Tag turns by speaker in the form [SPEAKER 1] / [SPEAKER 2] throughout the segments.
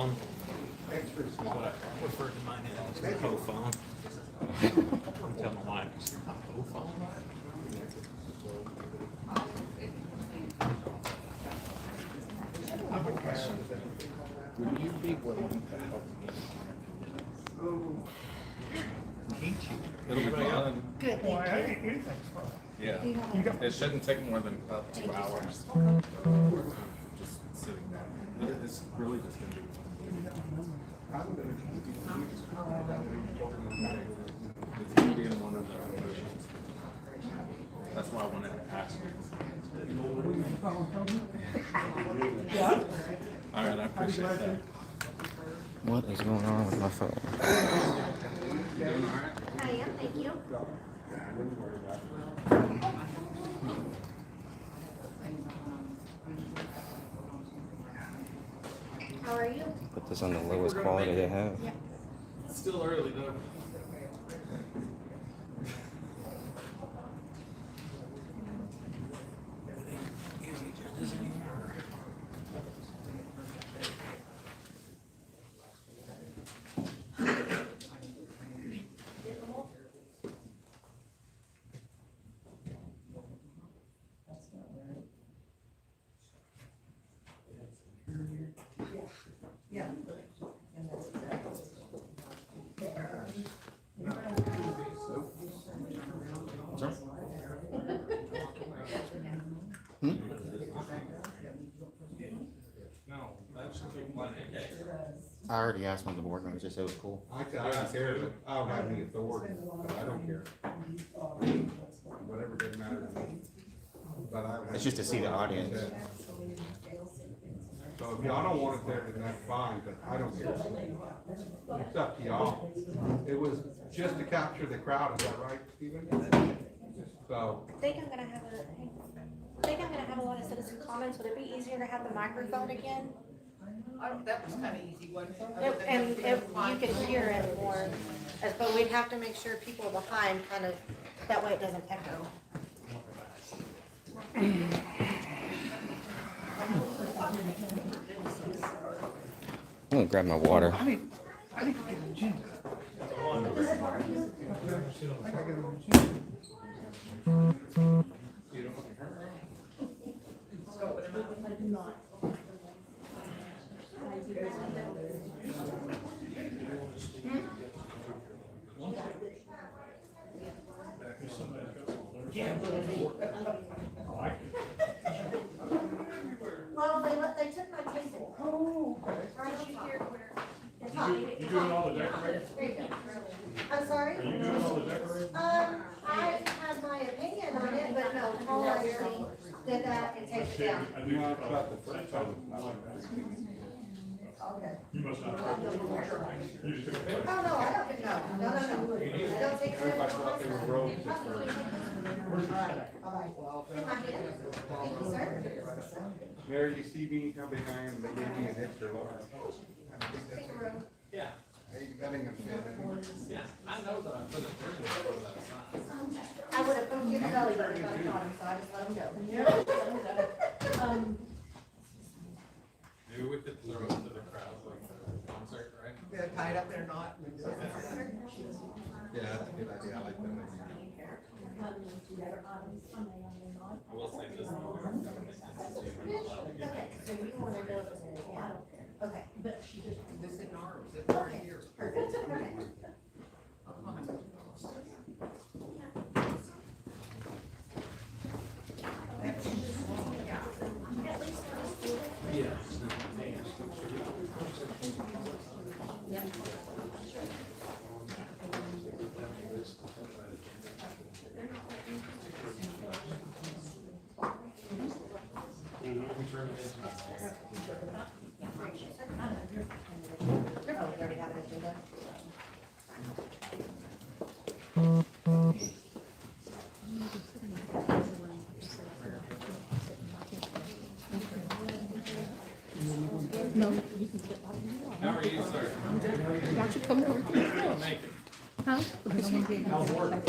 [SPEAKER 1] phone.
[SPEAKER 2] Extra
[SPEAKER 1] That's
[SPEAKER 2] small.
[SPEAKER 1] what I refer to mine as the hoe phone. I'm telling my wife, it's not a hoe phone.
[SPEAKER 2] I have a question. Would you be willing to help me? Teach you.
[SPEAKER 3] It'll be fun.
[SPEAKER 4] Good,
[SPEAKER 5] Well,
[SPEAKER 4] thank you.
[SPEAKER 5] anything's fun.
[SPEAKER 3] Yeah. It shouldn't take more than about 2 hours. Just sitting down. It's really just gonna be.
[SPEAKER 2] I'm gonna teach you.
[SPEAKER 3] It's gonna be in one of the emotions. That's why I wanted to ask you. All right, I appreciate that.
[SPEAKER 6] What is going on with my phone?
[SPEAKER 3] You doing all right?
[SPEAKER 4] I am, thank you.
[SPEAKER 2] I wouldn't worry about it.
[SPEAKER 4] How are you?
[SPEAKER 6] Put this on the lowest quality they have.
[SPEAKER 3] It's still early though.
[SPEAKER 6] I already asked one of the board members, they said it was cool.
[SPEAKER 2] I don't care, but I don't have any authority, but I don't care. Whatever doesn't matter to me. But I.
[SPEAKER 6] It's just to see the audience.
[SPEAKER 2] So if y'all don't want it there, then that's fine, but I don't care. It's up to y'all. It was just to capture the crowd, is that right, Stephen? So,
[SPEAKER 4] I think I'm gonna have a lot of citizen comments. Would it be easier to have the microphone again?
[SPEAKER 7] That was kind of easy, wasn't
[SPEAKER 4] And if you could hear it more, but we'd have to make sure people behind kind of, that way it doesn't echo.
[SPEAKER 6] I'm gonna grab my water.
[SPEAKER 5] I need to get an agenda. I gotta get an agenda.
[SPEAKER 4] Well, they took my table.
[SPEAKER 5] Oh, okay.
[SPEAKER 4] Right here where it's hot.
[SPEAKER 8] You doing all the decorating?
[SPEAKER 4] There you go. I'm sorry?
[SPEAKER 8] Are you doing all the decorating?
[SPEAKER 4] I have my opinion on it, but no, Paul actually did that and take it down.
[SPEAKER 8] I
[SPEAKER 2] you
[SPEAKER 8] do.
[SPEAKER 2] know, it's about the first time.
[SPEAKER 4] Okay.
[SPEAKER 8] You must not. You just took a
[SPEAKER 4] Oh,
[SPEAKER 8] picture.
[SPEAKER 4] no, I don't, no. I don't take credit.
[SPEAKER 2] Everybody thought they were rogues at first.
[SPEAKER 4] Thank you, sir.
[SPEAKER 2] There you see me, how big I am, they gave me an extra large.
[SPEAKER 4] Take a room.
[SPEAKER 1] Yeah,
[SPEAKER 2] Hey, that ain't gonna fit.
[SPEAKER 1] yeah, I know that I put it through that sign.
[SPEAKER 4] I would have put him in the belly button if I caught him, so I just let him go.
[SPEAKER 3] Maybe we could throw it to the crowd like the concert, right?
[SPEAKER 7] They're tied up there, not.
[SPEAKER 2] Yeah, that's a good idea, I like that idea.
[SPEAKER 3] I will say this.
[SPEAKER 4] Okay, so you want to go, yeah, okay.
[SPEAKER 7] This isn't ours, it's right here.
[SPEAKER 4] Perfect, okay. Oh, we already have an agenda.
[SPEAKER 3] How are you, sir?
[SPEAKER 9] Why don't you come over?
[SPEAKER 3] Make it.
[SPEAKER 9] Huh? Because I'm getting
[SPEAKER 3] Not
[SPEAKER 9] and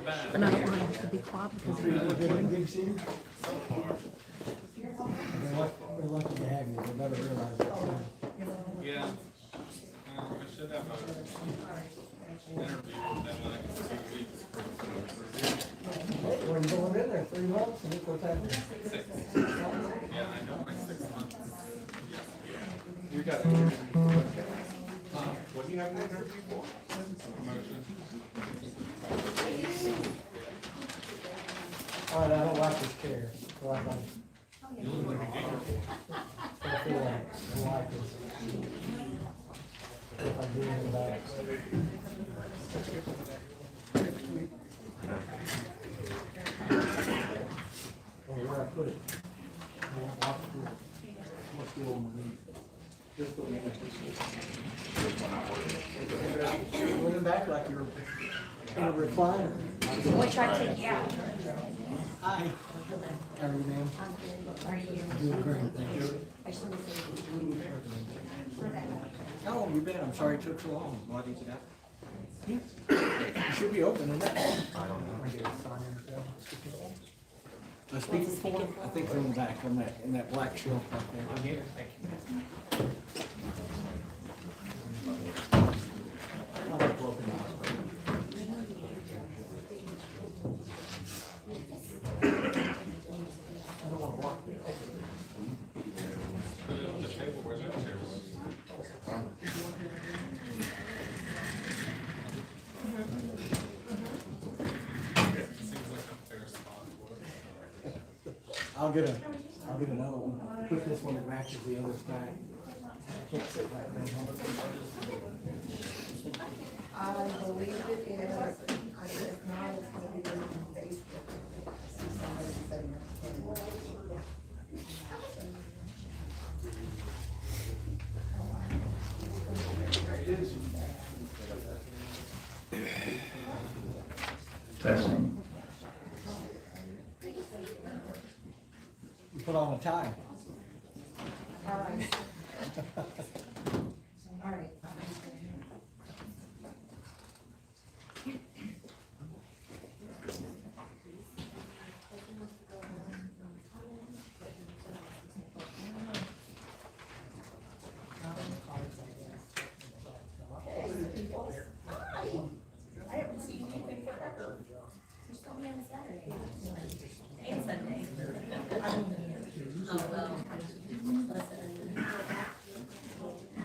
[SPEAKER 3] bad.
[SPEAKER 9] I don't want him to be quiet because we're recording.
[SPEAKER 10] We're lucky to have you, we better realize that.
[SPEAKER 3] should have a interview within the next 2 weeks.
[SPEAKER 5] We're going in there 3 months and look what's happening.
[SPEAKER 3] 6. Yeah, I know my 6 months.
[SPEAKER 2] You got an interview for what? What do you have an interview for?
[SPEAKER 3] Promotion.
[SPEAKER 5] All right, I don't like this chair. So I feel like I like this. If I'm doing it back. Or where I put it. What's the old one? Just the one. Leaning back like you're in a recliner.
[SPEAKER 4] Which I take, yeah.
[SPEAKER 5] Hi. How are you, ma'am? Doing great, thank you. How long have you been? I'm sorry it took so long.
[SPEAKER 6] Why did you that?
[SPEAKER 5] You should be open, isn't it?
[SPEAKER 6] I don't know.
[SPEAKER 5] A speaking for? I think they're in the back, on that, in that black shelf right there. I'm here, thank you.
[SPEAKER 3] Put it on the table where that chair was. Seems like a fair spot for it.
[SPEAKER 5] I'll get another one. Put this one that matches the other stack. I can't sit right there.
[SPEAKER 7] I believe it is, if not, it's gonna be on Facebook.
[SPEAKER 8] Testing.
[SPEAKER 5] You put on a tie.
[SPEAKER 7] All right. All right.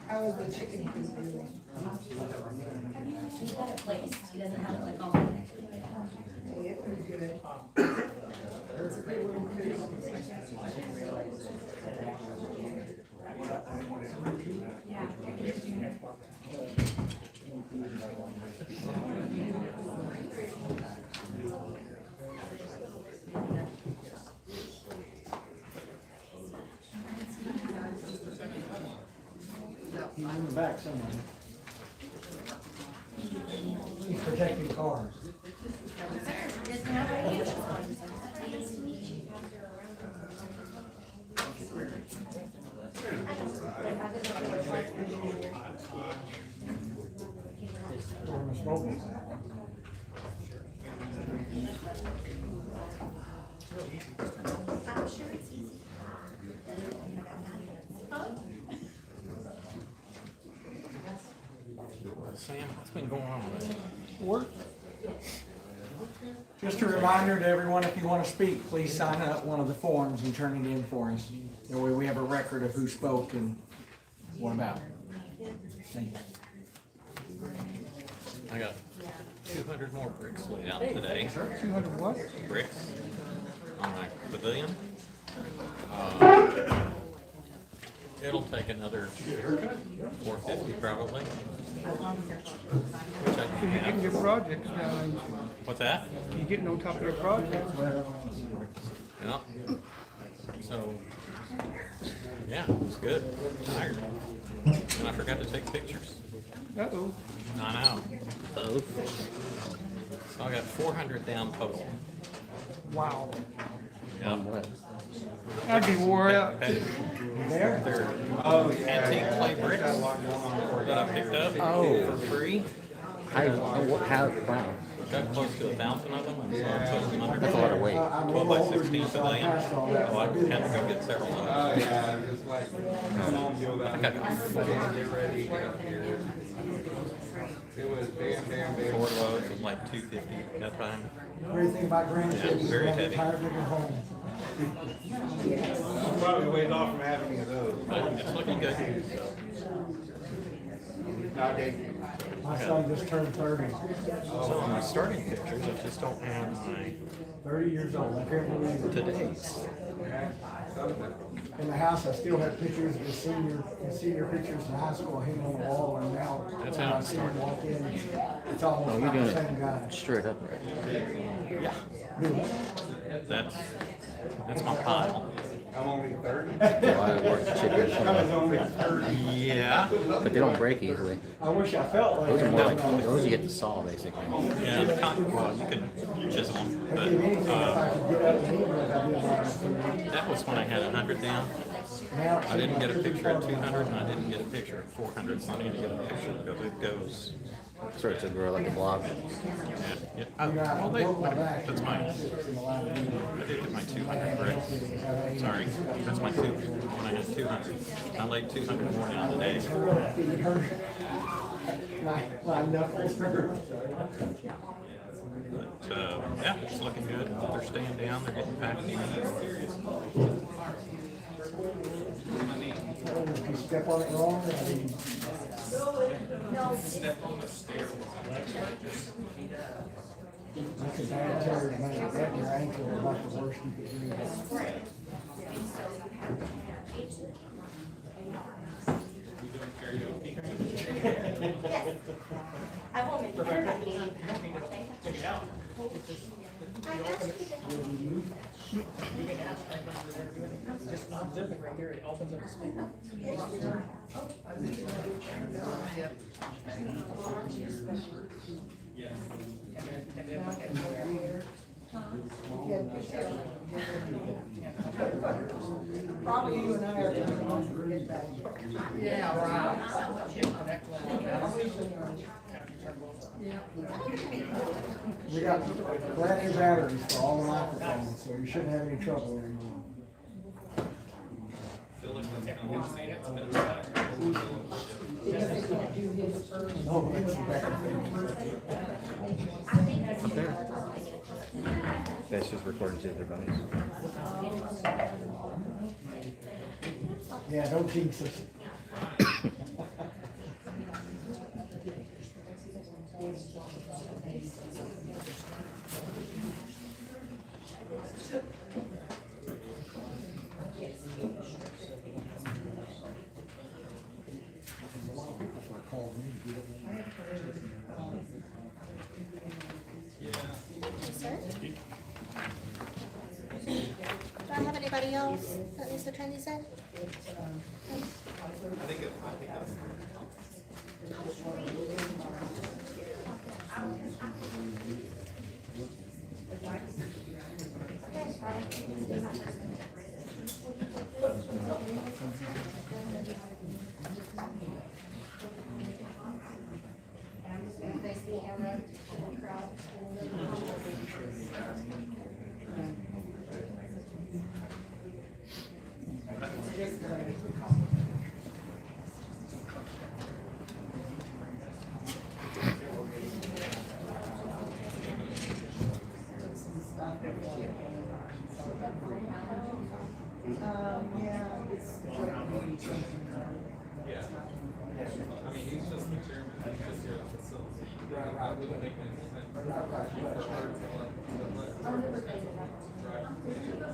[SPEAKER 7] How was the chicken coop doing?
[SPEAKER 4] He's got it placed, he doesn't have it like on.
[SPEAKER 7] Hey, it was good.
[SPEAKER 5] He's in the back somewhere. He's protecting cars. Where my smoke is at.
[SPEAKER 4] I'm sure it's easy.
[SPEAKER 1] Sam, what's been going on with you?
[SPEAKER 5] Work. Just a reminder to everyone, if you want to speak, please sign up one of the forms and turn it in for us. That way we have a record of who spoke and what about. Thank you.
[SPEAKER 1] I got 200 more bricks laid out today.
[SPEAKER 5] 200 what?
[SPEAKER 1] Bricks on my pavilion. It'll take another 450 probably. Which I
[SPEAKER 5] You're
[SPEAKER 1] can
[SPEAKER 5] getting your
[SPEAKER 1] have.
[SPEAKER 5] projects done.
[SPEAKER 1] What's that?
[SPEAKER 5] You're getting on top of your projects.
[SPEAKER 1] Yeah. So, yeah, it's good. Tired. And I forgot to take pictures.
[SPEAKER 5] Uh-oh.
[SPEAKER 1] I know. So I got 400 down total.
[SPEAKER 5] Wow.
[SPEAKER 1] Yeah.
[SPEAKER 5] I'd be wore out.
[SPEAKER 1] They're
[SPEAKER 2] Oh,
[SPEAKER 1] antique clay bricks that I picked up
[SPEAKER 6] Oh.
[SPEAKER 1] for free.
[SPEAKER 6] How, wow.
[SPEAKER 1] got close to 1,000 of them, and so I put them under.
[SPEAKER 6] That's a lot of weight.
[SPEAKER 1] 12 by 16 pavilion. Oh, I had to go get several of
[SPEAKER 2] Oh,
[SPEAKER 1] them.
[SPEAKER 2] yeah, just like, come on, go down.
[SPEAKER 1] I got four.
[SPEAKER 2] Get ready, get up here. It was bam, bam, bam.
[SPEAKER 1] 4 loads of like 250 at that time.
[SPEAKER 5] Great thing about grandkids is
[SPEAKER 1] very
[SPEAKER 5] they're
[SPEAKER 1] heavy.
[SPEAKER 5] tired of their home.
[SPEAKER 2] I'm probably way off from having any of those.
[SPEAKER 1] But it's looking good.
[SPEAKER 2] Not dating.
[SPEAKER 5] My son just turned 30.
[SPEAKER 1] So on my starting pictures, I just don't have my
[SPEAKER 5] 30 years old. I can't believe it.
[SPEAKER 1] today's.
[SPEAKER 5] In the house, I still have pictures of his senior pictures in high school hanging on the wall, and now
[SPEAKER 1] That's
[SPEAKER 5] when
[SPEAKER 1] how
[SPEAKER 5] I
[SPEAKER 1] it
[SPEAKER 5] see him walk in, it's almost
[SPEAKER 6] Oh,
[SPEAKER 5] like
[SPEAKER 6] you're
[SPEAKER 5] the
[SPEAKER 6] doing
[SPEAKER 5] same guy.
[SPEAKER 6] it straight up right.
[SPEAKER 1] Yeah, that's my pile.
[SPEAKER 2] I'm only 30.
[SPEAKER 6] A lot of work to chip your
[SPEAKER 2] I was
[SPEAKER 6] shit.
[SPEAKER 2] only 30.
[SPEAKER 1] Yeah.
[SPEAKER 6] But they don't break easily.
[SPEAKER 5] I wish I felt like
[SPEAKER 6] Those are
[SPEAKER 5] that.
[SPEAKER 6] more like, those you get to saw basically.
[SPEAKER 1] Yeah, the well, you could chisel them,
[SPEAKER 5] I'd
[SPEAKER 1] but
[SPEAKER 5] give anything if I could get up and eat like I did last year.
[SPEAKER 1] that was when I had 100 down.
[SPEAKER 5] Now,
[SPEAKER 1] I didn't get a picture at 200, and I didn't get a picture at 400, so I need to get a picture because it goes.
[SPEAKER 6] Starts to grow like a blob.
[SPEAKER 1] Yeah. Oh, well, that's mine. I did get my 200, right? Sorry, that's my 2. When I had 200, I laid 200 more down today.
[SPEAKER 5] my knuckles hurt.
[SPEAKER 1] But yeah, it's looking good. They're staying down. They're getting packed in.
[SPEAKER 5] If you step on it wrong, I mean, that's a bad tear, man. That in your ankle is like the worst you could do.
[SPEAKER 4] I won't make it.
[SPEAKER 7] Probably you and I are going to forget that. Yeah, right.
[SPEAKER 5] We got brand new batteries for all the microphones, so you shouldn't have any trouble anymore. Oh, it's
[SPEAKER 6] That's just recording to their buddies.
[SPEAKER 5] yeah, don't jinx us.
[SPEAKER 4] Sir? Do I have anybody else that needs to turn these in?
[SPEAKER 7] Yeah, it's.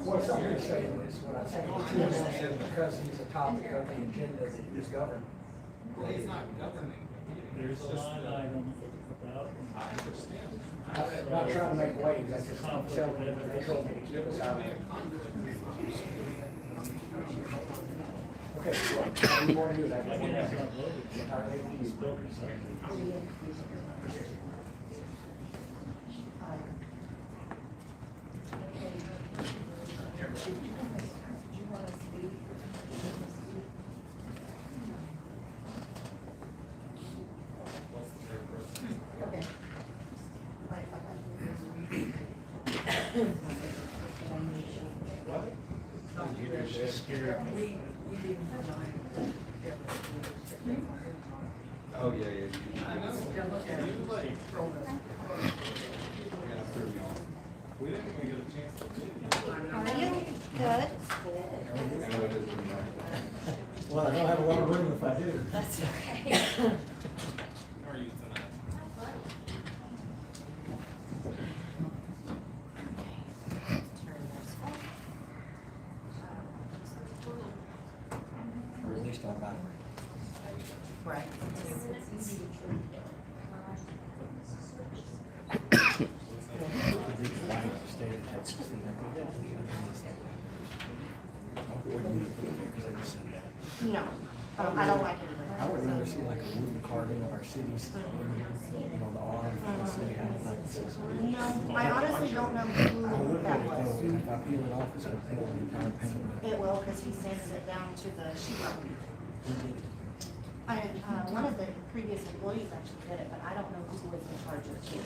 [SPEAKER 5] What's I'm gonna say is, what I think TMS said, because he's a topic of the agenda that is governed. I'm not trying to make waves, I just want to tell them, they told me to give us our. Okay, so how do you want to do that?
[SPEAKER 2] Oh, yeah, yeah.
[SPEAKER 4] Are you good?
[SPEAKER 5] Well, I don't have a lot of room if I do.
[SPEAKER 4] That's okay.
[SPEAKER 5] Or at least our battery.
[SPEAKER 4] Right. No, I don't like it
[SPEAKER 5] I
[SPEAKER 4] either.
[SPEAKER 5] would rather see like a wooden carving of our cities, you know, the R, the city,
[SPEAKER 4] No, I honestly don't know
[SPEAKER 5] I
[SPEAKER 4] who
[SPEAKER 5] would
[SPEAKER 4] that
[SPEAKER 5] put it
[SPEAKER 4] was.
[SPEAKER 5] though, if I peel it off, it's gonna peel the entire paint.
[SPEAKER 4] It will, because he sends it down to the sheetrock. One of the previous employees actually did it, but I don't know who was in charge of it.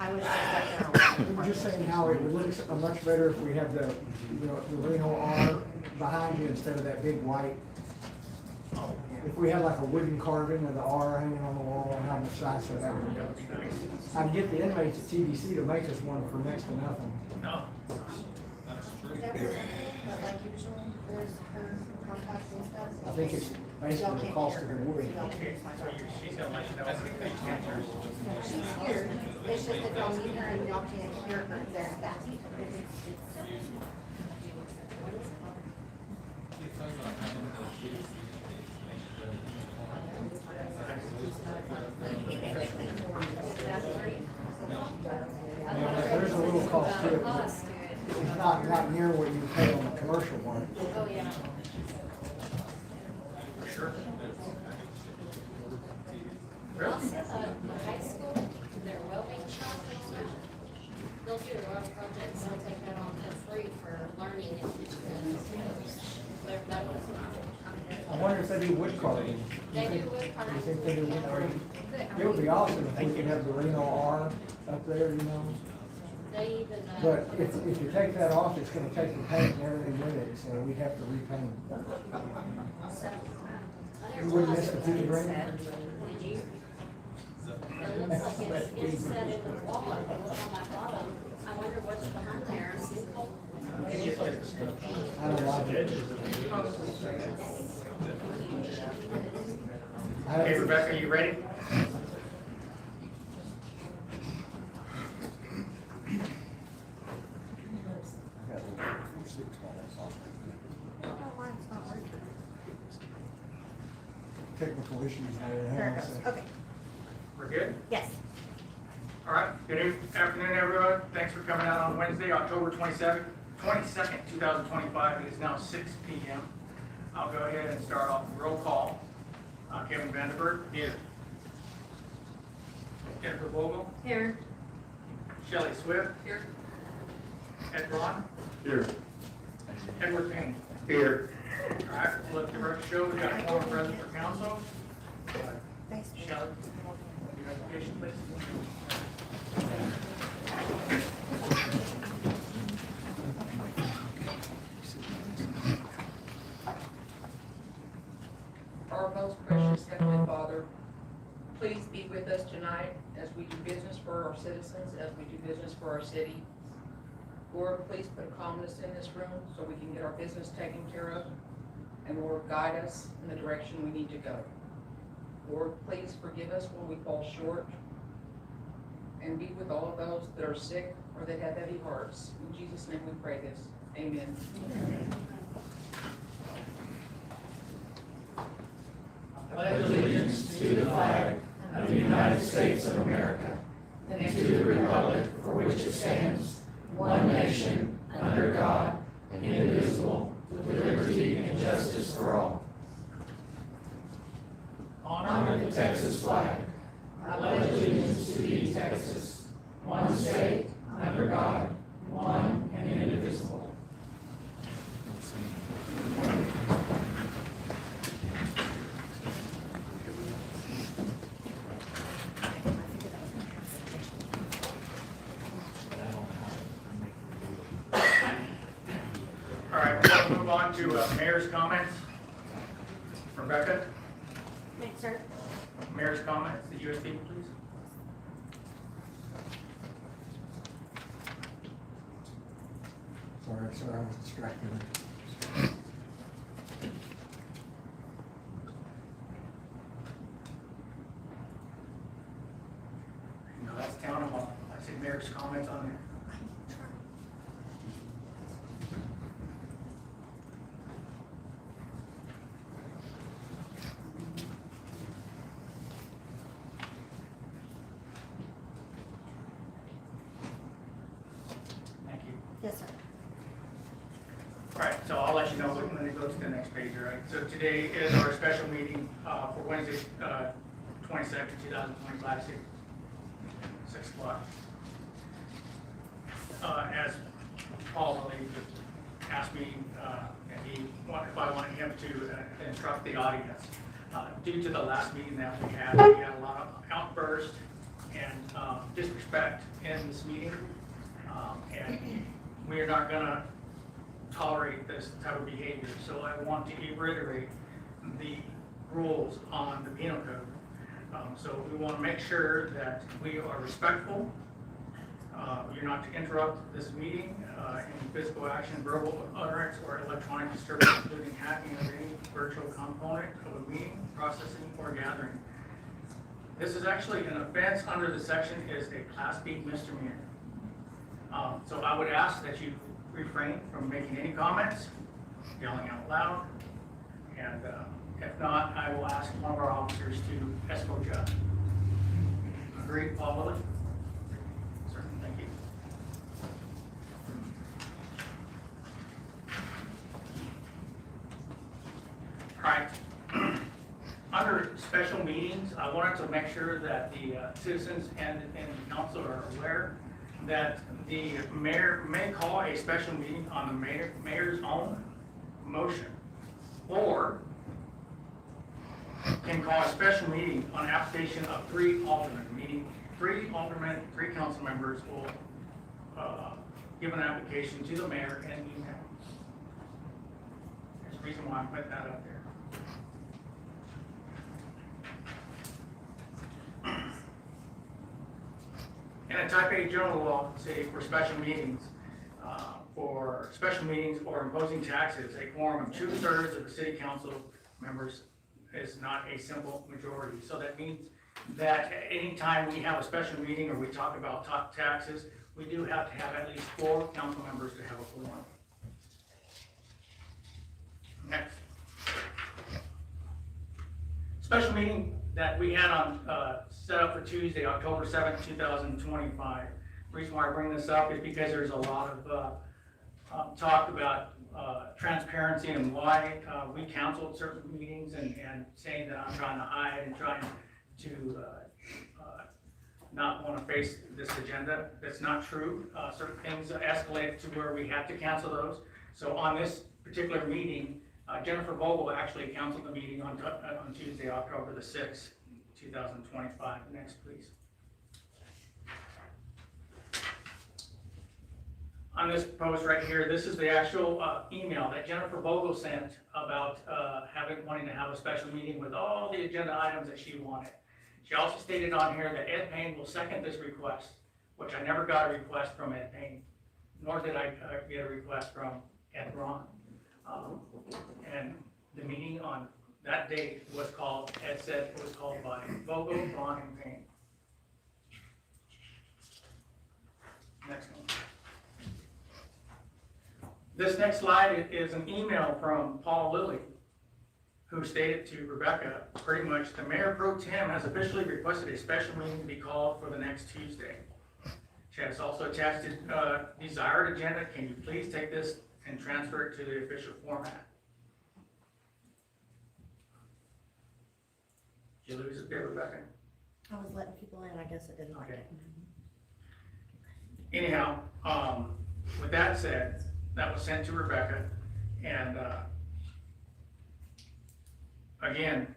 [SPEAKER 4] I was just up there.
[SPEAKER 5] We were just saying how it would look much better if we had the, you know, the Reno R behind you instead of that big white. If we had like a wooden carving of the R hanging on the wall, and how much nicer that would look. I'd get the inmates at TBC to make us one for next to nothing.
[SPEAKER 4] Is that what, like usual, there's her contacts and stuff?
[SPEAKER 5] I think it's
[SPEAKER 4] Y'all
[SPEAKER 5] basically the
[SPEAKER 4] can't
[SPEAKER 5] cost
[SPEAKER 4] hear
[SPEAKER 5] of the
[SPEAKER 4] her.
[SPEAKER 5] wood.
[SPEAKER 4] Y'all can't find her. She's here, it's just that y'all need her and y'all can't hear her, there's that.
[SPEAKER 5] Yeah, there's a little cost to it. It's not near what you pay on the commercial one.
[SPEAKER 4] Oh, yeah.
[SPEAKER 10] Also, high school, their welding shop, they'll do a lot of projects, they'll take that on for free for learning and that was.
[SPEAKER 5] I wonder if they do wood carving.
[SPEAKER 10] They do wood
[SPEAKER 5] You
[SPEAKER 10] carving.
[SPEAKER 5] think they do wood carving? It would be awesome if we could have the Reno R up there, you know?
[SPEAKER 10] They even,
[SPEAKER 5] But if you take that off, it's gonna take the paint and everything with it, so we have to repaint. You wouldn't miss the pea green?
[SPEAKER 10] did you? It looks like it's set in the wall, on that bottom. I wonder what's behind there.
[SPEAKER 5] I don't like it.
[SPEAKER 11] Okay, Rebecca, you ready?
[SPEAKER 5] Technical issues there.
[SPEAKER 4] There
[SPEAKER 5] hang
[SPEAKER 4] it
[SPEAKER 5] on a
[SPEAKER 4] goes,
[SPEAKER 5] second.
[SPEAKER 4] okay,
[SPEAKER 11] We're good?
[SPEAKER 4] yes.
[SPEAKER 11] All right, good afternoon, everyone. Thanks for coming out on Wednesday, October 22nd, 2025. It is now 6 p.m. I'll go ahead and start off with roll call. Kevin Vanderberg. Here. Jennifer Vogel.
[SPEAKER 10] Here.
[SPEAKER 11] Shelley Swift. Here. Ed Ron.
[SPEAKER 2] Here.
[SPEAKER 11] Edward Payne.
[SPEAKER 2] Here.
[SPEAKER 11] All right, we'll let the record show. We got a former president for council.
[SPEAKER 4] Thanks.
[SPEAKER 11] Shelley. Your application, please.
[SPEAKER 12] Our most precious Heavenly Father, please be with us tonight as we do business for our citizens, as we do business for our city. Lord, please put calmness in this room so we can get our business taken care of. And Lord, guide us in the direction we need to go. Lord, please forgive us when we fall short. And be with all of those that are sick or that have heavy hearts. In Jesus' name we pray this. Amen.
[SPEAKER 8] Pledge allegiance to the flag of the United States of America and to the republic for which it stands, one nation, under God, indivisible, with liberty and justice for all. Honor the Texas flag. I pledge allegiance to thee, Texas, one state, under God, one and indivisible.
[SPEAKER 11] All right, we'll move on to mayor's comments. Rebecca,
[SPEAKER 4] Thanks, sir.
[SPEAKER 11] mayor's comments, the USB, please.
[SPEAKER 5] Sorry, I was distracted.
[SPEAKER 11] No, that's town hall. I said mayor's comments on there. Thank you.
[SPEAKER 4] Yes, sir.
[SPEAKER 11] All right, so I'll let you know when it goes to the next page, all right? So today is our special meeting for Wednesday, 22nd, 2025, 6 o'clock. As Paul really asked me if I wanted him to instruct the audience. Due to the last meeting that we had a lot of outbursts and disrespect in this meeting. And we are not gonna tolerate this type of behavior. So I want to reiterate the rules on the penal code. So we want to make sure that we are respectful. You're not to interrupt this meeting, in physical action, verbal utterance, or electronic disturbance, including hacking of any virtual component of a meeting, processing, or gathering. This is actually an offense under the section is a Class B misdemeanor. So I would ask that you refrain from making any comments, yelling out loud, and if not, I will ask one of our officers to escort you out. Agreed, Paul Lilly? Sir, thank you. All right. Under special meetings, I wanted to make sure that the citizens and the council are aware that the mayor may call a special meeting on the mayor's own motion, or can call a special meeting on application of 3 aldermen, meaning 3 aldermen, 3 council members will give an application to the mayor and email. There's a reason why I'm putting that up there. And a type A general law, say for special meetings or imposing taxes, a quorum of 2/3 of the city council members is not a simple majority. So that means that anytime we have a special meeting or we talk about top taxes, we do have to have at least 4 council members to have a quorum. Next. Special meeting that we had on set up for Tuesday, October 7th, 2025. The reason why I bring this up is because there's a lot of talk about transparency and why we canceled certain meetings and saying that I'm trying to hide and trying to not want to face this agenda. That's not true. Certain things escalated to where we had to cancel those. So on this particular meeting, Jennifer Vogel actually canceled the meeting on Tuesday, October the 6th, 2025. Next, please. On this post right here, this is the actual email that Jennifer Vogel sent about wanting to have a special meeting with all the agenda items that she wanted. She also stated on here that Ed Payne will second this request, which I never got a request from Ed Payne, nor did I get a request from Ed Braun. And the meeting on that date was called, Ed said it was called by Vogel, Braun, and Payne. Next one. This next slide is an email from Paul Lilly, who stated to Rebecca, pretty much, the Mayor Pro Tem has officially requested a special meeting to be called for the next Tuesday. She has also attached a desired agenda. Can you please take this and transfer it to the official format? Did you lose it there, Rebecca?
[SPEAKER 4] I was letting people in, I guess it didn't like it.
[SPEAKER 11] Anyhow, with that said, that was sent to Rebecca, and again,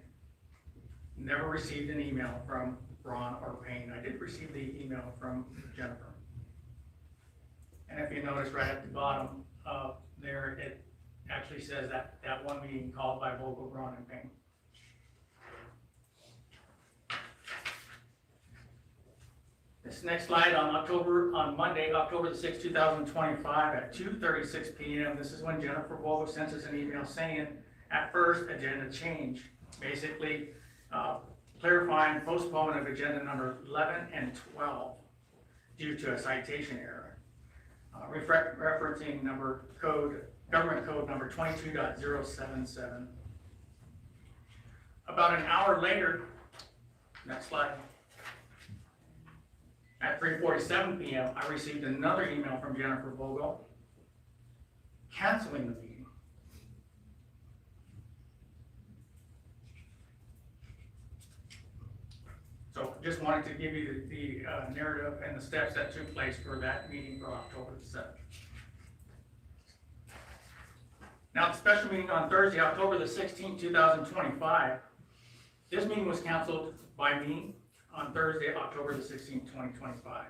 [SPEAKER 11] never received an email from Ron or Payne. I did receive the email from Jennifer. And if you notice right at the bottom there, it actually says that one meeting called by Vogel, Braun, and Payne. This next slide on Monday, October the 6th, 2025 at 2:36 p.m. This is when Jennifer Vogel sent us an email saying, at first, agenda change. Basically, clarifying postponement of agenda number 11 and 12 due to a citation error. Referencing government code number 22.077. About an hour later, next slide, at 3:47 p.m., I received another email from Jennifer Vogel canceling the meeting. So just wanted to give you the narrative and the steps that took place for that meeting for October the 7th. Now, the special meeting on Thursday, October the 16th, 2025, this meeting was canceled by me on Thursday, October the 16th, 2025.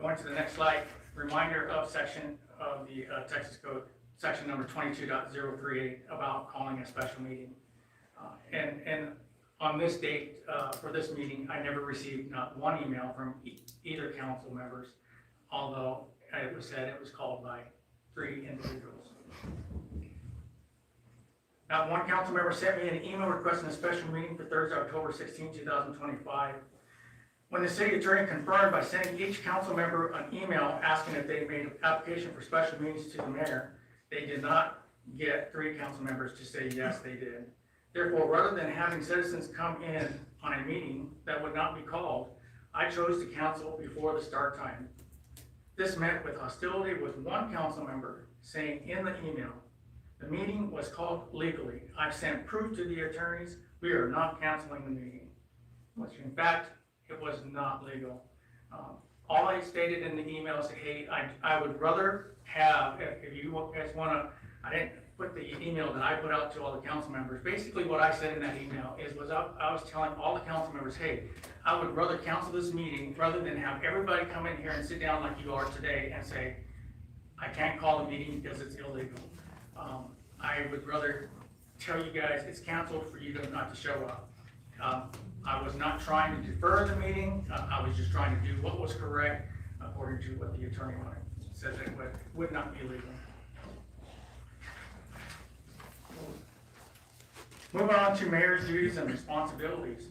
[SPEAKER 11] Going to the next slide, reminder of section of the Texas Code, section number 22.038 about calling a special meeting. And on this date, for this meeting, I never received not one email from either council members, although it was said it was called by 3 individuals. Now, one council member sent me an email requesting a special meeting for Thursday, October 16, 2025. When the city attorney confirmed by sending each council member an email asking if they made an application for special meetings to the mayor, they did not get 3 council members to say yes, they did. Therefore, rather than having citizens come in on a meeting that would not be called, I chose to cancel before the start time. This met with hostility with one council member saying in the email, the meeting was called legally. I've sent proof to the attorneys. We are not canceling the meeting. Which in fact, it was not legal. All I stated in the email is, hey, I would rather have, if you guys wanna, I didn't put the email that I put out to all the council members. Basically what I said in that email I was telling all the council members, hey, I would rather cancel this meeting rather than have everybody come in here and sit down like you are today and say, I can't call the meeting because it's illegal. I would rather tell you guys it's canceled for you not to show up. I was not trying to defer the meeting. I was just trying to do what was correct according to what the attorney said that it would not be legal. Moving on to mayor's duties and responsibilities.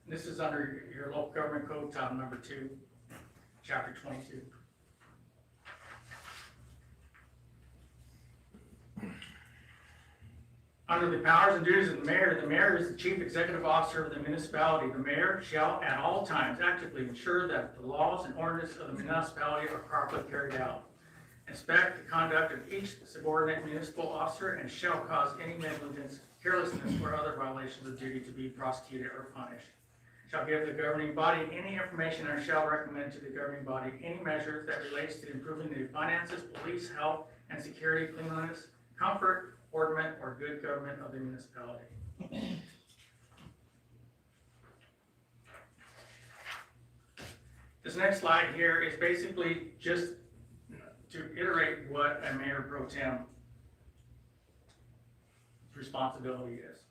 [SPEAKER 11] This is under your local government code, title number 2, chapter 22. Under the powers and duties of the mayor is the chief executive officer of the municipality. The mayor shall at all times actively ensure that the laws and ordinances of the municipality are properly carried out. Inspect the conduct of each subordinate municipal officer and shall cause any negligence, carelessness, or other violations of duty to be prosecuted or punished. Shall give the governing body any information and shall recommend to the governing body any measures that relates to improving the finances, police, health, and security, cleanliness, comfort, ornament, or good government of the municipality. This next slide here is basically just to iterate what a mayor pro tem responsibility is,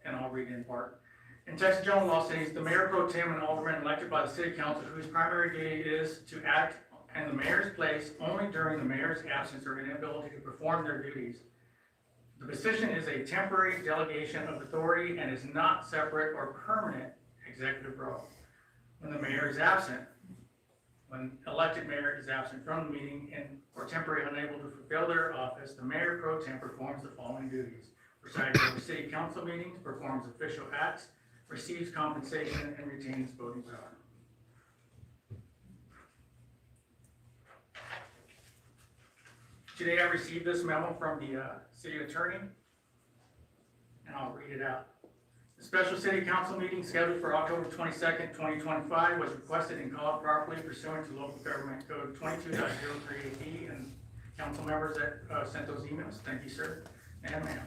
[SPEAKER 11] and I'll read it in part. In Texas general law states, the mayor pro tem and alderman elected by the city council whose primary duty is to act in the mayor's place only during the mayor's absence or inability to perform their duties. The position is a temporary delegation of authority and is not separate or permanent executive role. When the mayor is absent, when elected mayor is absent from the meeting and or temporarily unable to fulfill their office, the mayor pro tem performs the following duties: presides over city council meetings, performs official acts, receives compensation, and retains voting power. Today I received this memo from the city attorney, and I'll read it out. The special city council meeting scheduled for October 22nd, 2025 was requested and called properly pursuant to local government code 22.038B, and council members that sent those emails, thank you, sir and ma'am.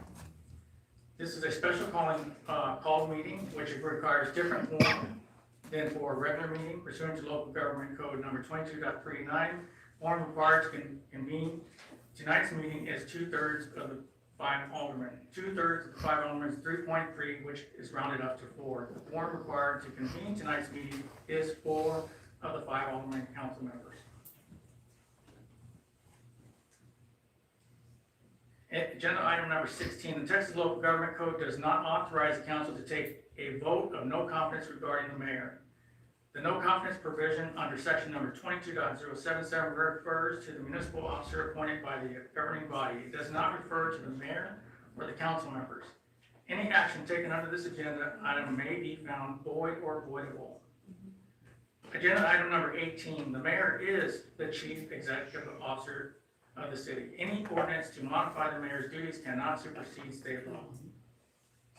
[SPEAKER 11] This is a special called meeting, which requires different form than for a regular meeting pursuant to local government code number 22.39. Quorum required to convene tonight's meeting is 2/3 of the 5 aldermen. 2/3 of the 5 aldermen is 3.3, which is rounded up to 4. The quorum required to convene tonight's meeting is 4 of the 5 aldermen council members. Agenda item number 16, the Texas Local Government Code does not authorize the council to take a vote of no confidence regarding the mayor. The no confidence provision under section number 22.077 refers to the municipal officer appointed by the governing body. It does not refer to the mayor or the council members. Any action taken under this agenda item may be found void or voidable. Agenda item number 18, the mayor is the chief executive officer of the city. Any ordinance to modify the mayor's duties cannot supersede state law.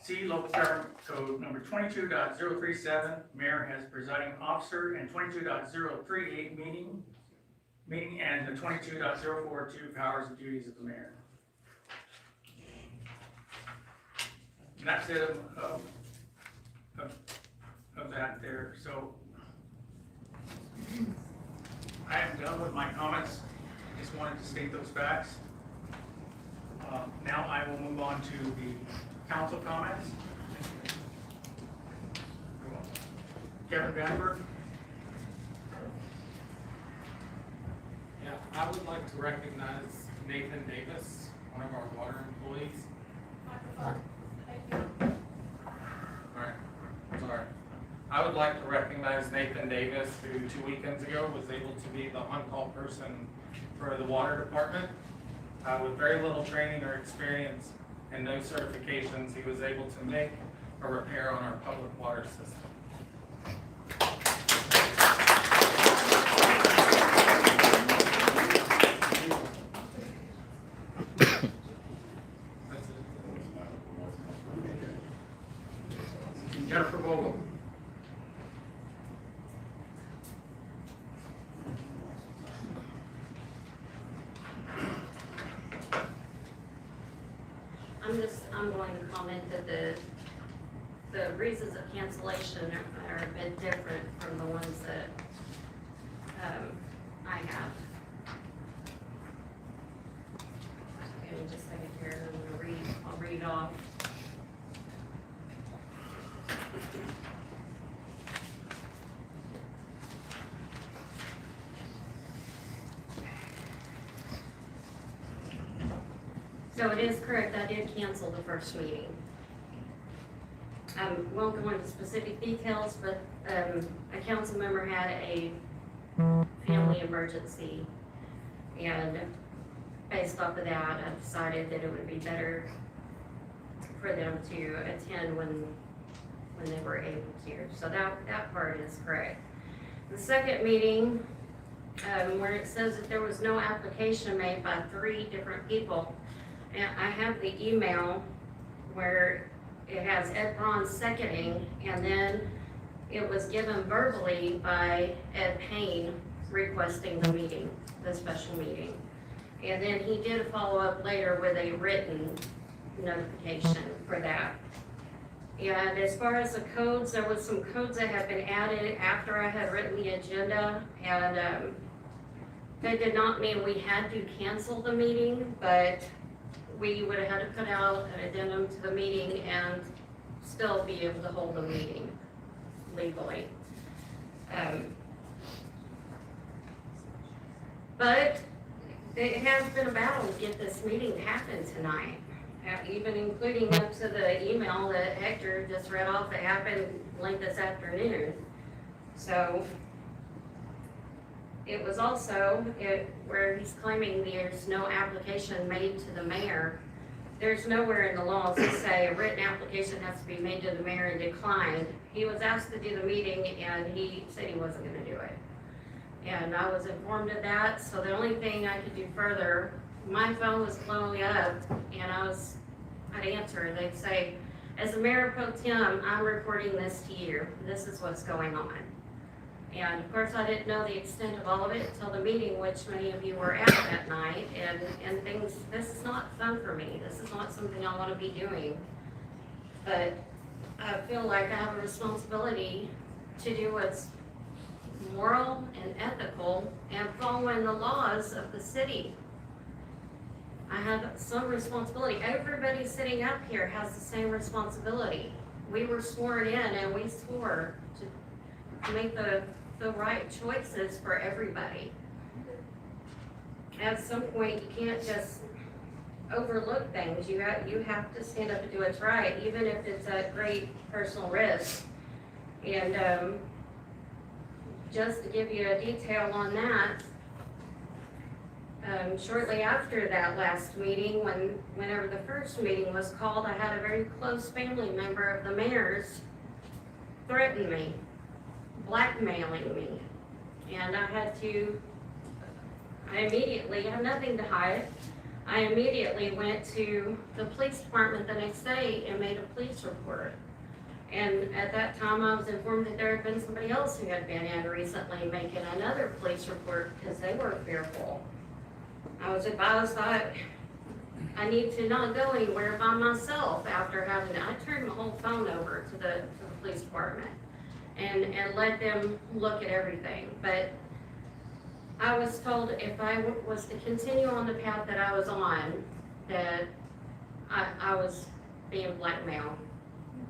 [SPEAKER 11] See local government code number 22.037, mayor as presiding officer, and 22.038, meeting, and the 22.042, powers and duties of the mayor. And that's it of that there. So I am done with my comments. Just wanted to state those facts. Now I will move on to the council comments. Kevin Vandenberg.
[SPEAKER 3] Yeah, I would like to recognize Nathan Davis, one of our water employees. Alright, sorry. I would like to recognize Nathan Davis, who 2 weekends ago was able to be the on-call person for the water department. With very little training or experience and no certifications, he was able to make a repair on our public water system.
[SPEAKER 11] Jennifer Vogel.
[SPEAKER 10] I'm going to comment that the reasons of cancellation are a bit different from the ones that I have. Give me just a second here, I'll read off. So it is correct, I did cancel the first meeting. Won't go into specific details, but a council member had a family emergency. And based off of that, I decided that it would be better for them to attend when they were able to. So that part is correct. The second meeting, where it says that there was no application made by 3 different people, and I have the email where it has Ed Braun seconding, and then it was given verbally by Ed Payne requesting the meeting, the special meeting. And then he did follow up later with a written notification for that. And as far as the codes, there was some codes that had been added after I had written the agenda, and that did not mean we had to cancel the meeting, but we would have had to put out an addendum to the meeting and still be able to hold the meeting legally. But it has been a battle to get this meeting to happen tonight, even including up to the email that Hector just read off that happened late this afternoon. So it was also where he's claiming there's no application made to the mayor. There's nowhere in the laws that say a written application has to be made to the mayor and declined. He was asked to do the meeting and he said he wasn't gonna do it. And I was informed of that, so the only thing I could do further, my phone was blowing up and I'd answer, they'd say, as the mayor pro tem, I'm reporting this to you. This is what's going on. And of course, I didn't know the extent of all of it until the meeting, which many of you were at that night, and things, this is not fun for me. This is not something I want to be doing. But I feel like I have a responsibility to do what's moral and ethical and following the laws of the city. I have some responsibility. Everybody sitting up here has the same responsibility. We were sworn in and we swore to make the right choices for everybody. At some point, you can't just overlook things. You have to stand up and do what's right, even if it's at great personal risk. And just to give you a detail on that, shortly after that last meeting, whenever the first meeting was called, I had a very close family member of the mayor's threaten me, blackmailing me. And I immediately had nothing to hide. I immediately went to the police department the next day and made a police report. And at that time, I was informed that there had been somebody else who had been in recently making another police report because they were fearful. I was advised that I need to not go anywhere by myself after having, I turned my whole phone over to the police department and let them look at everything. But I was told if I was to continue on the path that I was on, that I was being blackmailed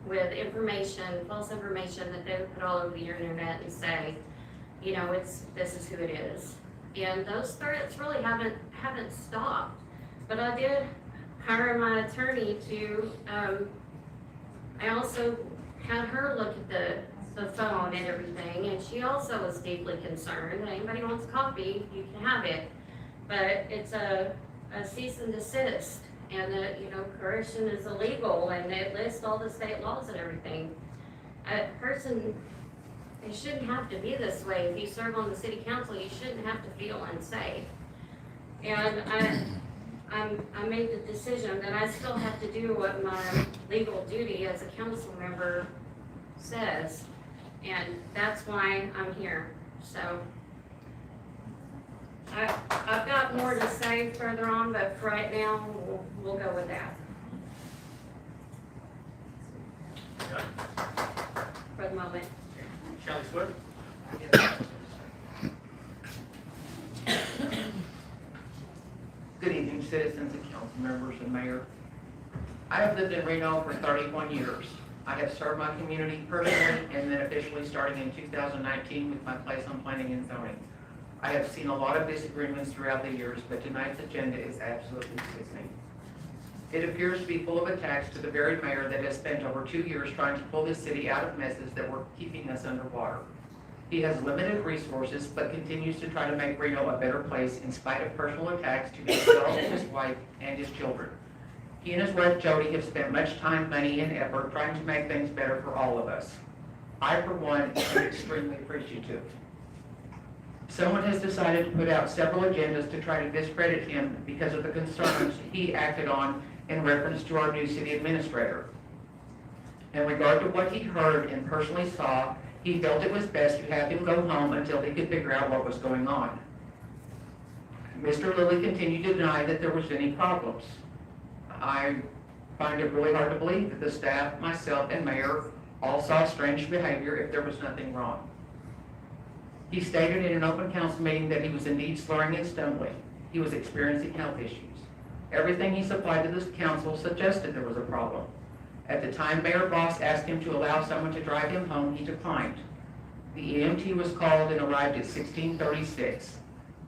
[SPEAKER 10] with information, false information that they would put all over the internet and say, you know, this is who it is. And those threats really haven't stopped. But I did hire my attorney to, I also had her look at the phone and everything, and she also was deeply concerned. Anybody wants a copy, you can have it. But it's a cease and desist, and you know, corruption is illegal, and it lists all the state laws and everything. A person, it shouldn't have to be this way. If you serve on the city council, you shouldn't have to feel unsafe. And I made the decision that I still have to do what my legal duty as a council member says. And that's why I'm here. So I've got more to say further on, but for right now, we'll go with that.
[SPEAKER 11] Okay.
[SPEAKER 10] For the moment.
[SPEAKER 11] Shelley Swift?
[SPEAKER 13] Good evening, citizens and council members and mayor. I have lived in Reno for 31 years. I have served my community personally and then officially starting in 2019 with my place on planning and zoning. I have seen a lot of disagreements throughout the years, but tonight's agenda is absolutely sickening. It appears to be full of attacks to the very mayor that has spent over 2 years trying to pull this city out of messes that were keeping us underwater. He has limited resources, but continues to try to make Reno a better place in spite of personal attacks to himself, his wife, and his children. He and his wife Jody have spent much time, money, and effort trying to make things better for all of us. I, for one, am extremely appreciative. Someone has decided to put out several agendas to try to discredit him because of the concerns he acted on in reference to our new city administrator. In regard to what he heard and personally saw, he felt it was best to have him go home until he could figure out what was going on. Mr. Lilly continued to deny that there was any problems. I find it really hard to believe that the staff, myself, and mayor all saw strange behavior if there was nothing wrong. He stated in an open council meeting that he was indeed slurring and stumbling. He was experiencing health issues. Everything he supplied to this council suggested there was a problem. At the time Mayor Boss asked him to allow someone to drive him home, he declined. The EMT was called and arrived at 16:36.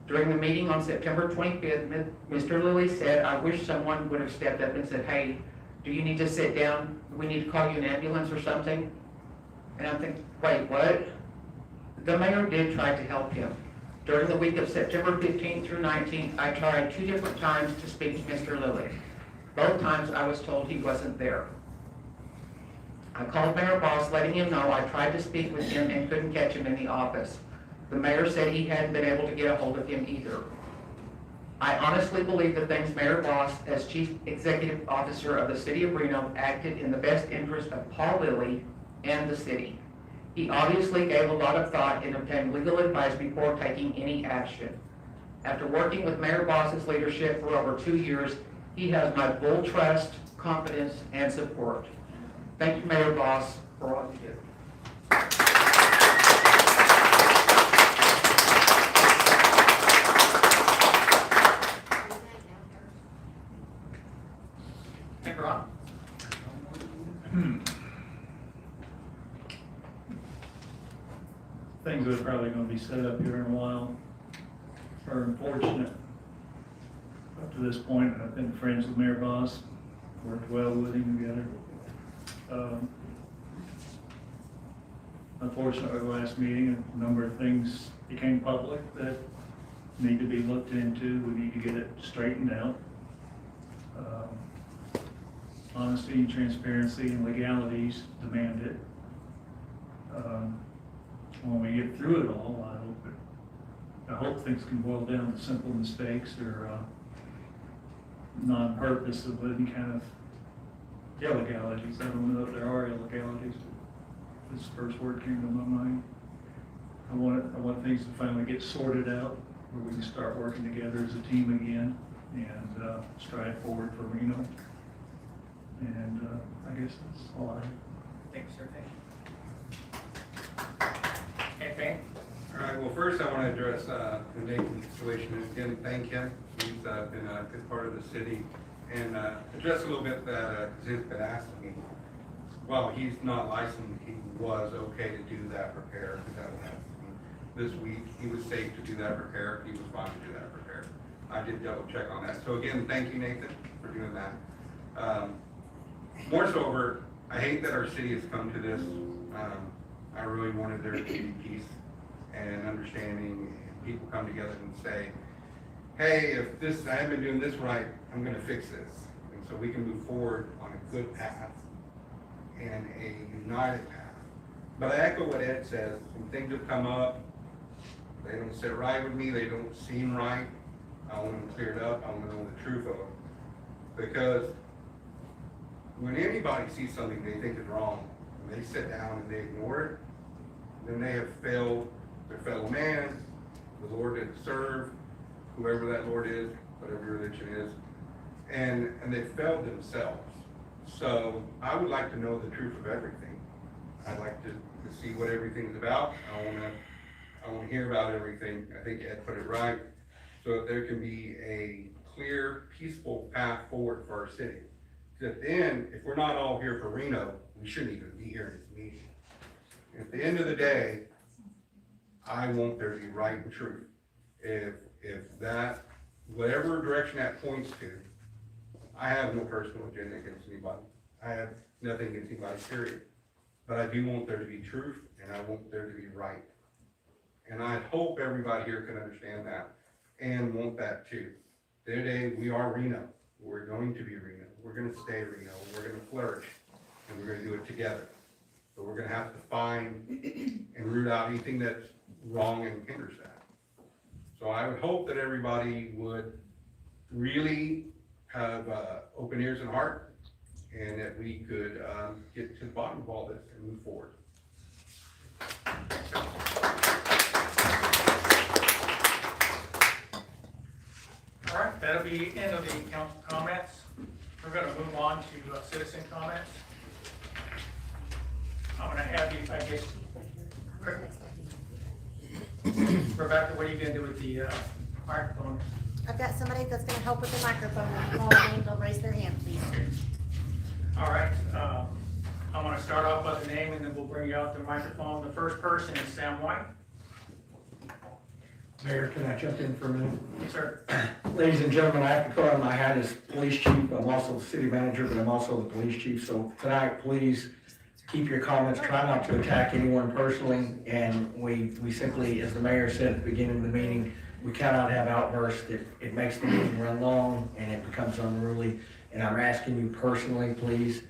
[SPEAKER 13] During the meeting on September 25th, Mr. Lilly said, "I wish someone would have stepped up and said, hey, do you need to sit down? Do we need to call you an ambulance or something?" And I'm thinking, wait, what? The mayor did try to help him. During the week of September 15th through 19th, I tried 2 different times to speak to Mr. Lilly. Both times I was told he wasn't there. I called Mayor Boss, letting him know I tried to speak with him and couldn't catch him in the office. The mayor said he hadn't been able to get a hold of him either. I honestly believe the things Mayor Boss, as Chief Executive Officer of the City of Reno, acted in the best interest of Paul Lilly and the city. He obviously gave a lot of thought and obtained legal advice before taking any action. After working with Mayor Boss's leadership for over 2 years, he has my full trust, confidence, and support. Thank you, Mayor Boss, for all you do.
[SPEAKER 14] Things are probably gonna be set up here in a while. Are unfortunate. Up to this point, I've been friends with Mayor Boss, worked well with him together. Unfortunately, the last meeting, a number of things became public that need to be looked into. We need to get it straightened out. Honesty and transparency and legalities demand it. When we get through it all, I hope things can boil down to simple mistakes or non-purpose of any kind of illegalities. I don't know if there are illegalities. This first word came to my mind. I want things to finally get sorted out where we can start working together as a team again and stride forward for Reno. And I guess that's all I have.
[SPEAKER 11] Thank you, sir. Thank you. Okay.
[SPEAKER 2] All right, well, first I want to address the Nathan situation, and again, thank him. He's been a good part of the city, and address a little bit that has been asked of me. Well, he's not licensed, he was okay to do that repair, because that will happen this week. He was safe to do that repair, he was fine to do that repair. I did double check on that. So again, thank you, Nathan, for doing that. More so over, I hate that our city has come to this. I really wanted there to be peace and understanding, and people come together and say, hey, if this, I haven't been doing this right, I'm gonna fix this. And so we can move forward on a good path and a united path. But I echo what Ed says, some things have come up, they don't sit right with me, they don't seem right. I want them cleared up, I want to know the truth of them. Because when anybody sees something they think is wrong, and they sit down and they ignore it, then they have failed their fellow man, the Lord that they serve, whoever that Lord is, whatever religion is, and they've failed themselves. So I would like to know the truth of everything. I'd like to see what everything's about. I want to hear about everything. I think Ed put it right. So that there can be a clear, peaceful path forward for our city. Because at the end, if we're not all here for Reno, we shouldn't even be here in this meeting. At the end of the day, I want there to be right and truth. If that, whatever direction that points to, I have no personal agenda against anybody. I have nothing against anybody, period. But I do want there to be truth, and I want there to be right. And I hope everybody here can understand that and want that too. Today, we are Reno. We're going to be Reno. We're going to stay Reno. We're going to flourish, and we're going to do it together. So we're going to have to find and root out anything that's wrong and hinders that. So I would hope that everybody would really have open ears and heart, and that we could get to the bottom of all this and move forward.
[SPEAKER 11] All right, that'll be the end of the council comments. We're going to move on to citizen comments. I'm going to have you, I guess, Rebecca, what are you going to do with the microphone?
[SPEAKER 4] I've got somebody that's gonna help with the microphone. When you call their name, they'll raise their hand, please.
[SPEAKER 11] All right, I'm going to start off by the name, and then we'll bring you out the microphone. The first person is Sam White.
[SPEAKER 5] Mayor, can I jump in for a minute?
[SPEAKER 11] Yes, sir.
[SPEAKER 5] Ladies and gentlemen, I have to put on my hat as police chief. I'm also the city manager, but I'm also the police chief. So tonight, please keep your comments, try not to attack anyone personally. And we simply, as the mayor said at the beginning of the meeting, we cannot have outbursts. It makes the meeting run long and it becomes unruly. And I'm asking you personally, please,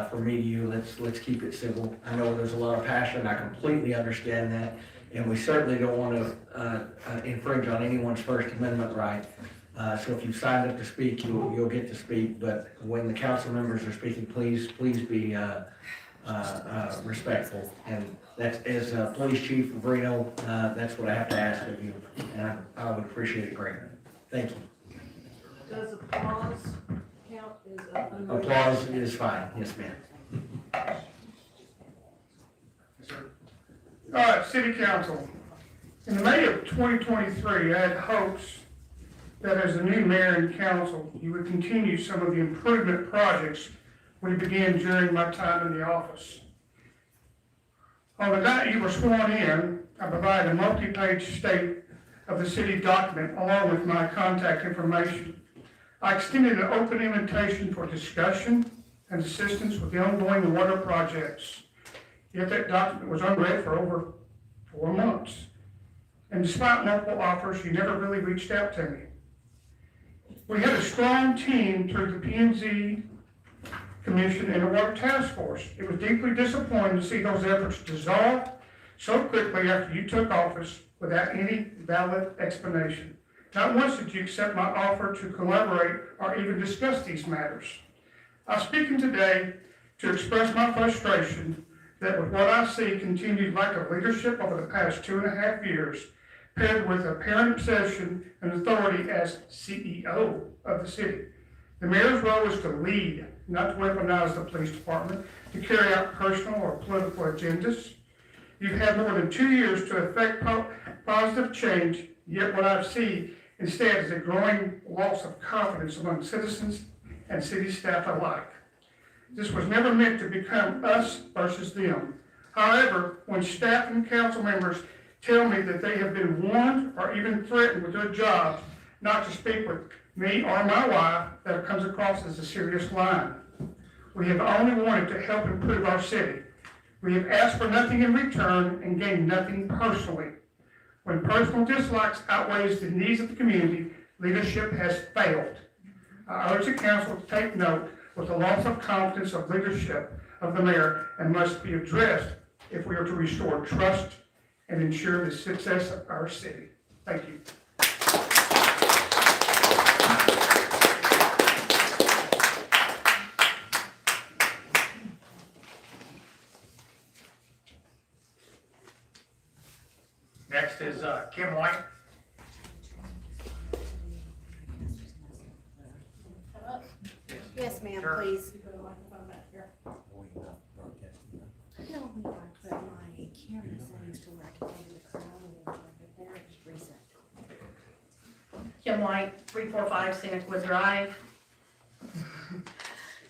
[SPEAKER 5] from me to you, let's keep it civil. I know there's a lot of passion. I completely understand that. And we certainly don't want to infringe on anyone's First Amendment right. So if you've signed up to speak, you'll get to speak. But when the council members are speaking, please be respectful. And that's, as police chief of Reno, that's what I have to ask of you. And I would appreciate it greatly. Thank you.
[SPEAKER 7] Does applause count as
[SPEAKER 5] Applause is fine. Yes, ma'am.
[SPEAKER 15] All right, City Council. In May of 2023, I had hopes that as the new mayor and council, you would continue some of the improvement projects we began during my time in the office. On the night you were sworn in, I provided a multi-page state of the city document along with my contact information. I extended an open invitation for discussion and assistance with the ongoing water projects. Yet that document was unread for over 4 months. And despite multiple offers, you never really reached out to me. We had a strong team through the P&Z Commission and the Water Task Force. It was deeply disappointing to see those efforts dissolve so quickly after you took office without any valid explanation. Not once did you accept my offer to collaborate or even discuss these matters. I'm speaking today to express my frustration that with what I see continued lack of leadership over the past 2.5 years, paired with apparent obsession and authority as CEO of the city. The mayor's role is to lead, not to weaponize the police department to carry out personal or political agendas. You've had more than 2 years to effect positive change, yet what I see instead is a growing loss of confidence among citizens and city staff alike. This was never meant to become us versus them. However, when staff and council members tell me that they have been warned or even threatened with their jobs not to speak with me or my wife, that comes across as a serious line. We have only wanted to help improve our city. We have asked for nothing in return and gained nothing personally. When personal dislikes outweighs the needs of the community, leadership has failed. I urge the council to take note with the loss of confidence of leadership of the mayor and must be addressed if we are to restore trust and ensure the success of our city. Thank you.
[SPEAKER 11] Next is Kim White.
[SPEAKER 4] Yes, ma'am,
[SPEAKER 11] Sure.
[SPEAKER 4] please.
[SPEAKER 9] No, we got to put my camera settings to where I can do the chronology there, just reset.
[SPEAKER 16] Kim White, 345 Scenic Wood Drive.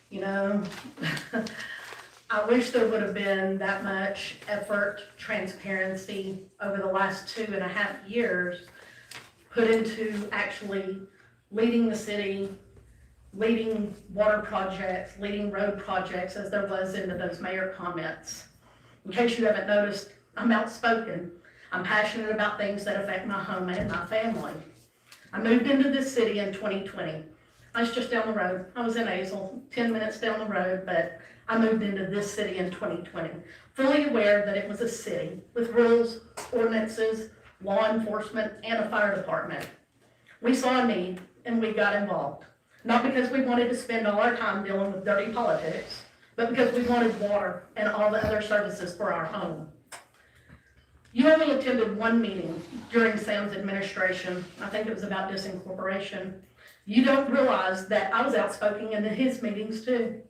[SPEAKER 16] You know, I wish there would have been that much effort, transparency over the last 2.5 years put into actually leading the city, leading water projects, leading road projects as there was into those mayor comments. In case you haven't noticed, I'm outspoken. I'm passionate about things that affect my home and my family. I moved into this city in 2020. I was just down the road. I was in Azle, 10 minutes down the road, but I moved into this city in 2020, fully aware that it was a city with rules, ordinances, law enforcement, and a fire department. We saw a need and we got involved. Not because we wanted to spend all our time dealing with dirty politics, but because we wanted water and all the other services for our home. You only attended one meeting during Sam's administration. I think it was about disincorporation. You don't realize that I was outspoken into his meetings too.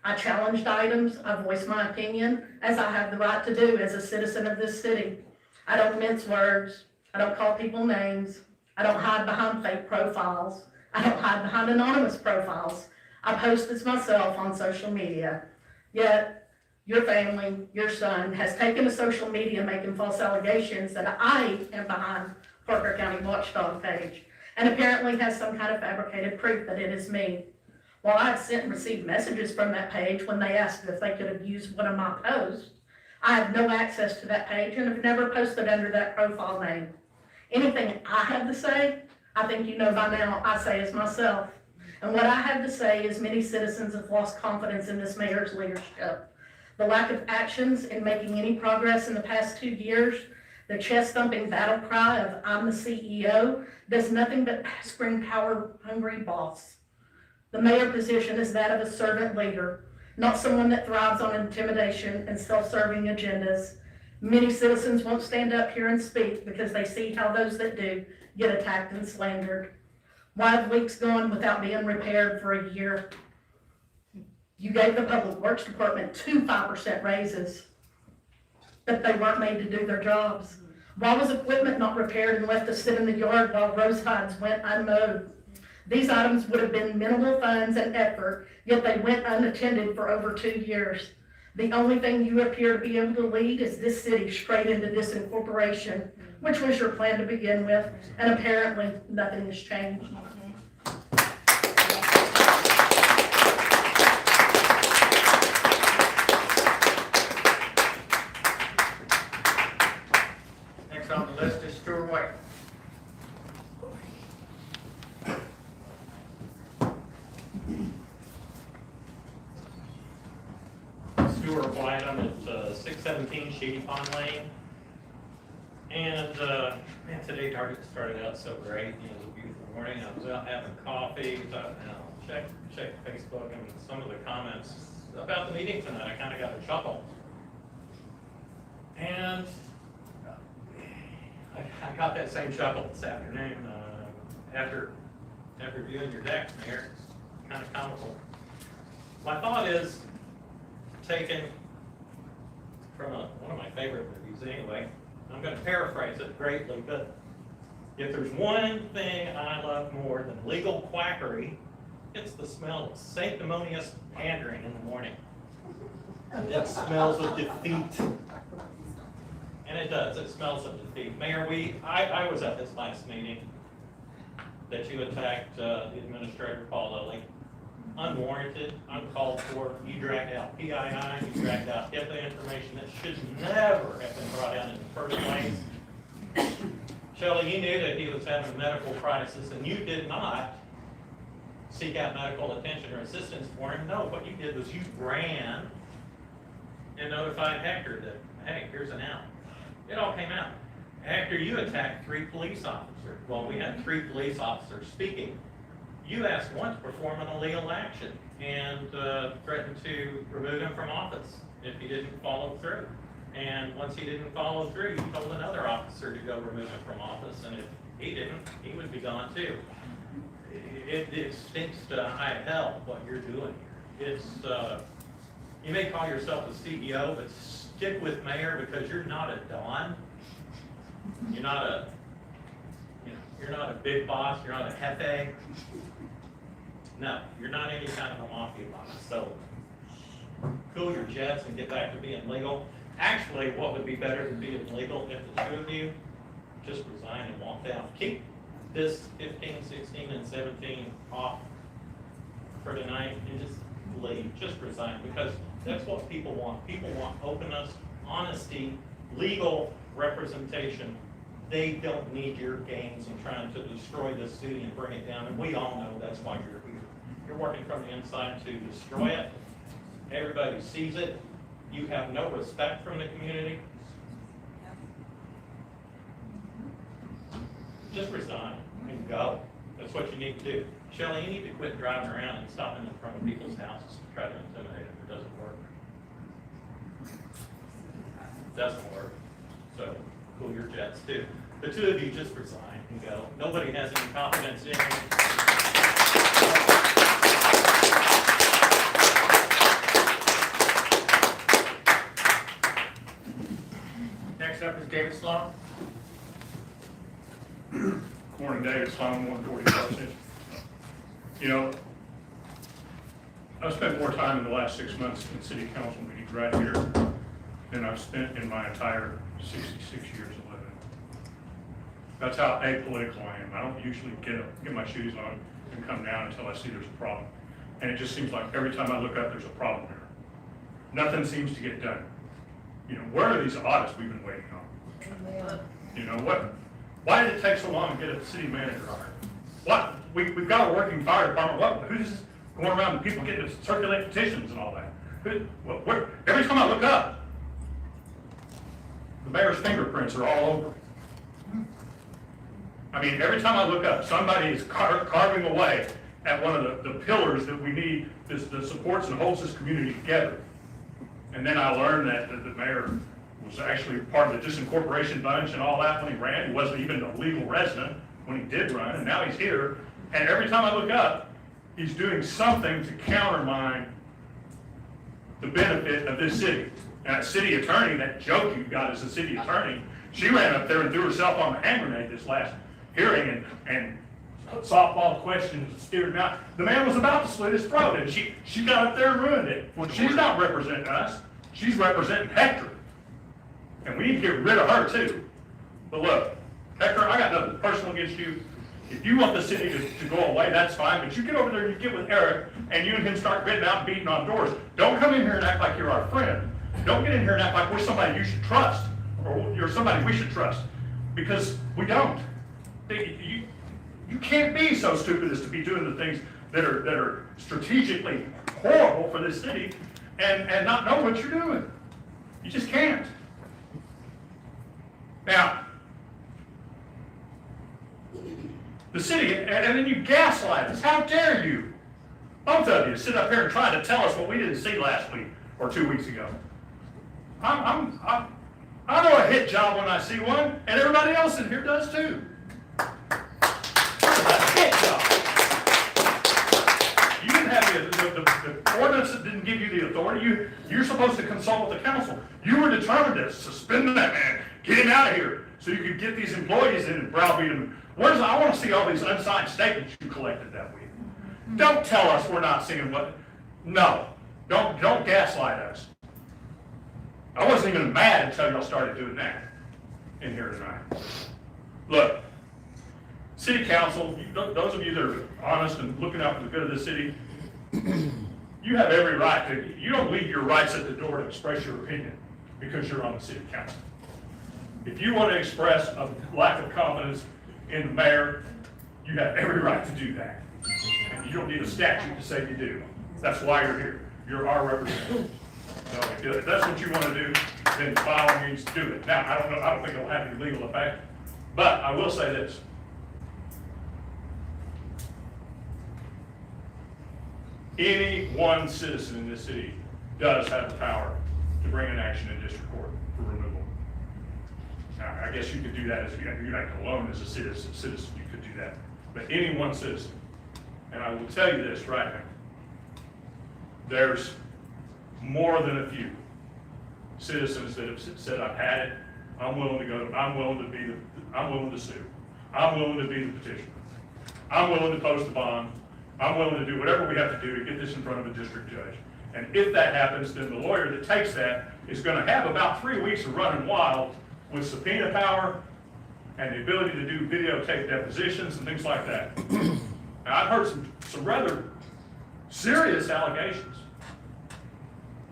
[SPEAKER 16] I challenged items, I voiced my opinion, as I have the right to do as a citizen of this city. I don't mince words, I don't call people names, I don't hide behind fake profiles, I don't hide behind anonymous profiles. I post this myself on social media. Yet, your family, your son, has taken to social media making false allegations that I am behind Parker County Watchdog page, and apparently has some kind of fabricated proof that it is me. While I have sent and received messages from that page when they asked if they could have used one of my posts, I have no access to that page and have never posted under that profile name. Anything I have to say, I think you know by now, I say as myself. And what I have to say is many citizens have lost confidence in this mayor's leadership. The lack of actions in making any progress in the past 2 years, the chest-thumping battle cry of "I'm the CEO" does nothing but scream power-hungry boss. The mayor position is that of a servant leader, not someone that thrives on intimidation and self-serving agendas. Many citizens won't stand up here and speak because they see how those that do get attacked and slandered. Why have leaks gone without being repaired for a year? You gave the Public Works Department 2 5% raises, but they weren't made to do their jobs. Why was equipment not repaired and left to sit in the yard while rose hides went unmowed? These items would have been minimal funds and effort, yet they went unattended for over 2 years. The only thing you appear to be able to lead is this city straight into disincorporation, which was your plan to begin with, and apparently nothing has changed.
[SPEAKER 11] Next on the list is Stuart White.
[SPEAKER 1] Stuart White, I'm at 617 Shady Pond Lane. And, man, today started out so great. It was a beautiful morning. I was out having coffee, check Facebook, and some of the comments about the meeting tonight, I kind of got a chuckle. And I got that same chuckle this afternoon after viewing your deck, Mayor. It's kind of comical. My thought is taken from one of my favorite movies anyway. I'm going to paraphrase it greatly, but if there's one thing I love more than legal quackery, it's the smell of sanctimonious pandering in the morning. It smells of defeat. And it does, it smells of defeat. Mayor, I was at this last meeting that you attacked the administrator, Paul Lilly. Unwarranted, uncalled for. You dragged out PII, you dragged out HIPAA information that should never have been brought out in the first place. Shelley, you knew that he was having a medical crisis and you did not seek out medical attention or assistance for him. No, what you did was you ran and notified Hector that, hey, here's an out. It all came out. After you attacked 3 police officers, well, we had 3 police officers speaking. You asked one to perform an illegal action and threatened to remove him from office if he didn't follow through. And once he didn't follow through, you told another officer to go remove him from office, and if he didn't, he would be gone too. It stinks to high hell what you're doing here. It's you may call yourself a CEO, but stick with mayor because you're not a Don. You're not a you're not a big boss. You're not a jefe. No, you're not any kind of a mafia boss. So cool your jets and get back to being legal. Actually, what would be better than being legal if the 2 of you just resign and walked out. Keep this 15, 16, and 17 off for tonight and just leave. Just resign because that's what people want. People want openness, honesty, legal representation. They don't need your games and trying to destroy this city and bring it down. And we all know that's why you're here. You're working from the inside to destroy it. Everybody sees it. You have no respect from the community. Just resign and go. That's what you need to do. Shelley, you need to quit driving around and stopping in front of people's houses to try to intimidate them. It doesn't work. It doesn't work. So cool your jets too. The 2 of you just resign and go. Nobody has any confidence in you.
[SPEAKER 11] Next up is David Sloan.
[SPEAKER 17] Morning, David Sloan, 140 You know, I've spent more time in the last 6 months in city council meetings right here than I've spent in my entire 66 years of living. That's how apolitical I am. I don't usually get my shoes on and come down until I see there's a problem. And it just seems like every time I look up, there's a problem here. Nothing seems to get done. You know, where are these audits we've been waiting on? You know, why did it take so long to get a city manager hired? What? We've got a working fire department. Who's going around and people getting to circulate petitions and all that? Every time I look up, the mayor's fingerprints are all over. I mean, every time I look up, somebody is carving away at one of the pillars that we need that supports and holds this community together. And then I learned that the mayor was actually part of the disincorporation bunch and all that when he ran. He wasn't even a legal resident when he did run, and now he's here. And every time I look up, he's doing something to countermine the benefit of this city. And that city attorney, that joke you got as a city attorney, she ran up there and threw herself on the hand grenade this last hearing and softball questions and steered him out. The man was about to slit his throat, and she got up there and ruined it. Well, she's not representing us. She's representing Hector. And we need to get rid of her too. But look, Hector, I got nothing personal against you. If you want the city to go away, that's fine, but you get over there and you get with Eric, and you and him start getting out and beating on doors. Don't come in here and act like you're our friend. Don't get in here and act like we're somebody you should trust, or you're somebody we should trust, because we don't. You can't be so stupid as to be doing the things that are strategically horrible for this city and not know what you're doing. You just can't. Now, the city, and then you gaslight us. How dare you? Both of you sit up here and try to tell us what we didn't see last week or 2 weeks ago. I know a hit job when I see one, and everybody else in here does too. A hit job. You didn't have the ordinance that didn't give you the authority. You're supposed to consult with the council. You were determined to suspend that man, get him out of here, so you could get these employees in and browbeat them. I want to see all these unsigned statements you collected that week. Don't tell us we're not seeing what. No, don't gaslight us. I wasn't even mad until y'all started doing that in here tonight. Look, city council, those of you that are honest and looking out for the good of the city, you have every right to. You don't leave your rights at the door to express your opinion because you're on the city council. If you want to express a lack of confidence in the mayor, you have every right to do that. And you don't need a statute to say you do. That's why you're here. You're our representative. So if that's what you want to do, then by all means do it. Now, I don't think it'll have any legal effect, but I will say this. Any one citizen in this city does have the power to bring an action in district court for removal. Now, I guess you could do that as you're not alone as a citizen, you could do that. But any one citizen, and I will tell you this right now, there's more than a few citizens that have said, I've had it, I'm willing to go, I'm willing to sue, I'm willing to be the petitioner, I'm willing to post a bond, I'm willing to do whatever we have to do to get this in front of a district judge. And if that happens, then the lawyer that takes that is going to have about 3 weeks of running wild with subpoena power and the ability to do videotape depositions and things like that. Now, I've heard some rather serious allegations.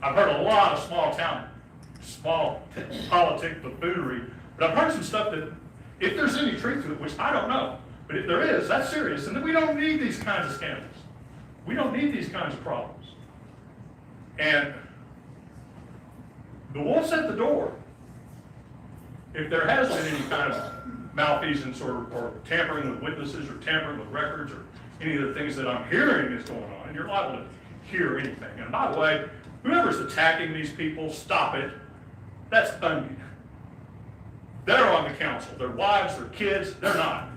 [SPEAKER 17] I've heard a lot of small politic buffoonery, but I've heard some stuff that, if there's any truth to it, which I don't know, but if there is, that's serious, and then we don't need these kinds of scandals. We don't need these kinds of problems. And the wolf's at the door. If there has been any kind of malfeasance or tampering with witnesses or tampering with records or any of the things that I'm hearing is going on, and you're liable to hear anything. And by the way, whoever's attacking these people, stop it. That's onion. They're on the council. Their wives, their kids, they're not.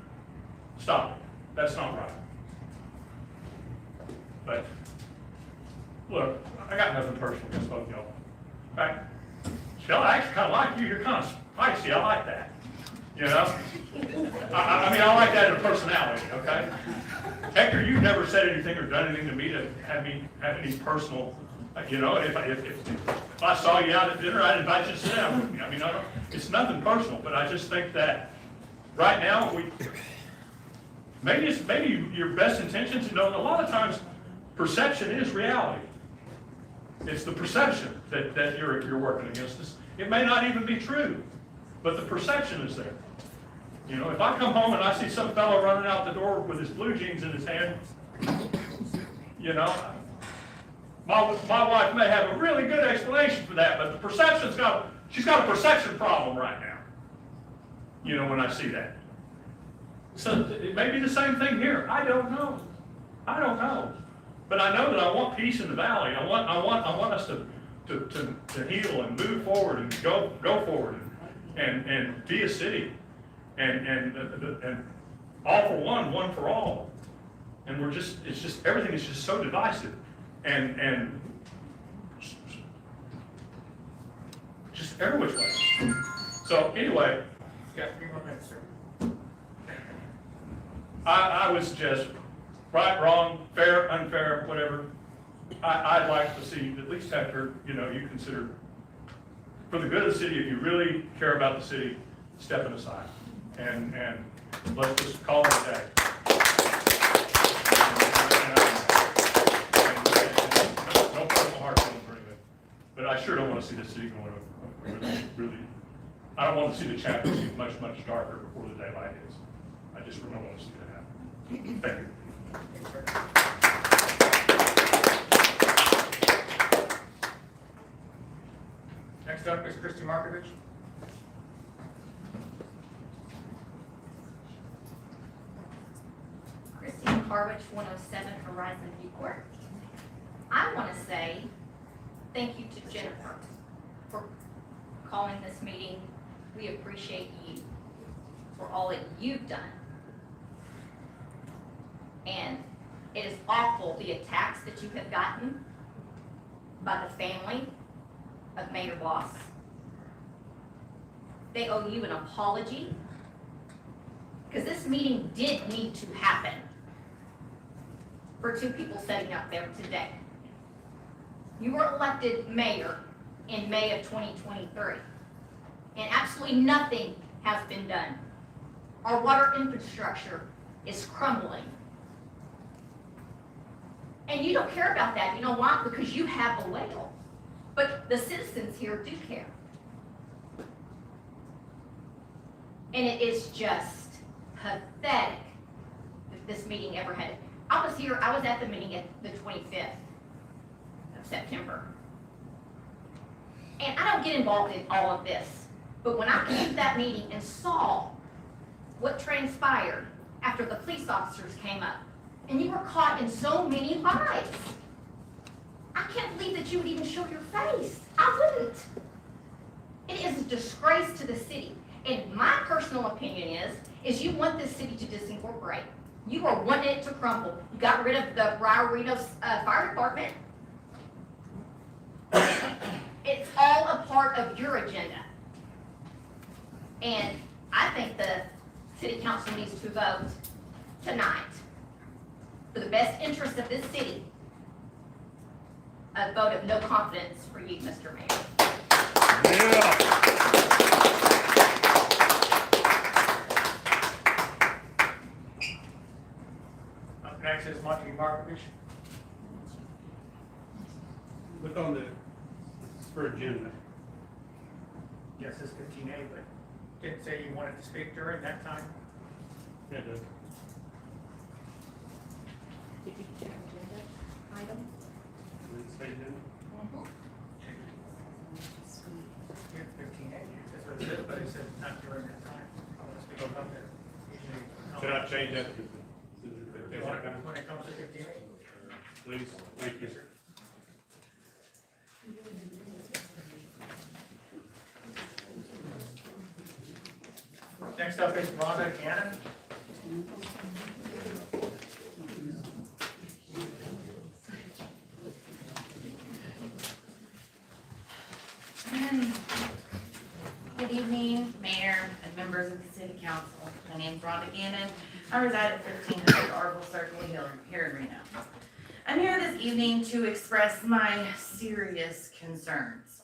[SPEAKER 17] Stop it. That's not right. But, look, I got nothing personal against both y'all. In fact, Shell, I actually kind of like you. You're kind of spicy. I like that. You know? I mean, I like that in a personality, okay? Hector, you've never said anything or done anything to me to have any personal, you know, if I saw you out at dinner, I'd invite you to sit down with me. I mean, it's nothing personal, but I just think that right now, maybe your best intentions, you know, a lot of times perception is reality. It's the perception that you're working against us. It may not even be true, but the perception is there. You know, if I come home and I see some fellow running out the door with his blue jeans in his hand, you know, my wife may have a really good explanation for that, but the perception's she's got a perception problem right now. You know, when I see that. So it may be the same thing here. I don't know. But I know that I want peace in the valley. I want us to heal and move forward and go forward and be a city and all for one for all. And everything is just so divisive and just every which way. So anyway,
[SPEAKER 11] Yeah, 3 more minutes, sir.
[SPEAKER 17] I would suggest, right, wrong, fair, unfair, whatever, I'd like to see, at least after, you consider, for the good of the city, if you really care about the city, stepping aside. And let's just call it a day. No personal hard feelings or anything, but I sure don't want to see the city going really, I don't want to see the chapter get much darker before the daylight is. I just don't want to see that happen. Thank you.
[SPEAKER 11] Next up is Christy Markovich.
[SPEAKER 18] Christine Harwich, 107 Horizon View Court. I want to say thank you to Jennifer for calling this meeting. We appreciate you for all that you've done. And it is awful the attacks that you have gotten by the family of Mayor Boss. They owe you an apology because this meeting did need to happen for two people sitting up there today. You were elected mayor in May of 2023, and absolutely nothing has been done. Our water infrastructure is crumbling. And you don't care about that. You know why? Because you have a whale. But the citizens here do care. And it is just pathetic that this meeting ever had. I was at the meeting at the 25th of September. And I don't get involved in all of this, but when I came to that meeting and saw what transpired after the police officers came up, and you were caught in so many lies, I can't believe that you would even show your face. I wouldn't. It is a disgrace to the city. And my personal opinion is you want this city to disincorporate. You are wanting it to crumble. You got rid of the Reno Fire Department. It's all a part of your agenda. And I think the city council needs to vote tonight for the best interest of this city, a vote of no confidence for you, Mr. Mayor.
[SPEAKER 11] Up next is Monty Markovich.
[SPEAKER 2] Look on the, for agenda.
[SPEAKER 11] Yes, it's 15A, but didn't say you wanted to speak during that time.
[SPEAKER 17] Yeah, it does.
[SPEAKER 9] Did you check agenda item?
[SPEAKER 11] Here, 15A, that's what it says, but it said not during that time. I want to speak about that. Usually-
[SPEAKER 17] Should I change that?
[SPEAKER 11] When it comes to 15A.
[SPEAKER 17] Please, thank you.
[SPEAKER 11] Next up is Rhonda Gannon.
[SPEAKER 19] Good evening, Mayor and members of the City Council. My name's Rhonda Gannon. I reside at 1500 Arville Circle here in Reno. I'm here this evening to express my serious concerns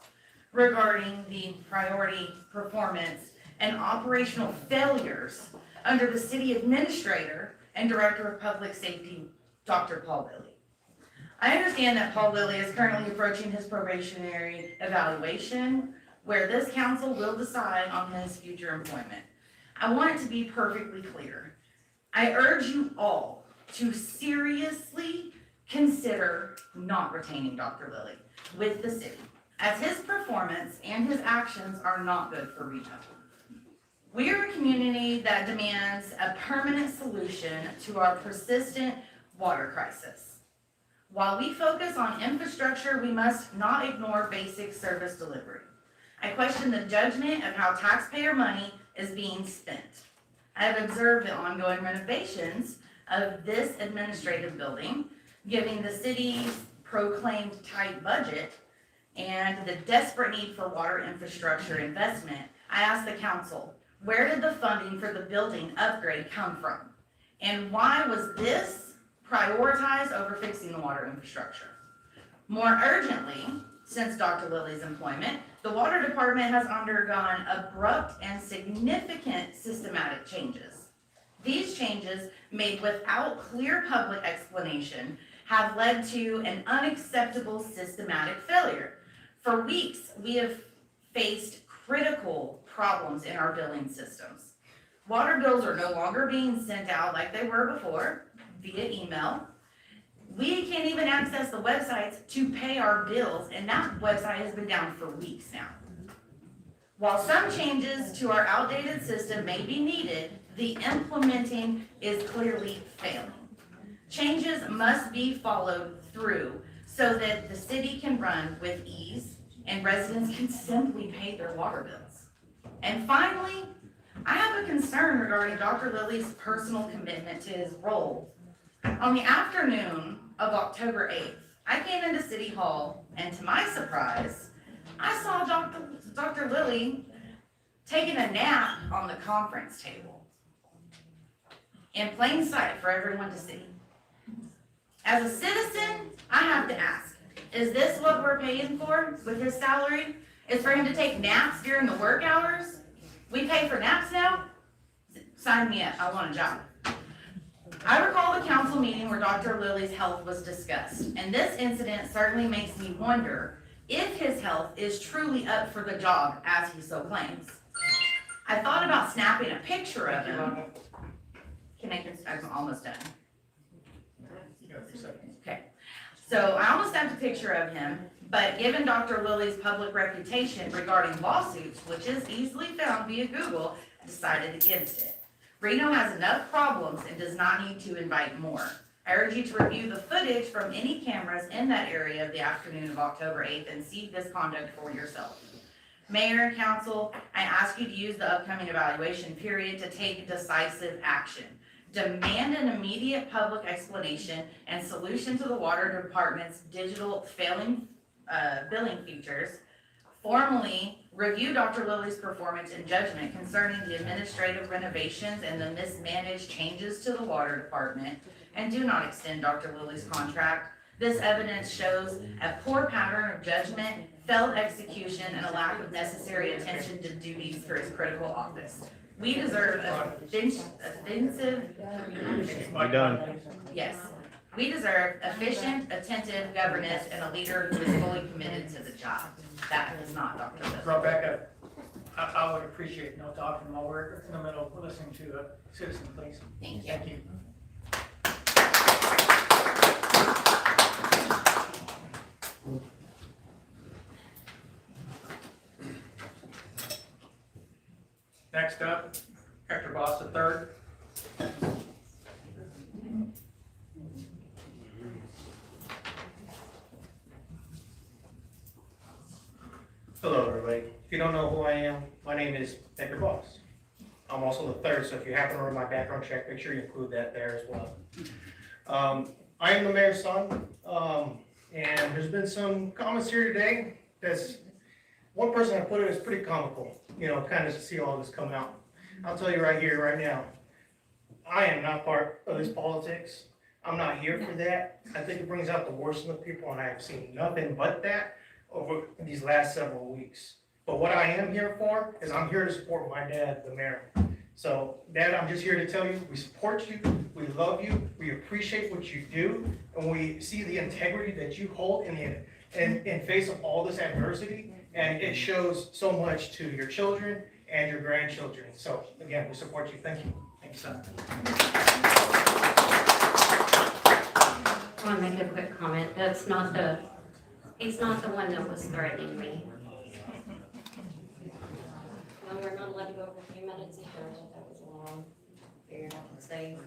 [SPEAKER 19] regarding the priority performance and operational failures under the City Administrator and Director of Public Safety, Dr. Paul Lilly. I understand that Paul Lilly is currently approaching his probationary evaluation, where this council will decide on his future employment. I want it to be perfectly clear. I urge you all to seriously consider not retaining Dr. Lilly with the city, as his performance and his actions are not good for Reno. We are a community that demands a permanent solution to our persistent water crisis. While we focus on infrastructure, we must not ignore basic service delivery. I question the judgment of how taxpayer money is being spent. I have observed the ongoing renovations of this administrative building, giving the city's proclaimed tight budget and the desperate need for water infrastructure investment. I ask the council, where did the funding for the building upgrade come from? And why was this prioritized over fixing the water infrastructure? More urgently, since Dr. Lilly's employment, the water department has undergone abrupt and significant systematic changes. These changes, made without clear public explanation, have led to an unacceptable systematic failure. For weeks, we have faced critical problems in our billing systems. Water bills are no longer being sent out like they were before, via email. We can't even access the websites to pay our bills, and that website has been down for weeks now. While some changes to our outdated system may be needed, the implementing is clearly failing. Changes must be followed through so that the city can run with ease and residents can simply pay their water bills. And finally, I have a concern regarding Dr. Lilly's personal commitment to his role. On the afternoon of October 8th, I came into City Hall, and to my surprise, I saw Dr. Lilly taking a nap on the conference table in plain sight for everyone to see. As a citizen, I have to ask, is this what we're paying for with his salary? Is for him to take naps during the work hours? We pay for naps now? Sign me up, I want a job. I recall the council meeting where Dr. Lilly's health was discussed, and this incident certainly makes me wonder if his health is truly up for the job as he so claims. I thought about snapping a picture of him. I'm almost done. Okay, so I almost snapped a picture of him, but given Dr. Lilly's public reputation regarding lawsuits, which is easily found via Google, I decided against it. Reno has enough problems and does not need to invite more. I urge you to review the footage from any cameras in that area of the afternoon of October 8th and see this conduct for yourself. Mayor and council, I ask you to use the upcoming evaluation period to take decisive action. Demand an immediate public explanation and solution to the water department's digital failing billing features. Formally review Dr. Lilly's performance and judgment concerning the administrative renovations and the mismanaged changes to the water department, and do not extend Dr. Lilly's contract. This evidence shows a poor pattern of judgment, failed execution, and a lack of necessary attention to duties for his critical office. We deserve offensive. Yes. We deserve efficient, attentive governance and a leader who is fully committed to the job. That is not Dr. Lilly.
[SPEAKER 11] Rebecca, I would appreciate no talking while we're in the middle of listening to a citizen, please.
[SPEAKER 19] Thank you.
[SPEAKER 11] Thank you. Next up, Hector Boss III.
[SPEAKER 20] Hello, everybody. If you don't know who I am, my name is Hector Boss. I'm also the third, so if you happen to run my background check, make sure you include that there as well. I am the mayor's son, and there's been some comments here today that's, one person I put it as pretty comical, kind of to see all this come out. I'll tell you right here, right now, I am not part of this politics. I'm not here for that. I think it brings out the worst in the people, and I have seen nothing but that over these last several weeks. But what I am here for is I'm here to support my dad, the mayor. So, Dad, I'm just here to tell you, we support you, we love you, we appreciate what you do, and we see the integrity that you hold in face of all this adversity, and it shows so much to your children and your grandchildren. So, again, we support you. Thank you.
[SPEAKER 11] Thanks, son.
[SPEAKER 21] I want to make a quick comment. He's not the one that was threatening me.
[SPEAKER 10] No, we're not allowed to go over a few minutes either, that was a long period, I would say.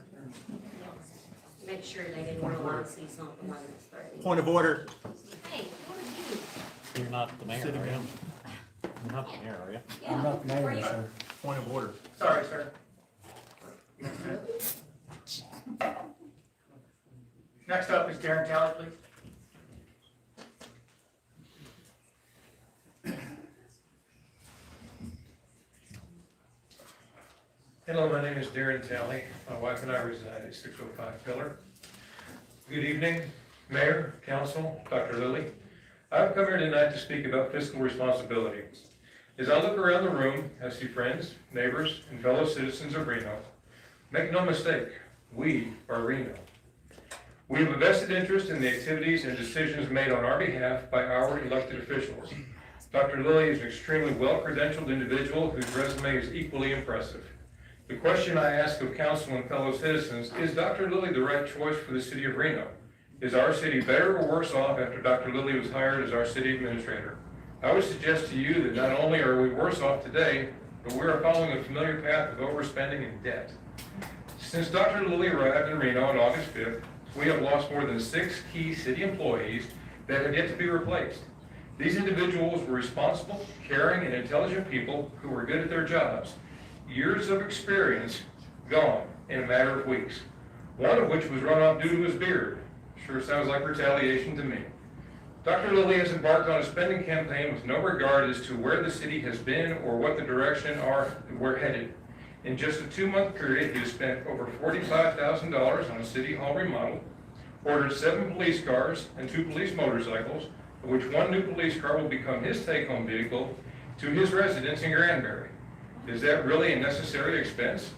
[SPEAKER 10] Make sure they didn't realize he's not the one that's threatening.
[SPEAKER 1] Point of order.
[SPEAKER 10] Hey, who are you?
[SPEAKER 1] You're not the mayor, are you? You're not the mayor, are you?
[SPEAKER 10] Yeah.
[SPEAKER 5] I'm not the mayor, sir.
[SPEAKER 1] Point of order.
[SPEAKER 11] Sorry, sir. Next up is Darren Talley, please.
[SPEAKER 6] Hello, my name is Darren Talley. My wife and I reside at 605 Pillar. Good evening, Mayor, Council, Dr. Lilly. I've come here tonight to speak about fiscal responsibility. As I look around the room, I see friends, neighbors, and fellow citizens of Reno. Make no mistake, we are Reno. We have a vested interest in the activities and decisions made on our behalf by our elected officials. Dr. Lilly is an extremely well-credentialed individual whose resume is equally impressive. The question I ask of council and fellow citizens, is Dr. Lilly the right choice for the city of Reno? Is our city better or worse off after Dr. Lilly was hired as our city administrator? I would suggest to you that not only are we worse off today, but we are following a familiar path of overspending and debt. Since Dr. Lilly arrived in Reno on August 5th, we have lost more than 6 key city employees that have yet to be replaced. These individuals were responsible, caring, and intelligent people who were good at their jobs. Years of experience gone in a matter of weeks, one of which was run off due to his beard. Sure sounds like retaliation to me. Dr. Lilly has embarked on a spending campaign with no regard as to where the city has been or what the direction we're headed. In just a 2-month period, he has spent over $45,000 on a city hall remodel, ordered 7 police cars and 2 police motorcycles, of which 1 new police car will become his take-home vehicle to his residence in Granbury. Is that really a necessary expense?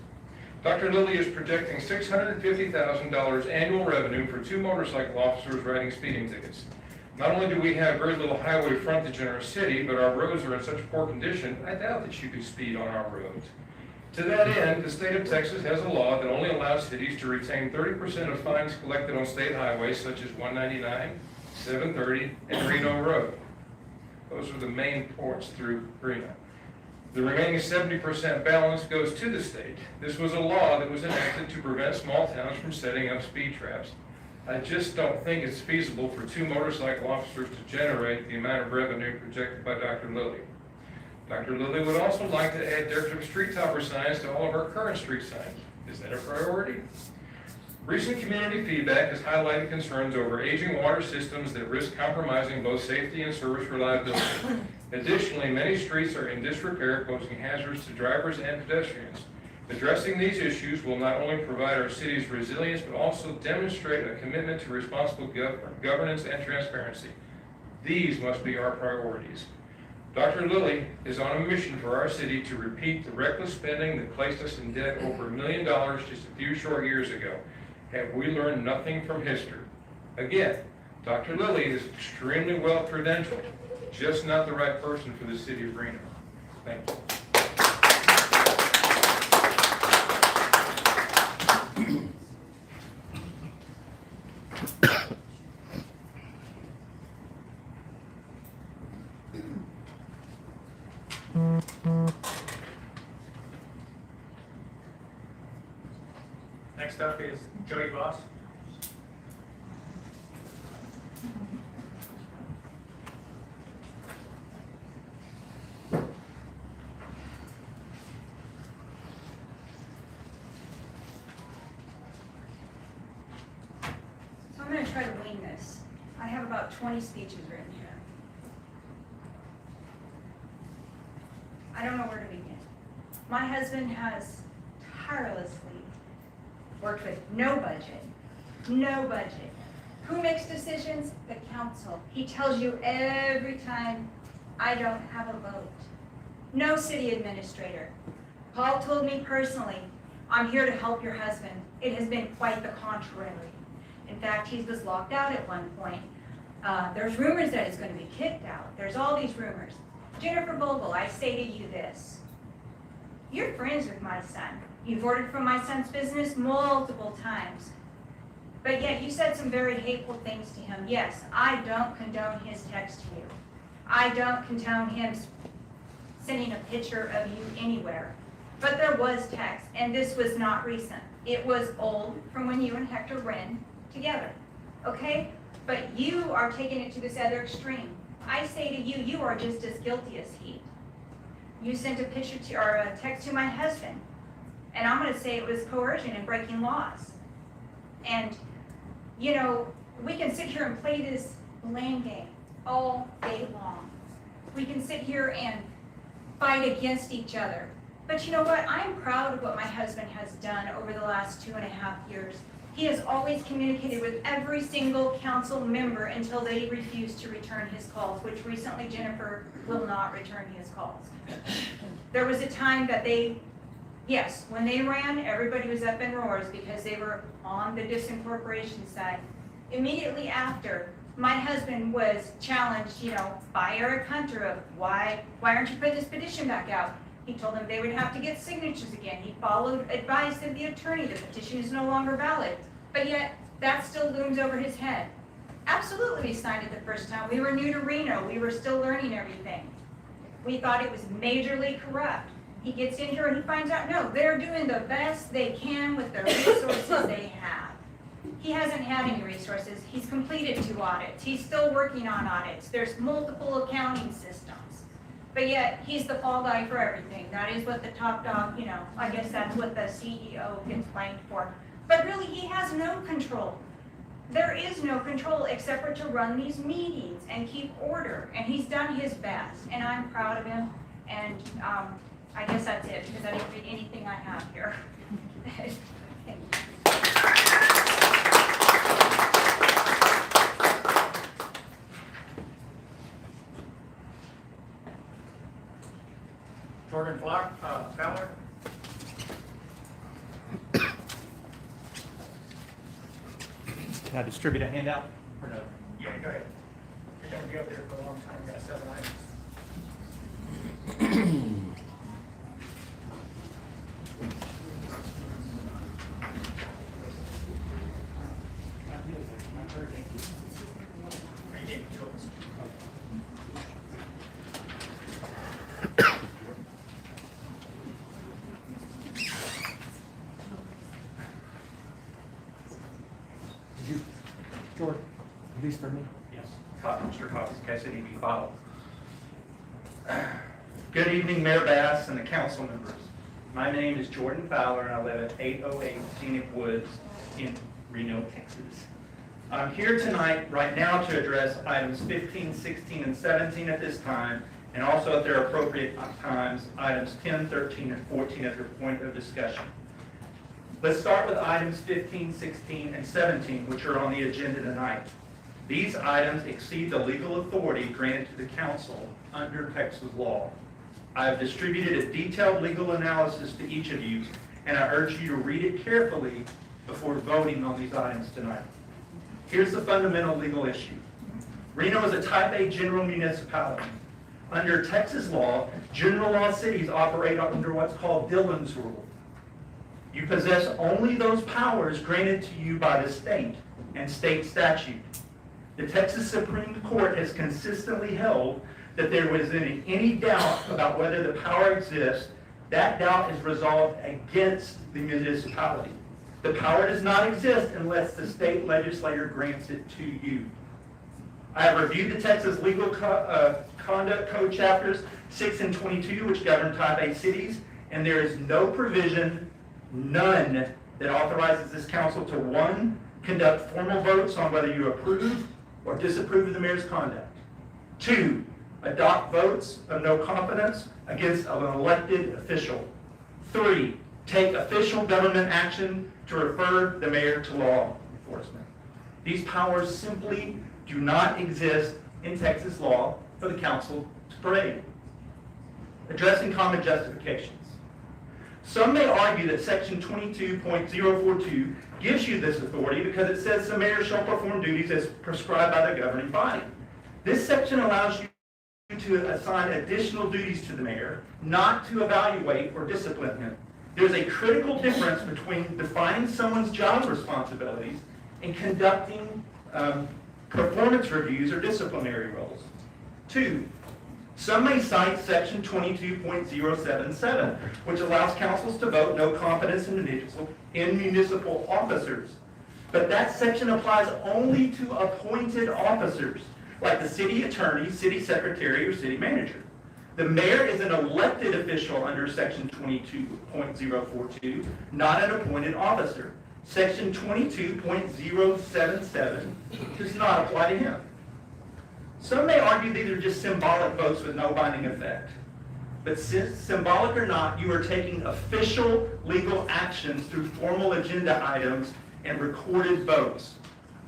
[SPEAKER 6] Dr. Lilly is projecting $650,000 annual revenue for 2 motorcycle officers writing speeding tickets. Not only do we have very little highway frontage in our city, but our roads are in such poor condition, I doubt that you could speed on our roads. To that end, the state of Texas has a law that only allows cities to retain 30% of fines collected on state highways such as 199, 730, and Reno Road. Those are the main ports through Reno. The remaining 70% balance goes to the state. This was a law that was enacted to prevent small towns from setting up speed traps. I just don't think it's feasible for 2 motorcycle officers to generate the amount of revenue projected by Dr. Lilly. Dr. Lilly would also like to add decorative street topper signs to all of our current street signs. Is that a priority? Recent community feedback has highlighted concerns over aging water systems that risk compromising both safety and service reliability. Additionally, many streets are in disrepair, posing hazards to drivers and pedestrians. Addressing these issues will not only provide our city's resilience, but also demonstrate a commitment to responsible governance and transparency. These must be our priorities. Dr. Lilly is on a mission for our city to repeat the reckless spending that placed us in debt over $1 million just a few short years ago. Have we learned nothing from history? Again, Dr. Lilly is extremely well credentialed, just not the right person for the city of Reno. Thank you.
[SPEAKER 11] Next up is Joey Boss.
[SPEAKER 22] So I'm going to try to wing this. I have about 20 speeches written here. I don't know where to begin. My husband has tirelessly worked with no budget. No budget. Who makes decisions? The council. He tells you every time, I don't have a vote. No city administrator. Paul told me personally, I'm here to help your husband. It has been quite the contrary. In fact, he was locked out at one point. There's rumors that he's going to be kicked out. There's all these rumors. Jennifer Vogel, I say to you this. You're friends with my son. You've ordered from my son's business multiple times. But yet you said some very hateful things to him. Yes, I don't condone his text to you. I don't condone him sending a picture of you anywhere. But there was text, and this was not recent. It was old from when you and Hector ran together. Okay? But you are taking it to this other extreme. I say to you, you are just as guilty as he. You sent a picture to, or a text to my husband. And I'm going to say it was coercion and breaking laws. And, you know, we can sit here and play this blame game all day long. We can sit here and fight against each other. But you know what? I am proud of what my husband has done over the last 2.5 years. He has always communicated with every single council member until they refuse to return his calls, which recently Jennifer will not return his calls. There was a time that yes, when they ran, everybody was up in roars because they were on the disincorporation side. Immediately after, my husband was challenged, by Eric Hunter of why aren't you putting this petition back out? He told them they would have to get signatures again. He followed advice of the attorney. The petition is no longer valid. But yet, that still looms over his head. Absolutely, we signed it the first time. We were new to Reno. We were still learning everything. We thought it was majorly corrupt. He gets in here and he finds out, no, they're doing the best they can with the resources they have. He hasn't had any resources. He's completed 2 audits. He's still working on audits. There's multiple accounting systems. But yet, he's the fall guy for everything. That is what the top dog, I guess that's what the CEO gets blamed for. But really, he has no control. There is no control except for to run these meetings and keep order. And he's done his best. And I'm proud of him. And I guess that's it, because I didn't read anything I have here. Thank you.
[SPEAKER 11] Jordan Fowler.
[SPEAKER 8] Can I distribute a handout or no?
[SPEAKER 11] Yeah, go ahead. You're gonna be up there for a long time, we got 7 items.
[SPEAKER 8] Jordan, at least for me.
[SPEAKER 12] Yes. Mr. Coffey's kd5bwp file. Good evening, Mayor Bass and the council members. My name is Jordan Fowler and I live at 808 Scenic Woods in Reno, Texas. I'm here tonight, right now, to address items 15, 16, and 17 at this time, and also at their appropriate times, items 10, 13, and 14 at their point of discussion. Let's start with items 15, 16, and 17, which are on the agenda tonight. These items exceed the legal authority granted to the council under Texas law. I have distributed a detailed legal analysis to each of you, and I urge you to read it carefully before voting on these items tonight. Here's the fundamental legal issue. Reno is a Type A general municipality. Under Texas law, general law cities operate under what's called Dillon's rule. You possess only those powers granted to you by the state and state statute. The Texas Supreme Court has consistently held that there was any doubt about whether the power exists, that doubt is resolved against the municipality. The power does not exist unless the state legislature grants it to you. I have reviewed the Texas Legal Conduct Code chapters 6 and 22, which govern Type A cities, and there is no provision, none, that authorizes this council to, 1, conduct formal votes on whether you approve or disapprove of the mayor's conduct. 2, adopt votes of no confidence against an elected official. 3, take official government action to refer the mayor to law enforcement. These powers simply do not exist in Texas law for the council to parade. Addressing common justifications. Some may argue that section 22.042 gives you this authority because it says the mayor shall perform duties as prescribed by the governing body. This section allows you to assign additional duties to the mayor, not to evaluate or discipline him. There's a critical difference between defining someone's job responsibilities and conducting performance reviews or disciplinary roles. 2, some may cite section 22.077, which allows councils to vote no confidence in municipal officers. But that section applies only to appointed officers, like the city attorney, city secretary, or city manager. The mayor is an elected official under section 22.042, not an appointed officer. Section 22.077 does not apply to him. Some may argue these are just symbolic votes with no binding effect. But symbolic or not, you are taking official legal actions through formal agenda items and recorded votes.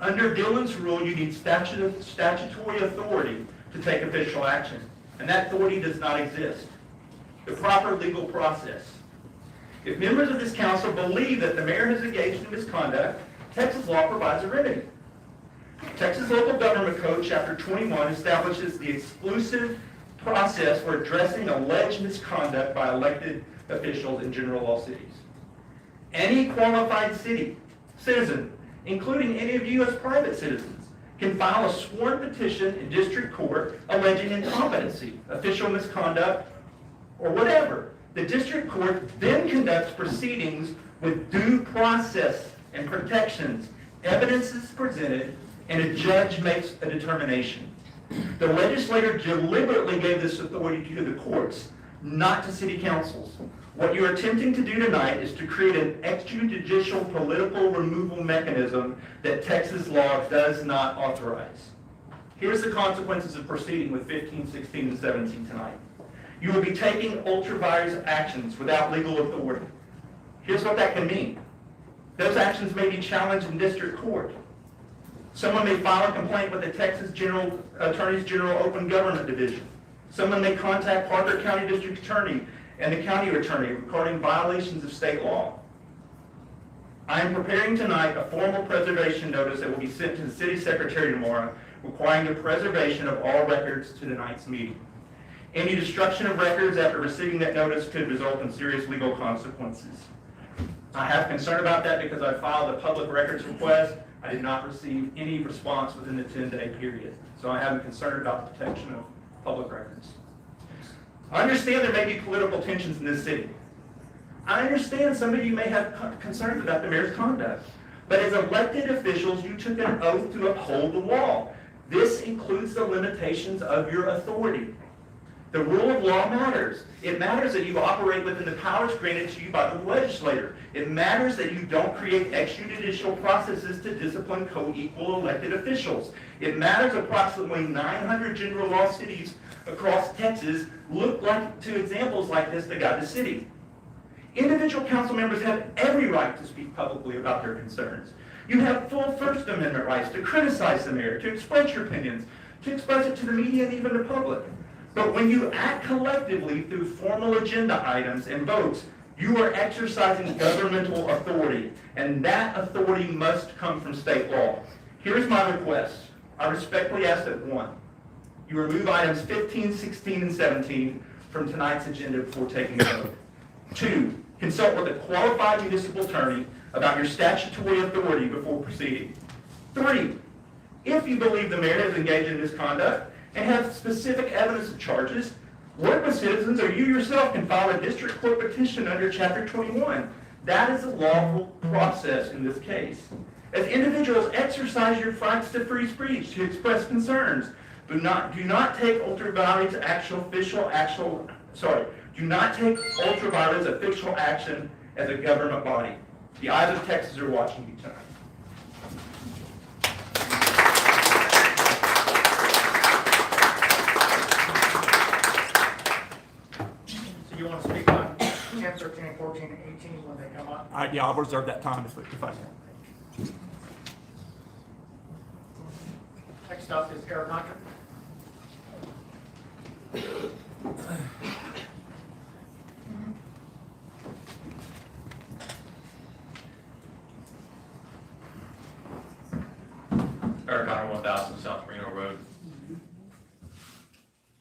[SPEAKER 12] Under Dillon's rule, you need statutory authority to take official action, and that authority does not exist. The proper legal process. If members of this council believe that the mayor has engaged in misconduct, Texas law provides a remedy. Texas Local Government Code, Chapter 21, establishes the exclusive process for addressing alleged misconduct by elected officials in general law cities. Any qualified citizen, including any of you as private citizens, can file a sworn petition in district court alleging incompetency, official misconduct, or whatever. The district court then conducts proceedings with due process and protections. Evidence is presented, and a judge makes a determination. The legislator deliberately gave this authority to the courts, not to city councils. What you are attempting to do tonight is to create an extrajudicial political removal mechanism that Texas law does not authorize. Here's the consequences of proceeding with 15, 16, and 17 tonight. You will be taking ultra-vires actions without legal authority. Here's what that can mean. Those actions may be challenged in district court. Someone may file a complaint with the Texas Attorney's General Open Government Division. Someone may contact Parker County District Attorney and the county attorney regarding violations of state law. I am preparing tonight a formal preservation notice that will be sent to the city secretary tomorrow, requiring the preservation of all records to tonight's meeting. Any destruction of records after receiving that notice could result in serious legal consequences. I have concern about that because I filed a public records request. I did not receive any response within the 10-day period. So I have a concern about the protection of public records. I understand there may be political tensions in this city. I understand some of you may have concerns about the mayor's conduct. But as elected officials, you took an oath to uphold the law. This includes the limitations of your authority. The rule of law matters. It matters that you operate within the powers granted to you by the legislator. It matters that you don't create extrajudicial processes to discipline co-equal elected officials. It matters approximately 900 general law cities across Texas look like to examples like this that guide the city. Individual council members have every right to speak publicly about their concerns. You have full First Amendment rights to criticize the mayor, to express your opinions, to express it to the media and even the public. But when you act collectively through formal agenda items and votes, you are exercising governmental authority, and that authority must come from state law. Here's my request. I respectfully ask that 1, you remove items 15, 16, and 17 from tonight's agenda before taking a vote. 2, consult with a qualified municipal attorney about your statutory authority before proceeding. 3, if you believe the mayor has engaged in misconduct and have specific evidence of charges, work with citizens or you yourself can file a district court petition under Chapter 21. That is a lawful process in this case. As individuals, exercise your rights to free speech, to express concerns. Do not take ultraviolence official action as a government body. The eyes of Texas are watching you tonight.
[SPEAKER 11] So you want to speak on 10, 13, 14, and 18 when they come up?
[SPEAKER 8] Yeah, I'll reserve that time if I can.
[SPEAKER 11] Next up is Eric Hunter.
[SPEAKER 3] Eric Hunter, 1000 South Reno Road.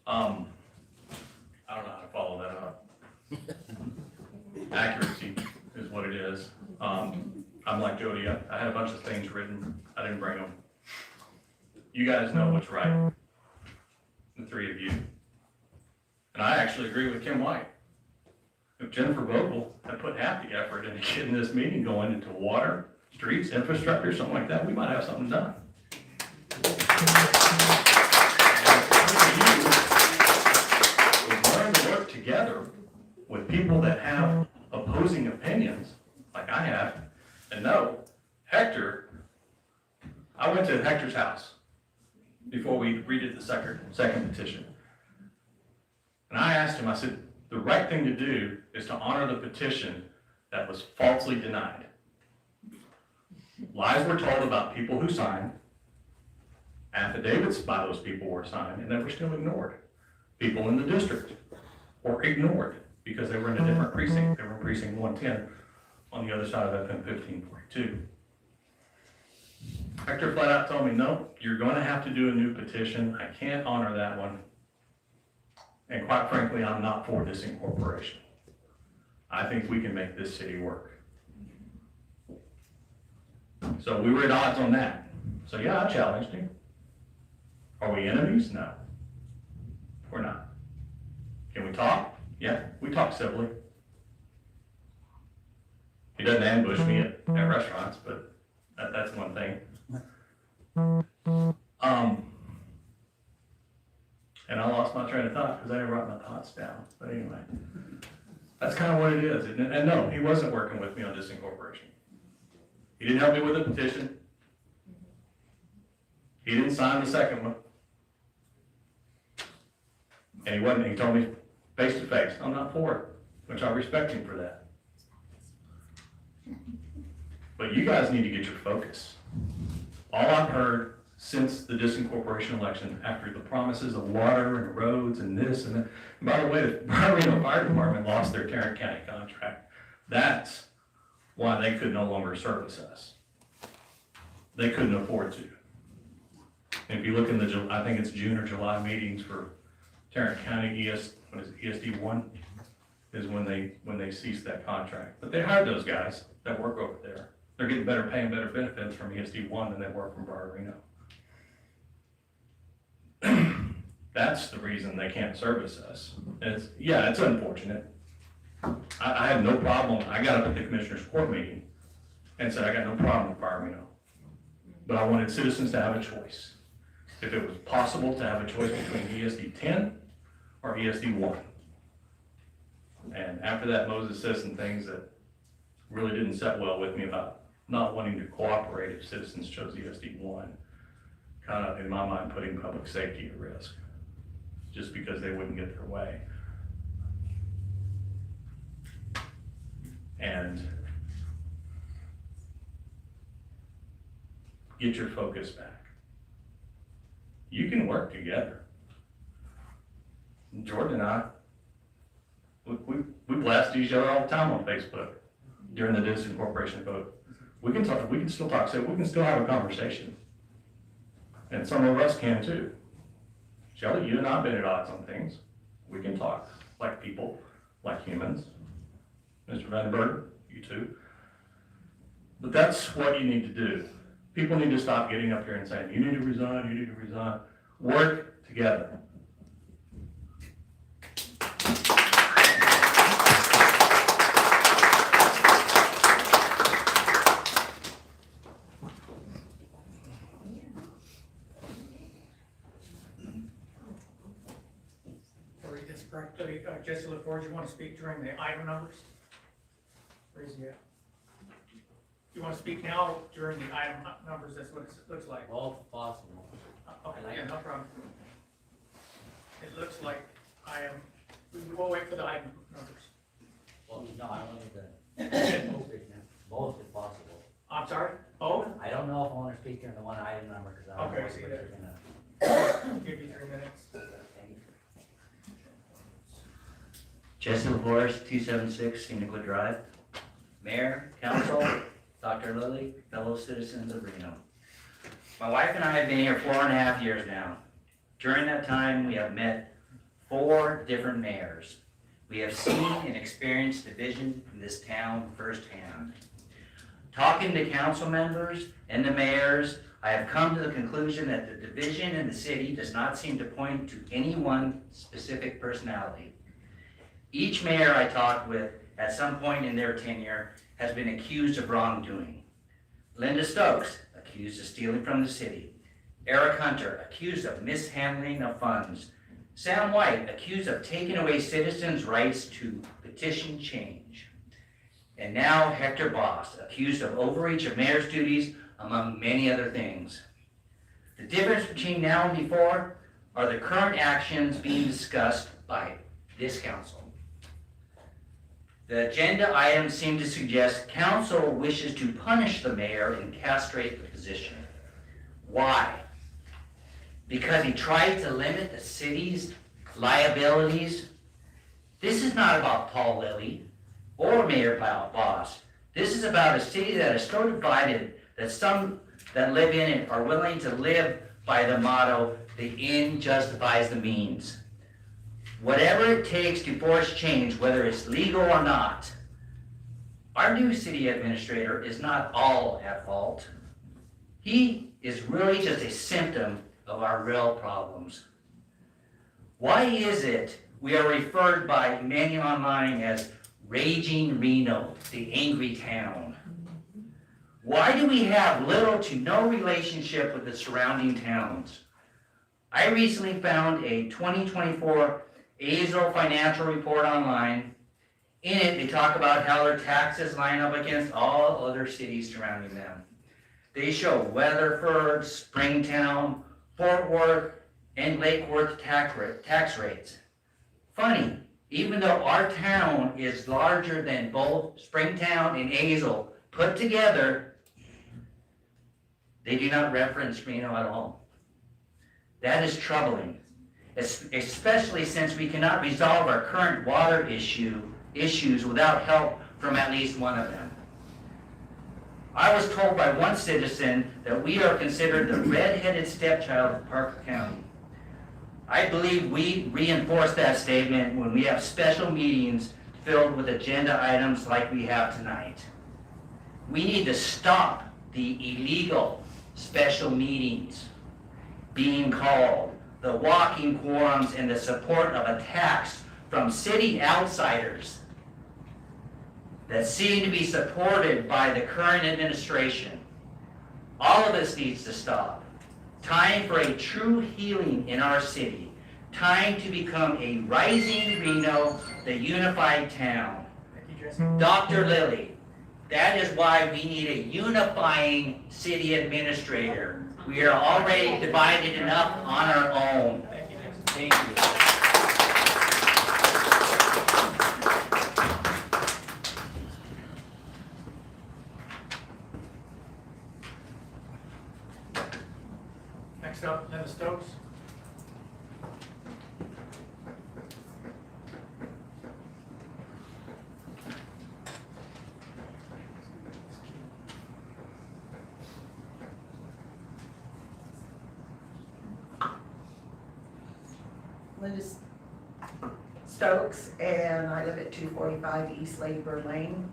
[SPEAKER 3] I don't know how to follow that up. Accuracy is what it is. I'm like Jody, I had a bunch of things written, I didn't bring them. You guys know what's right, the 3 of you. And I actually agree with Kim White. If Jennifer Vogel had put half the effort into getting this meeting going into water, streets, infrastructure, something like that, we might have something done. We've learned to work together with people that have opposing opinions, like I have, and no, Hector, I went to Hector's house before we redid the second petition. And I asked him, I said, The right thing to do is to honor the petition that was falsely denied. Lies were told about people who signed, affidavits by those people were signed, and they were still ignored. People in the district were ignored because they were in a different precinct. They were in precinct 110 on the other side of FM 1542. Hector flat out told me, no, you're going to have to do a new petition. I can't honor that one. And quite frankly, I'm not for this incorporation. I think we can make this city work. So we were at odds on that. So yeah, I challenged him. Are we enemies? No, we're not. Can we talk? Yeah, we talk civilly. He doesn't ambush me at restaurants, but that's one thing. And I lost my train of thought because I didn't write my thoughts down. But anyway, that's kind of what it is. And no, he wasn't working with me on this incorporation. He didn't help me with the petition. He didn't sign the second one. And he told me face to face, I'm not for it, which I respect him for that. But you guys need to get your focus. All I've heard since the disincorporation election, after the promises of water and roads and this and that, and by the way, the Reno Fire Department lost their Tarrant County contract. That's why they could no longer service us. They couldn't afford to. And if you look in the, I think it's June or July meetings for Tarrant County ESD 1 is when they ceased that contract. But they hired those guys that work over there. They're getting better pay and better benefits from ESD 1 than they were from Reno. That's the reason they can't service us. It's unfortunate. I have no problem. I got up at the commissioner's court meeting and said I got no problem with Reno. But I wanted citizens to have a choice. If it was possible to have a choice between ESD 10 or ESD 1. And after that, Moses said some things that really didn't set well with me about not wanting to cooperate if citizens chose ESD 1. Kind of, in my mind, putting public safety at risk just because they wouldn't get their way. And get your focus back. You can work together. Jordan and I, we blast each other all the time on Facebook during the disincorporation vote. We can talk, we can still talk, so we can still have a conversation. And some of us can too. Shelley, you and I have been at odds on things. We can talk like people, like humans. Mr. Vandenberg, you too. But that's what you need to do. People need to stop getting up here and saying, you need to resign, you need to resign. Work together.
[SPEAKER 11] Read this correctly. Jesse LaForge, you want to speak during the item numbers? Raise your hand. You want to speak now or during the item numbers? That's what it looks like.
[SPEAKER 13] Both possible.
[SPEAKER 11] Okay, yeah, no problem. It looks like we'll wait for the item numbers.
[SPEAKER 13] Well, no, I don't want to. Both if possible.
[SPEAKER 11] I'm sorry? Both?
[SPEAKER 13] I don't know if I want to speak during the one item number, because I don't know
[SPEAKER 11] Okay,
[SPEAKER 13] what
[SPEAKER 11] see
[SPEAKER 13] you're
[SPEAKER 11] that.
[SPEAKER 13] gonna.
[SPEAKER 11] Give you 3 minutes.
[SPEAKER 13] Jesse LaForest, 276 Scenic Drive. Mayor, council, Dr. Lilly, fellow citizens of Reno. My wife and I have been here 4.5 years now. During that time, we have met 4 different mayors. We have seen and experienced division in this town firsthand. Talking to council members and the mayors, I have come to the conclusion that the division in the city does not seem to point to any one specific personality. Each mayor I talked with at some point in their tenure has been accused of wrongdoing. Linda Stokes, accused of stealing from the city. Eric Hunter, accused of mishandling of funds. Sam White, accused of taking away citizens' rights to petition change. And now Hector Boss, accused of overreach of mayor's duties, among many other things. The difference between now and before are the current actions being discussed by this council. The agenda items seem to suggest council wishes to punish the mayor and castrate the position. Why? Because he tried to limit the city's liabilities? This is not about Paul Lilly or Mayor Boss. This is about a city that is so divided that some that live in it are willing to live by the motto, the end justifies the means. Whatever it takes to force change, whether it's legal or not. Our new city administrator is not all at fault. He is really just a symptom of our real problems. Why is it we are referred by many online as Raging Reno, the angry town? Why do we have little to no relationship with the surrounding towns? I recently found a 2024 Azle financial report online. In it, they talk about how their taxes line up against all other cities surrounding them. They show Weatherford, Springtown, Fort Worth, and Lake Worth tax rates. Funny, even though our town is larger than both Springtown and Azle put together, they do not reference Reno at all. That is troubling, especially since we cannot resolve our current water issues without help from at least one of them. I was told by one citizen that we are considered the red-headed stepchild of Parker County. I believe we reinforce that statement when we have special meetings filled with agenda items like we have tonight. We need to stop the illegal special meetings being called, the walking quorums, and the support of attacks from city outsiders that seem to be supported by the current administration. All of this needs to stop. Time for a true healing in our city. Time to become a rising Reno, the unified town. Dr. Lilly, that is why we need a unifying city administrator. We are already divided enough on our own. Thank you.
[SPEAKER 11] Next up, Linda Stokes.
[SPEAKER 7] Linda Stokes, and I live at 245 East Ladybird Lane.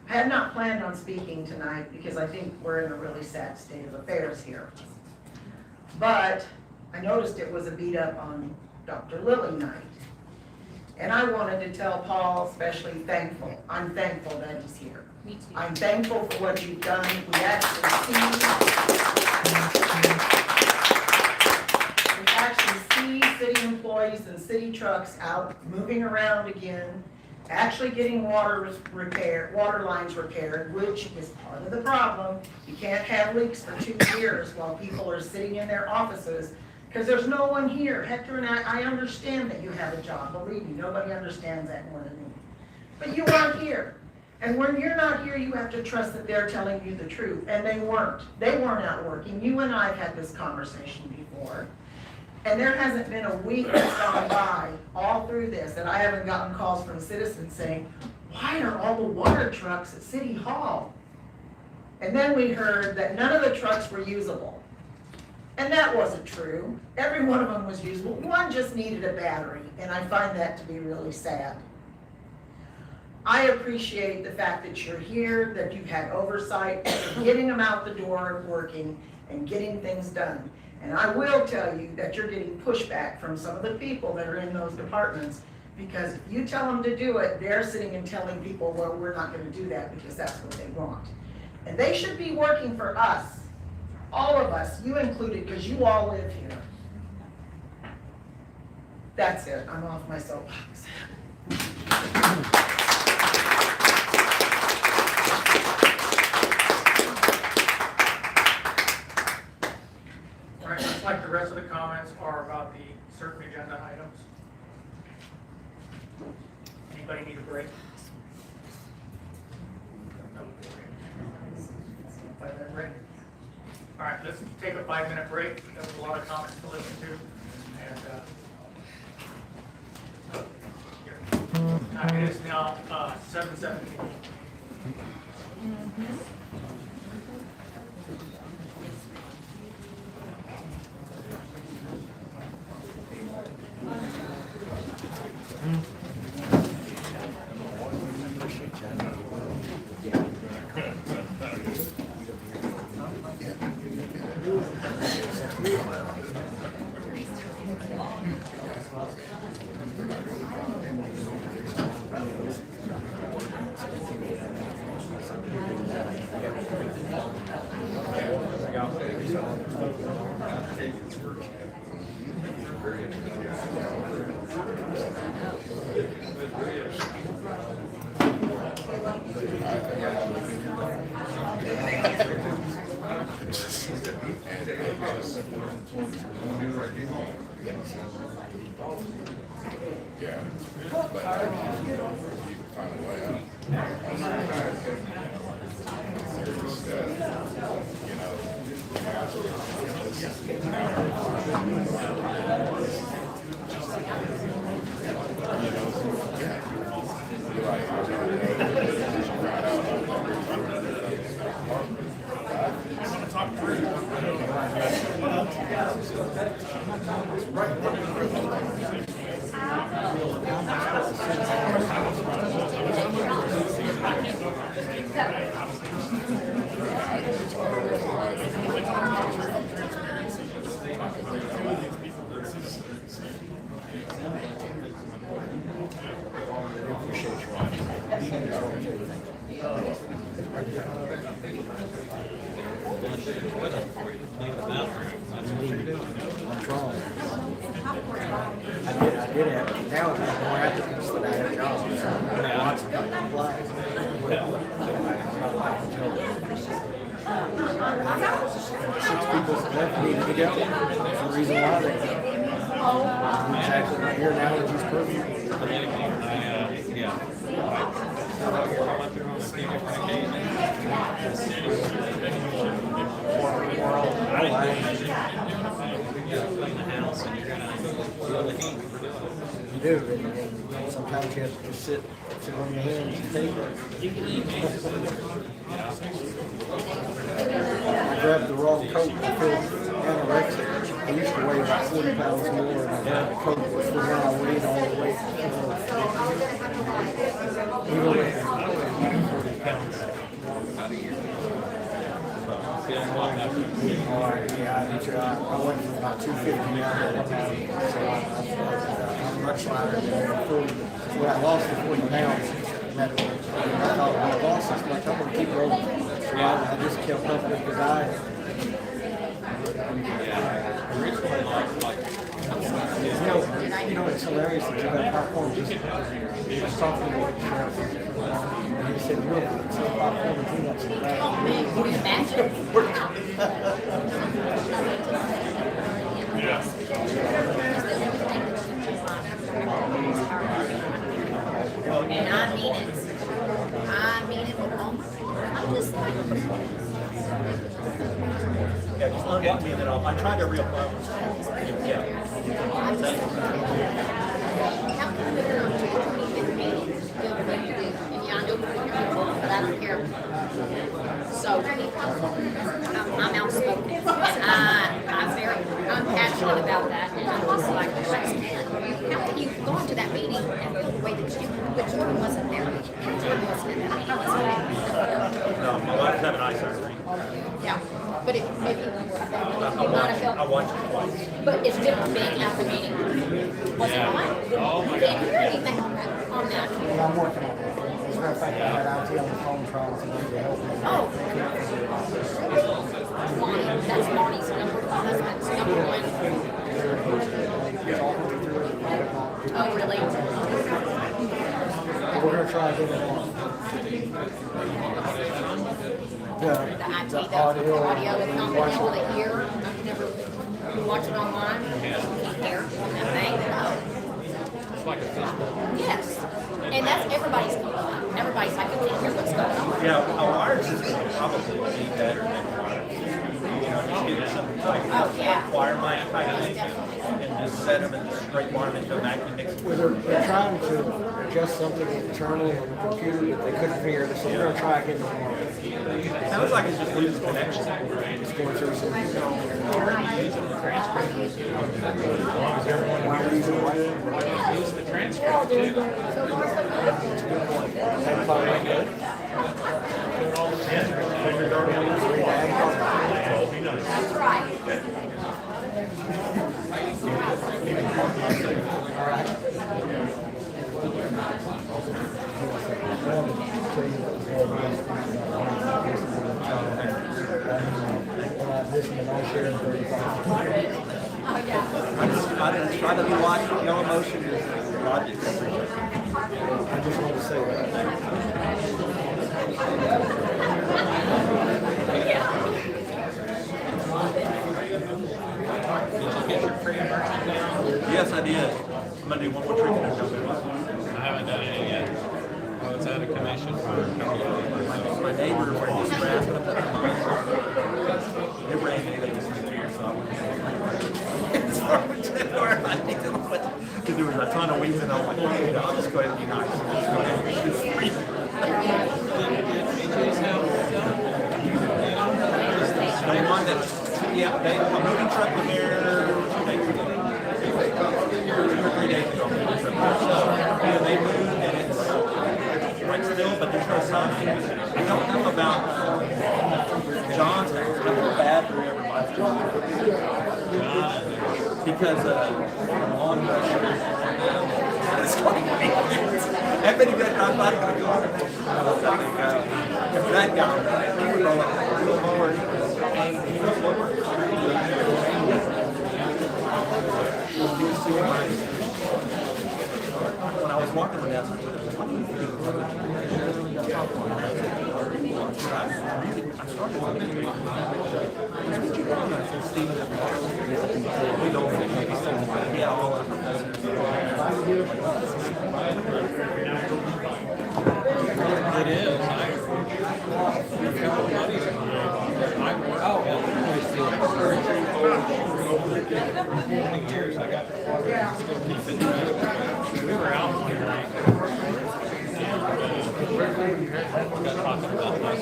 [SPEAKER 7] I had not planned on speaking tonight because I think we're in a really sad state of affairs here. But I noticed it was a beat up on Dr. Lilly night. And I wanted to tell Paul, especially I'm thankful that he's here.
[SPEAKER 10] Me too.
[SPEAKER 7] I'm thankful for what you've done. We actually see city employees and city trucks out moving around again, actually getting water lines repaired, which is part of the problem. You can't have leaks for 2 years while people are sitting in their offices because there's no one here. Hector and I understand that you have a job. Believe me, nobody understands that more than me. But you aren't here. And when you're not here, you have to trust that they're telling you the truth. And they weren't. They weren't out working. You and I have had this conversation before. And there hasn't been a week that's gone by all through this that I haven't gotten calls from citizens saying, why are all the water trucks at City Hall? And then we heard that none of the trucks were usable. And that wasn't true. Every one of them was usable. One just needed a battery, and I find that to be really sad. I appreciate the fact that you're here, that you've had oversight, getting them out the door and working and getting things done. And I will tell you that you're getting pushback from some of the people that are in those departments, because if you tell them to do it, they're sitting and telling people, well, we're not going to do that because that's what they want. And they should be working for us, all of us, you included, because you all live here. That's it. I'm off my soapbox.
[SPEAKER 11] All right, looks like the rest of the comments are about the certain agenda items. Anybody need a break? Rick? All right, let's take a 5-minute break. There was a lot of comments to listen to. And it is now 7:17.
[SPEAKER 5] Sometimes you have to sit on your hands and take it. I grabbed the wrong coat to feel anorexic. I used to weigh about 40 pounds more, and I grabbed the coat for now I weighed all the way to 40 pounds. Yeah, I went from about 250 now to so I'm much lighter than 40. When I lost the 40 pounds, and I thought, well, I lost this much, I'm going to keep rolling. So I just kept up with the diet. You know, it's hilarious that you got popcorn just talking to the sheriff. And he said, look, it's not popcorn and peanuts in the back.
[SPEAKER 18] And I mean it. I mean it with all my heart. I'm just like.
[SPEAKER 8] Yeah, just unlock me and then I tried to reapply. Yeah.
[SPEAKER 18] How come we're on 25th meeting, feel free to do, and yeah, I know we're here, but I don't care. So, I'm outspoken, and I'm passionate about that, and I'm just like, how can you go into that meeting and feel the way that you, but Jordan wasn't there, and Jordan wasn't in that meeting, wasn't there?
[SPEAKER 8] No, my wife's having eye surgery.
[SPEAKER 18] Yeah, but it, maybe, you might have felt.
[SPEAKER 8] I watched it twice.
[SPEAKER 18] But it's different being at the meeting. Was it fine? You didn't hear anything on that,
[SPEAKER 5] Well, I'm working on it. As a matter of fact, I had IT on the phone trying to help me.
[SPEAKER 18] Oh. Marty, that's Marty's number, husband's number one. Oh, really?
[SPEAKER 5] We're gonna try to get it on.
[SPEAKER 18] The IT, the audio, if not being able to hear, I've never, you watch it online, you can't hear on that thing, no. Yes, and that's everybody's complaint. Everybody's like, you can't hear what's going on.
[SPEAKER 8] Yeah, a wired system would probably be better than get some like water line type thing and just set them in the straight water into a vacuum mixer.
[SPEAKER 5] Well, they're trying to adjust something internally on the computer, but they couldn't figure it, so we're gonna try again tomorrow.
[SPEAKER 8] Sounds like it's just losing connection.
[SPEAKER 5] It's going through some.
[SPEAKER 1] Use the transcript too.
[SPEAKER 18] That's right.
[SPEAKER 8] I didn't try to be like no emotion is logic.
[SPEAKER 5] I just want to say that.
[SPEAKER 8] Yes, I did. I'm gonna do one more trick and then jump in.
[SPEAKER 1] I haven't done it yet. I was out of commission
[SPEAKER 8] My neighbor was just wrapping up that month. It rained and it was here, so it's hard to know where I think because there was a ton of weeds and I'm like, I'll just go ahead and be nice. I'll just go ahead and shoot some weeds. The one that, yeah, a moving truck was there 2 days ago. 2 or 3 days ago. Yeah, they moved and it's right still, but there's no sign. I don't know about John's. I feel bad for everybody. Because on it's like that many good. I'm not going to go on. If that guy, he would go a little forward. When I was walking with that, I started looking
[SPEAKER 1] It is. A couple of buddies of mine, years I got we were out one night and got talking about this.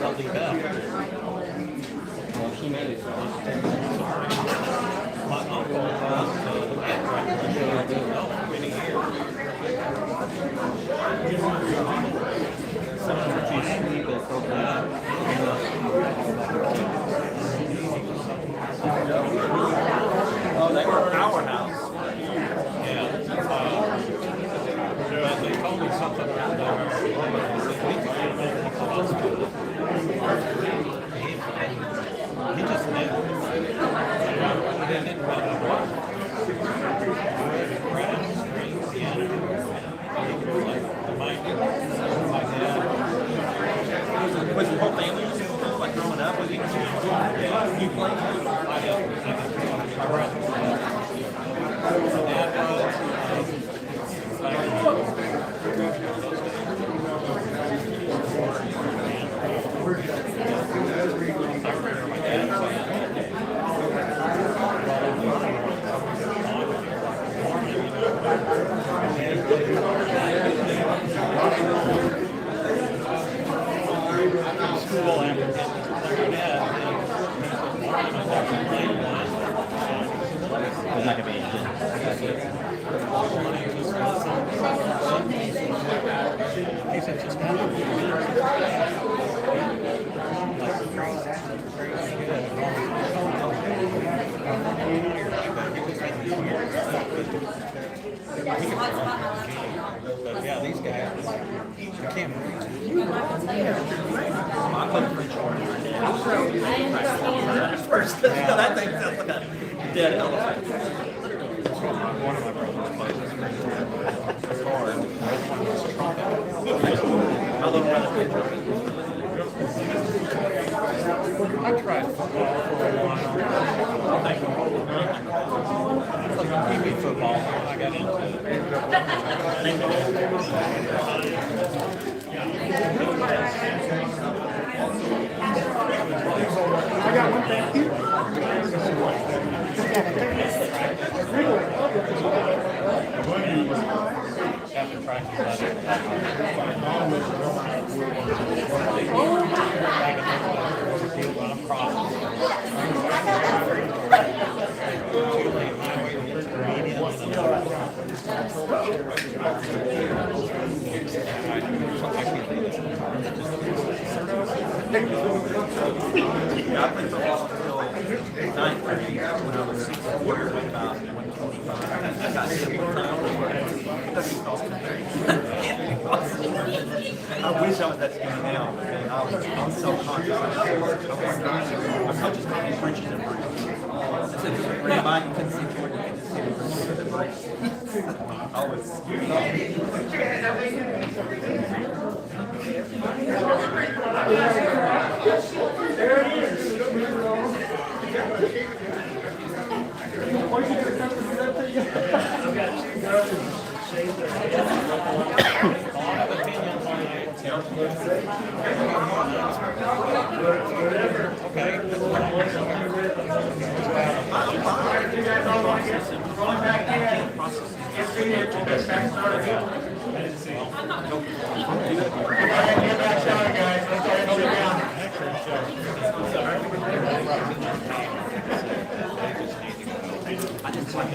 [SPEAKER 1] I'll leave out. Well, she made it. My uncle was many years.
[SPEAKER 8] Oh, they were at our house.
[SPEAKER 1] Yeah. But they told me something around there. He just knew. They didn't know what.
[SPEAKER 8] Was your whole family like growing up? Was you played? There's not going to be
[SPEAKER 1] Yeah, these guys, you can't
[SPEAKER 8] first, that thing sounds like a dead elephant.
[SPEAKER 1] One of my brothers plays this
[SPEAKER 8] My little brother.
[SPEAKER 1] I tried football for a while. TV football, I got into it.
[SPEAKER 5] I got one thank you.
[SPEAKER 8] I wish I was that skinny now. Man, I was so conscious. I'm not just making bridges and bridges. I said, just bring mine, you couldn't see Jordan, you could just see the bridges and bridges. I was.
[SPEAKER 5] There it is.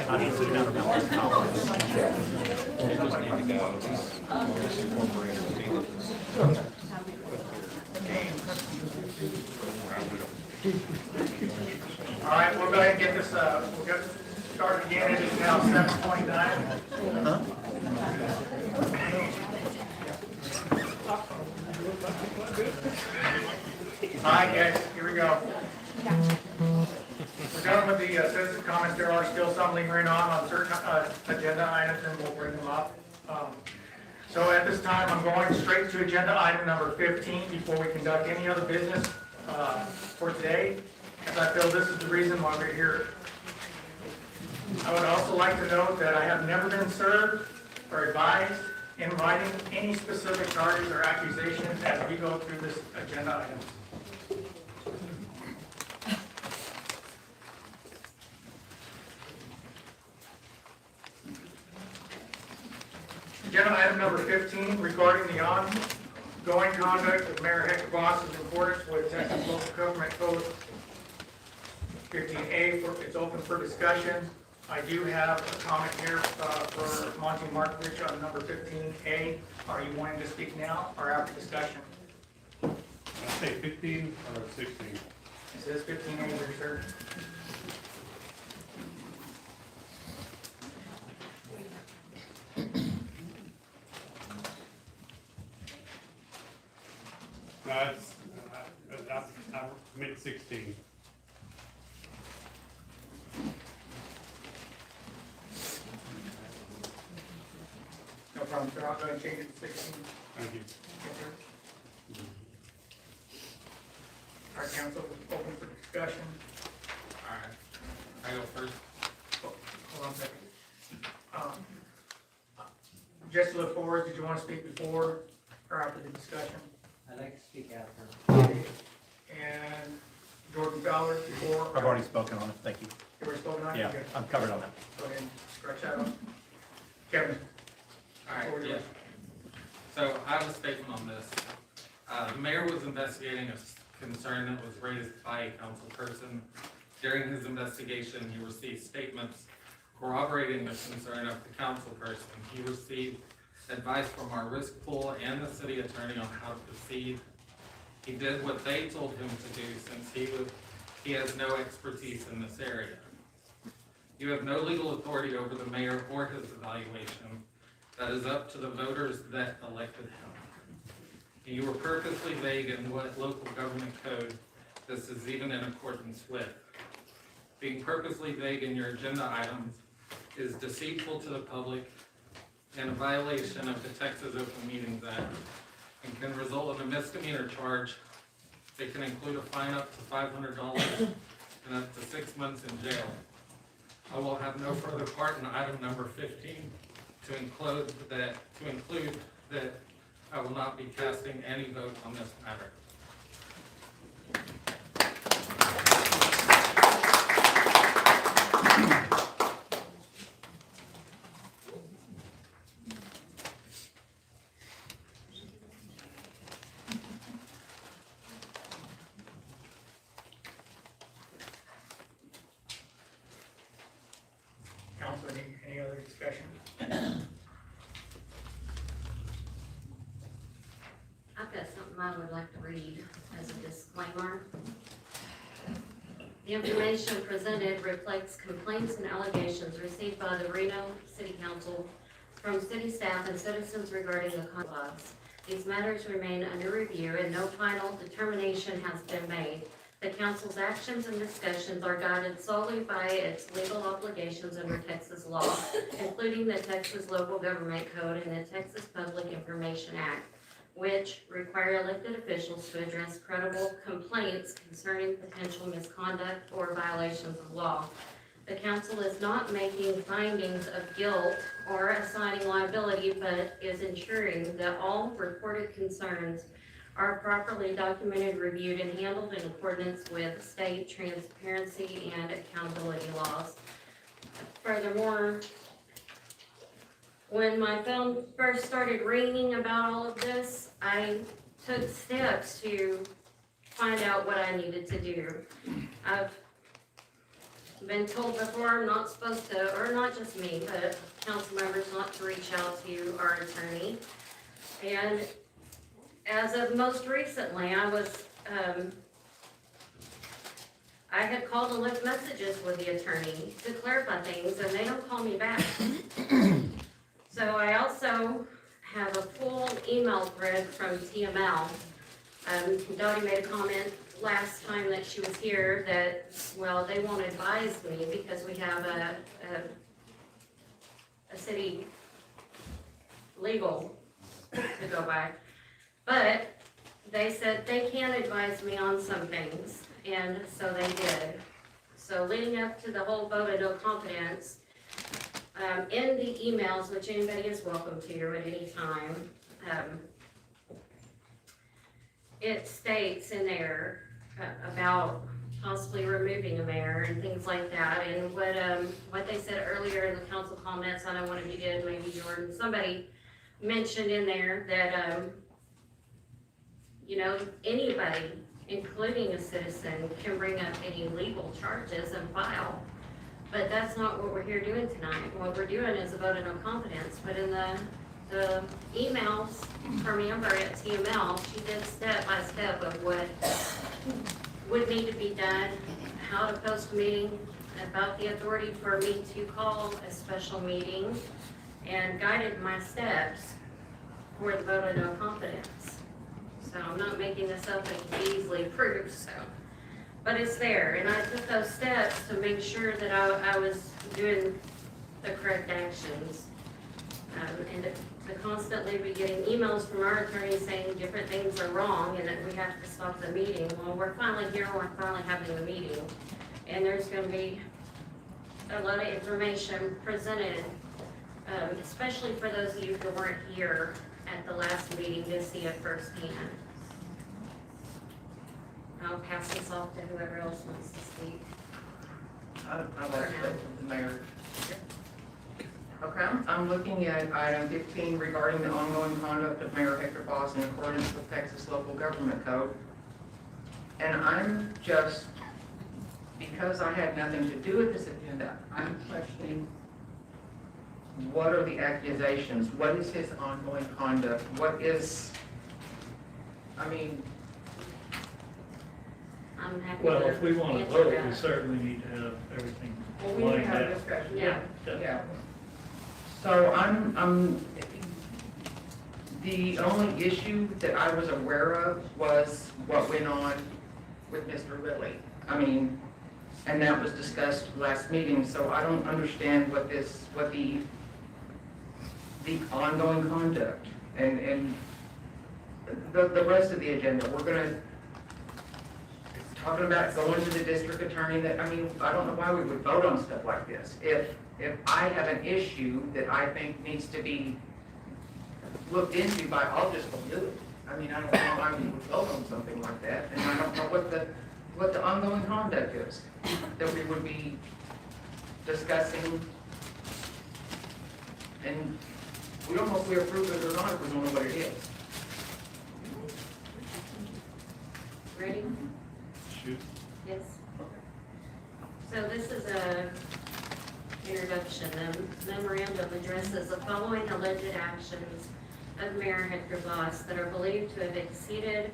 [SPEAKER 8] I didn't sit down about this
[SPEAKER 11] All right, we'll go ahead and get this, we'll get started again. It is now 7:29. All right, guys, here we go. We're done with the citizen comments. There are still some lingering on certain agenda items, and we'll bring them up. So at this time, I'm going straight to agenda item number 15 before we conduct any other business for today, as I feel this is the reason why we're here. I would also like to note that I have never been served or advised in writing any specific charges or accusations as we go through this agenda item. Agenda item number 15, regarding the ongoing conduct of Mayor Hector Boss in accordance with Texas Local Government Code 15A. It's open for discussion. I do have a comment here for Monty Markovich on number 15A. Are you wanting to speak now or after discussion?
[SPEAKER 17] I say 15 or 16?
[SPEAKER 11] It says 15A there, sir.
[SPEAKER 17] No, I meant 16.
[SPEAKER 11] No problem, sir. I'll go ahead and change it to 16.
[SPEAKER 17] Thank you.
[SPEAKER 11] Yes, sir. Our council is open for discussion.
[SPEAKER 14] All right, I go first.
[SPEAKER 11] Hold on a second. Just to look forward, did you want to speak before or after the discussion?
[SPEAKER 13] I'd like to speak after.
[SPEAKER 11] And Jordan Fowler before?
[SPEAKER 8] I've already spoken on it, thank you.
[SPEAKER 11] You were spoken on?
[SPEAKER 8] Yeah,
[SPEAKER 11] Okay.
[SPEAKER 8] I'm covered on that.
[SPEAKER 11] Go ahead and scratch that off. Kevin?
[SPEAKER 14] All right, yeah. So I have a statement on this. The mayor was investigating a concern that was raised by a council person. During his investigation, he received statements corroborating the concern of the council person. He received advice from our risk pool and the city attorney on how to proceed. He did what they told him to do since he has no expertise in this area. You have no legal authority over the mayor or his evaluation. That is up to the voters that elected him. And you were purposely vague in what local government code this is even in accordance with. Being purposely vague in your agenda items is deceitful to the public and a violation of the Texas Open Meetings Act and can result in a misdemeanor charge that can include a fine up to $500 and up to 6 months in jail. I will have no further part in item number 15 to include that I will not be casting any vote on this matter.
[SPEAKER 21] I would like to read as a disclaimer. The information presented reflects complaints and allegations received by the Reno City Council from city staff and citizens regarding the laws. These matters remain under review and no final determination has been made. The council's actions and discussions are guided solely by its legal obligations under Texas law, including the Texas Local Government Code and the Texas Public Information Act, which require elected officials to address credible complaints concerning potential misconduct or violations of law. The council is not making findings of guilt or assigning liability, but is ensuring that all reported concerns are properly documented, reviewed, and handled in accordance with state transparency and accountability laws. Furthermore, when my phone first started ringing about all of this, I took steps to find out what I needed to do. I've been told before I'm not supposed to, or not just me, but council members, not to reach out to our attorney. And as of most recently, I had called and left messages with the attorney to clarify things, and they don't call me back. So I also have a full email thread from TML. Dottie made a comment last time that she was here that, well, they won't advise me because we have a city legal to go by. But they said they can advise me on some things, and so they did. So leading up to the whole vote of no confidence, in the emails, which anybody is welcome to at any time, it states in there about possibly removing a mayor and things like that. And what they said earlier in the council comments, I don't know if you did, maybe Jordan, somebody mentioned in there that, anybody, including a citizen, can bring up any legal charges and file. But that's not what we're here doing tonight. What we're doing is a vote of no confidence. But in the emails from Amber at TML, she did step by step of what would need to be done, how to post a meeting, about the authority for me to call a special meeting, and guided my steps for the vote of no confidence. So I'm not making this up, it can be easily proved, so. But it's there, and I took those steps to make sure that I was doing the correct actions. And to constantly be getting emails from our attorney saying different things are wrong and that we have to stop the meeting. Well, we're finally here, we're finally having the meeting. And there's gonna be a lot of information presented, especially for those of you who weren't here at the last meeting to see it firsthand. I'll pass this off to whoever else wants to speak.
[SPEAKER 4] I'd like to say something, Mayor. Okay, I'm looking at item 15 regarding the ongoing conduct of Mayor Hector Boss in accordance with Texas Local Government Code. And I'm just, because I had nothing to do with this agenda, I'm questioning what are the accusations? What is his ongoing conduct? What is, I mean,
[SPEAKER 21] I'm happy
[SPEAKER 17] Well,
[SPEAKER 21] to
[SPEAKER 17] if we want to
[SPEAKER 21] answer
[SPEAKER 17] vote,
[SPEAKER 21] that.
[SPEAKER 17] we certainly need to have everything
[SPEAKER 4] well, we need to
[SPEAKER 17] lined
[SPEAKER 4] have a
[SPEAKER 17] out.
[SPEAKER 4] discussion.
[SPEAKER 21] Yeah.
[SPEAKER 4] Yeah. So I'm, the only issue that I was aware of was what went on with Mr. Lilly. I mean, and that was discussed last meeting, so I don't understand what the ongoing conduct and the rest of the agenda. We're gonna, talking about going to the district attorney, that, I mean, I don't know why we would vote on stuff like this. If I have an issue that I think needs to be looked into by, I'll just go do it. I mean, I don't know why we would vote on something like that, and I don't know what the ongoing conduct is that we would be discussing. And we don't know if we approve it or not, if we don't know what it is.
[SPEAKER 21] Ready?
[SPEAKER 17] Shoot.
[SPEAKER 21] Yes. So this is a introduction. The memorandum addresses the following alleged actions of Mayor Hector Voss that are believed to have exceeded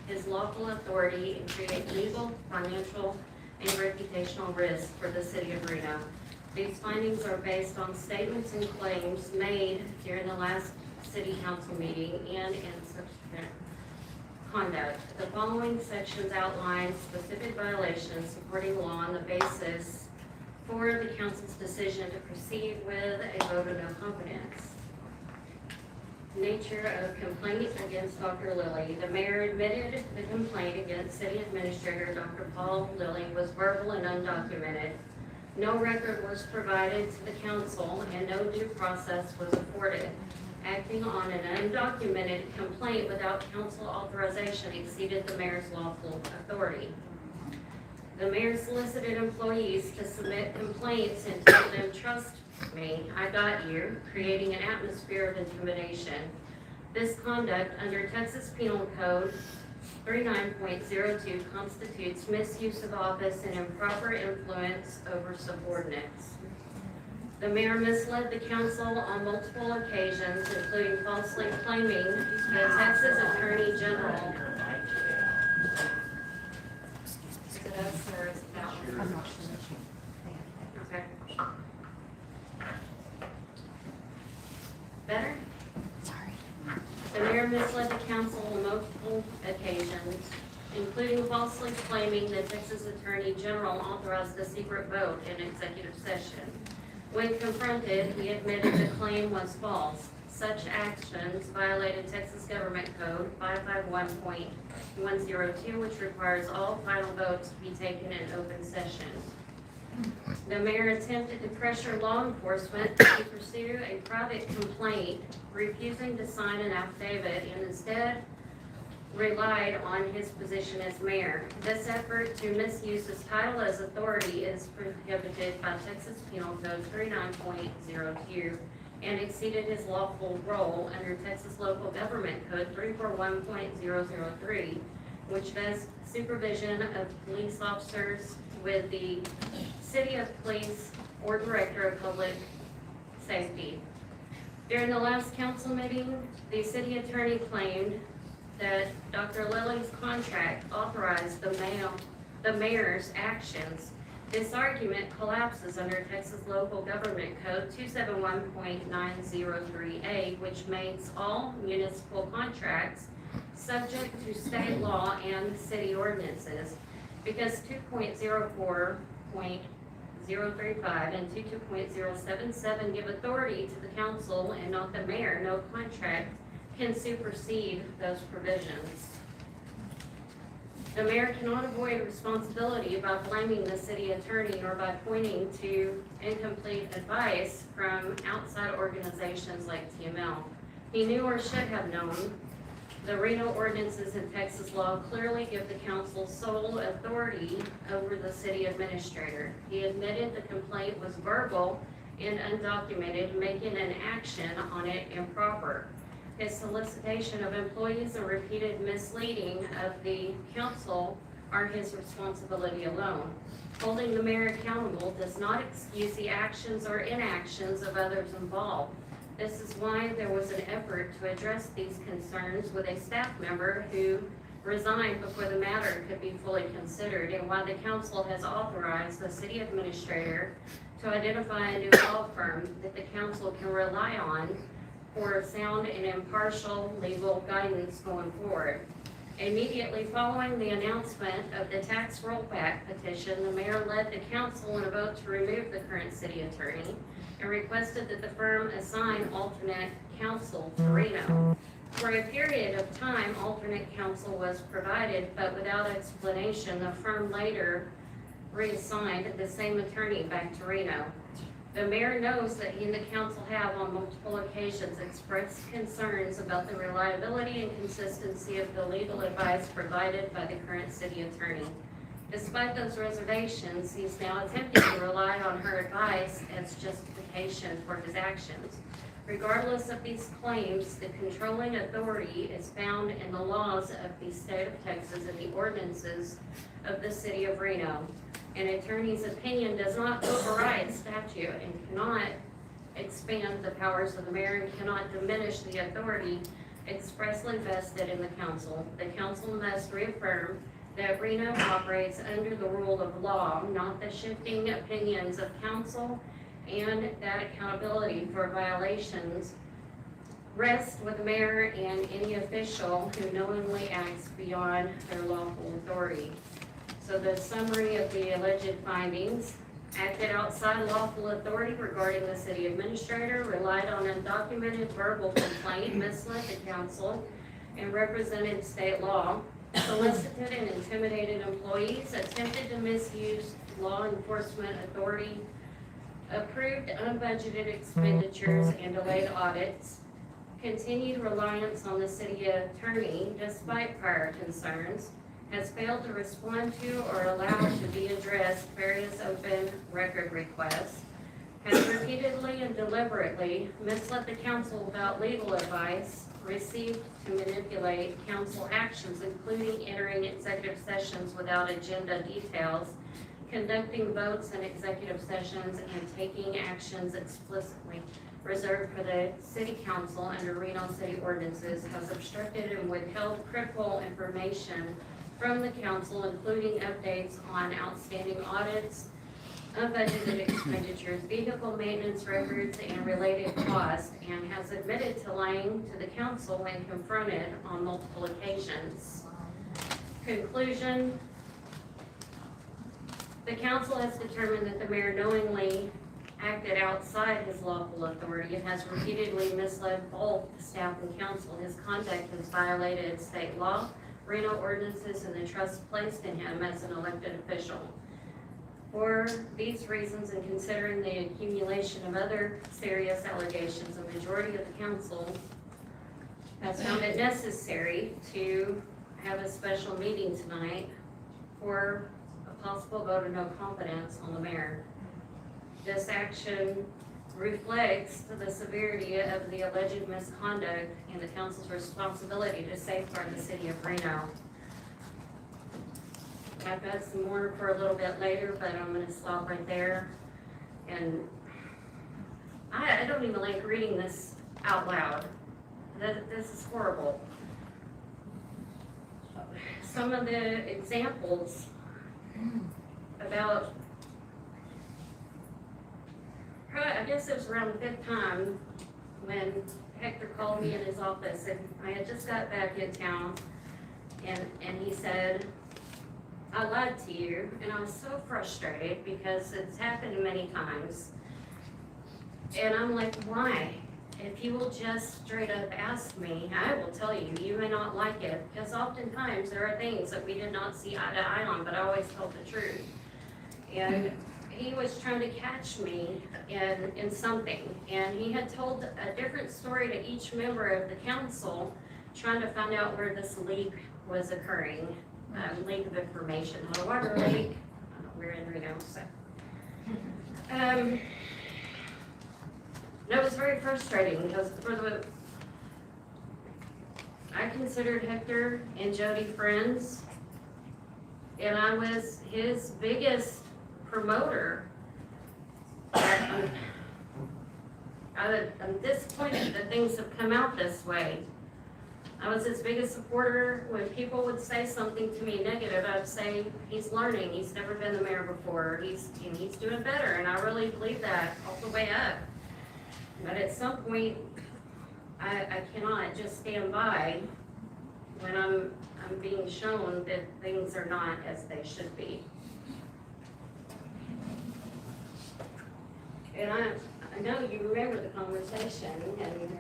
[SPEAKER 21] his lawful authority and create legal, financial, and reputational risk for the city of Reno. These findings are based on statements and claims made during the last city council meeting and in subsequent conduct. The following sections outline specific violations supporting law on the basis for the council's decision to proceed with a vote of no confidence. Nature of complaint against Dr. Lilly. The mayor admitted the complaint against city administrator Dr. Paul Lilly was verbal and undocumented. No record was provided to the council and no due process was afforded. Acting on an undocumented complaint without council authorization exceeded the mayor's lawful authority. The mayor solicited employees to submit complaints and told them, "Trust me, I got you," creating an atmosphere of intimidation. This conduct under Texas Penal Code 39.02 constitutes misuse of office and improper influence over subordinates. The mayor misled the council on multiple occasions, including falsely claiming the Texas Attorney General. Is it us or is it that one?
[SPEAKER 9] I'm not sure.
[SPEAKER 21] Okay. Better?
[SPEAKER 9] Sorry.
[SPEAKER 21] The mayor misled the council on multiple occasions, including falsely claiming the Texas Attorney General authorized a secret vote in executive session. When confronted, he admitted the claim was false. Such actions violated Texas Government Code 551.102, which requires all final votes to be taken in open session. The mayor attempted to pressure law enforcement to pursue a private complaint, refusing to sign an affidavit and instead relied on his position as mayor. This effort to misuse his title as authority is prohibited by Texas Penal Code 39.02 and exceeded his lawful role under Texas Local Government Code 341.003, which vests supervision of police officers with the city of police or director of public safety. During the last council meeting, the city attorney claimed that Dr. Lilly's contract authorized the mayor's actions. This argument collapses under Texas Local Government Code 271.903A, which makes all municipal contracts subject to state law and city ordinances. Because 2.04.035 and 22.077 give authority to the council and not the mayor, no contract can supersede those provisions. The mayor cannot avoid responsibility by blaming the city attorney or by pointing to incomplete advice from outside organizations like TML. He knew or should have known the Reno ordinances and Texas law clearly give the council sole authority over the city administrator. He admitted the complaint was verbal and undocumented, making an action on it improper. His solicitation of employees and repeated misleading of the council are his responsibility alone. Holding the mayor accountable does not excuse the actions or inactions of others involved. This is why there was an effort to address these concerns with a staff member who resigned before the matter could be fully considered, and why the council has authorized the city administrator to identify a new law firm that the council can rely on for sound and impartial legal guidance going forward. Immediately following the announcement of the tax rollback petition, the mayor led the council in a vote to remove the current city attorney and requested that the firm assign alternate counsel to Reno. For a period of time, alternate counsel was provided, but without explanation, the firm later reassigned the same attorney back to Reno. The mayor knows that he and the council have on multiple occasions expressed concerns about the reliability and consistency of the legal advice provided by the current city attorney. Despite those reservations, he's now attempting to rely on her advice as justification for his actions. Regardless of these claims, the controlling authority is found in the laws of the state of Texas and the ordinances of the city of Reno. An attorney's opinion does not override statute and cannot expand the powers of the mayor and cannot diminish the authority expressly vested in the council. The council must reaffirm that Reno operates under the rule of law, not the shifting opinions of council, and that accountability for violations rests with the mayor and any official who knowingly acts beyond their lawful authority. So the summary of the alleged findings: acted outside lawful authority regarding the city administrator, relied on undocumented verbal complaint, misled the council, and represented state law, solicited and intimidated employees, attempted to misuse law enforcement authority, approved unbudgeted expenditures and delayed audits, continued reliance on the city attorney despite prior concerns, has failed to respond to or allow to be addressed various open record requests, has repeatedly and deliberately misled the council without legal advice, received to manipulate council actions, including entering executive sessions without agenda details, conducting votes in executive sessions, and taking actions explicitly reserved for the city council under Reno city ordinances, has obstructed and withheld critical information from the council, including updates on outstanding audits, unbudgeted expenditures, vehicle maintenance records, and related costs, and has admitted to lying to the council when confronted on multiple occasions. Conclusion: the council has determined that the mayor knowingly acted outside his lawful authority and has repeatedly misled both the staff and council. His conduct has violated state law, Reno ordinances, and the trust placed in him as an elected official. For these reasons, and considering the accumulation of other serious allegations, the majority of the council has found it necessary to have a special meeting tonight for a possible vote of no confidence on the mayor. This action reflects the severity of the alleged misconduct and the council's responsibility to safeguard the city of Reno. I've got some more for a little bit later, but I'm gonna stop right there. And I don't even like reading this out loud. This is horrible. Some of the examples about, I guess it was around the 5th time when Hector called me in his office, and I had just got back in town, and he said, I lied to you, and I was so frustrated because it's happened many times. And I'm like, why? If you will just straight up ask me, I will tell you. You may not like it, because oftentimes there are things that we did not see eye to eye on, but I always told the truth. And he was trying to catch me in something, and he had told a different story to each member of the council, trying to find out where this leak was occurring. Leak of information, not a water leak. We're in Reno, so. That was very frustrating because I considered Hector and Jody friends, and I was his biggest promoter. I'm disappointed that things have come out this way. I was his biggest supporter. When people would say something to me negative, I'd say, he's learning, he's never been the mayor before, he's doing better, and I really believe that all the way up. But at some point, I cannot just stand by when I'm being shown that things are not as they should be. And I know you remember the conversation, and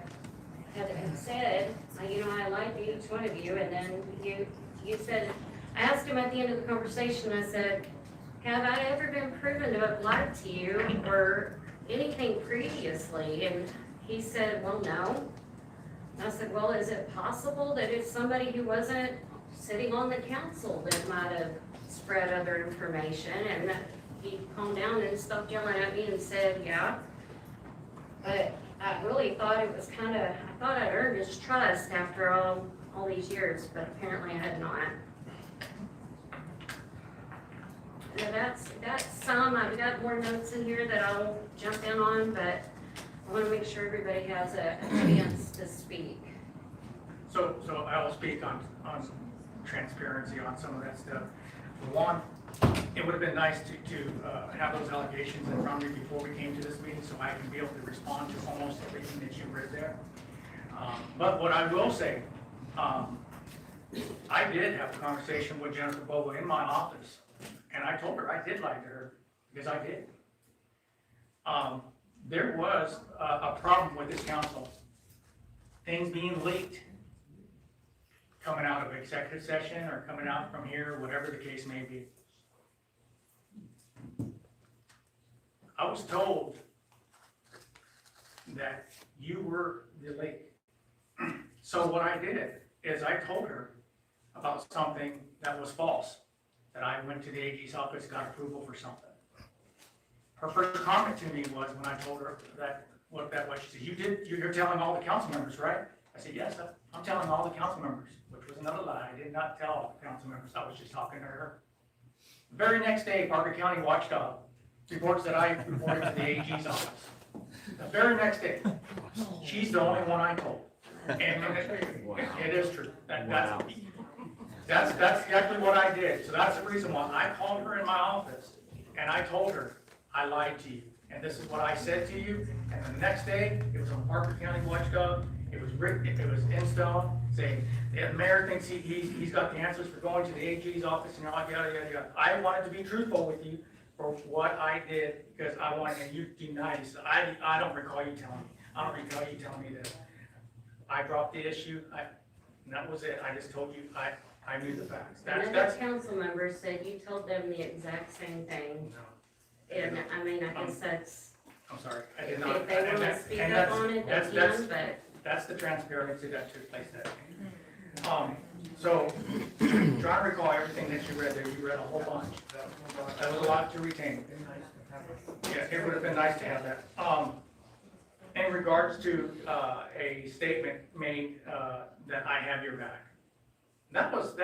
[SPEAKER 21] had said, I lied to each one of you, and then you said, I asked him at the end of the conversation, I said, have I ever been proven to have lied to you or anything previously? And he said, well, no. And I said, well, is it possible that it's somebody who wasn't sitting on the council that might have spread other information? And he calmed down and stopped yelling at me and said, yeah. But I really thought it was I thought I'd earned his trust after all these years, but apparently I had not. Now that's some. I've got more notes in here that I'll jump in on, but I wanna make sure everybody has a chance to speak.
[SPEAKER 11] So I will speak on transparency on some of that stuff. For one, it would have been nice to have those allegations in front of me before we came to this meeting, so I can be able to respond to almost everything that you read there. But what I will say, I did have a conversation with Jennifer Bobo in my office, and I told her I did lie to her, because I did. There was a problem with this council, things being leaked, coming out of executive session or coming out from here, whatever the case may be. I was told that you were the leak. So what I did is I told her about something that was false, that I went to the AG's office, got approval for something. Her first comment to me was when I told her that, what that was, she said, you're telling all the council members, right? I said, yes, I'm telling all the council members, which was another lie. I did not tell all the council members, I was just talking to her. The very next day, Parker County Watchdog reports that I reported to the AG's office. The very next day, she's the only one I told. And it is true. That's exactly what I did. So that's the reason why I called her in my office and I told her, I lied to you. And this is what I said to you. And the next day, it was on Parker County Watchdog. It was written, it was in stone, saying, the mayor thinks he's got the answers for going to the AG's office and yada, yada, yada. I wanted to be truthful with you for what I did, because I wanted, and you denied it. So I don't recall you telling me. I don't recall you telling me that I dropped the issue. And that was it. I just told you, I knew the facts.
[SPEAKER 21] Another council member said you told them the exact same thing. And I mean, I guess that's.
[SPEAKER 11] I'm sorry, I did not.
[SPEAKER 21] If they want to speak up on it, they can, but.
[SPEAKER 11] That's the transparency that took place that day. So, trying to recall everything that you read there, you read a whole bunch. That was a lot to retain. Yeah, it would have been nice to have that. In regards to a statement made that I have your back. That was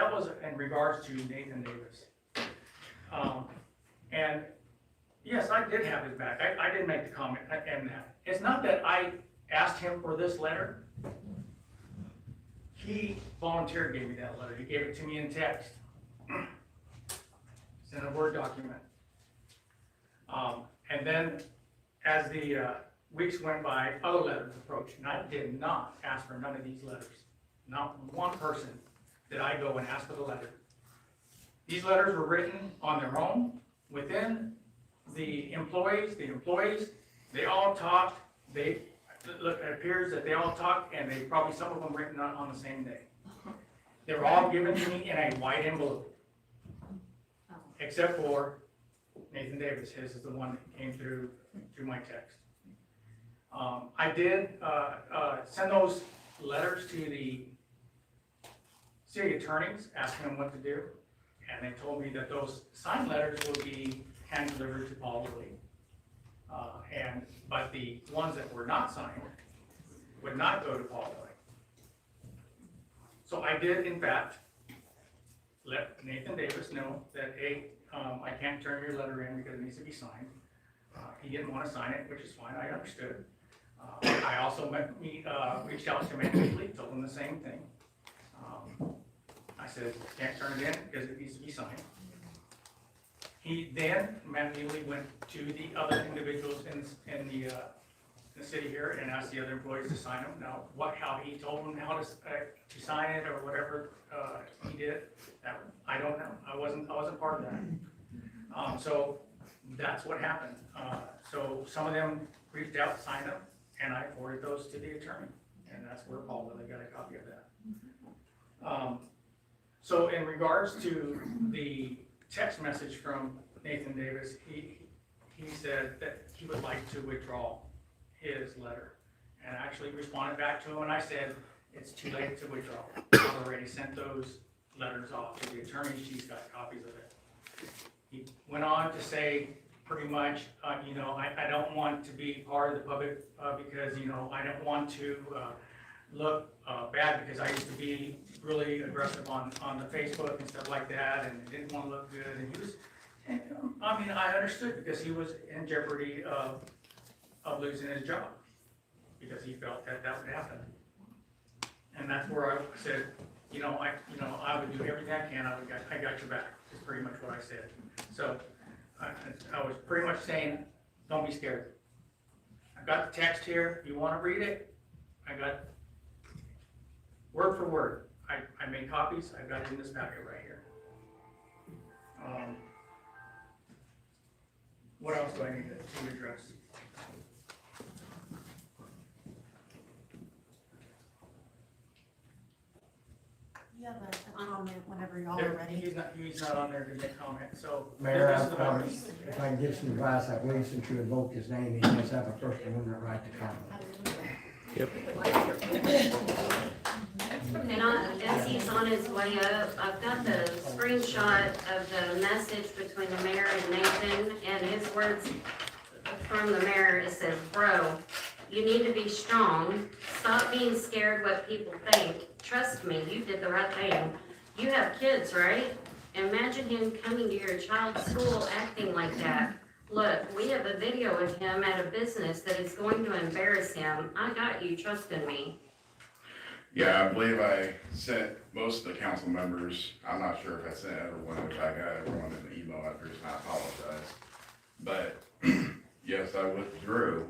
[SPEAKER 11] in regards to Nathan Davis. And yes, I did have his back. I did make the comment and that. It's not that I asked him for this letter. He volunteered gave me that letter. He gave it to me in text. It's in a Word document. And then as the weeks went by, other letters approached, and I did not ask for none of these letters. Not one person did I go and ask for the letter. These letters were written on their own within the employees, they all talked. It appears that they all talked, and they probably, some of them written on the same day. They were all given to me in a white envelope, except for Nathan Davis. His is the one that came through my text. I did send those letters to the city attorneys, asking them what to do, and they told me that those signed letters will be hand delivered to Paul Lilly. But the ones that were not signed would not go to Paul Lilly. So I did, in fact, let Nathan Davis know that, hey, I can't turn your letter in because it needs to be signed. He didn't want to sign it, which is fine, I understood. I also reached out to Matt Neely, told him the same thing. I said, can't turn it in because it needs to be signed. Matt Neely went to the other individuals in the city here and asked the other employees to sign them. Now, how he told them how to sign it or whatever he did, I don't know. I wasn't part of that. So that's what happened. So some of them reached out, signed them, and I forwarded those to the attorney, and that's where Paul Lilly got a copy of that. So in regards to the text message from Nathan Davis, he said that he would like to withdraw his letter. And I actually responded back to him and I said, it's too late to withdraw. I've already sent those letters off to the attorney, she's got copies of it. He went on to say pretty much, I don't want to be part of the public because, I don't want to look bad because I used to be really aggressive on the Facebook and stuff like that and didn't want to look good. And he was, I understood because he was in jeopardy of losing his job. because he felt that that would happen. And that's where I said, I would do everything I can, I got your back, is pretty much what I said. So, I was pretty much saying, don't be scared. I've got the text here, if you wanna read it, I got word for word. I made copies, I've got it in this packet right here. What else do I need to address?
[SPEAKER 9] You have a comment whenever y'all are ready.
[SPEAKER 11] He's not on there to make comment, so.
[SPEAKER 5] Mayor,
[SPEAKER 11] this is the moment.
[SPEAKER 5] if I can give some advice, I believe since you invoked his name, he does have a First Amendment right to comment.
[SPEAKER 21] And as he's on his way up, I've got the screenshot of the message between the mayor and Nathan, and his words from the mayor, it says, "Bro, you need to be strong. Stop being scared what people think. Trust me, you did the right thing. You have kids, right? Imagine him coming to your child's school acting like that. Look, we have a video of him at a business that is going to embarrass him. I got you, trust in me."
[SPEAKER 15] Yeah, I believe I sent most of the council members, I'm not sure if I sent everyone, if I got everyone in the email address, and I apologize. But, yes, I withdrew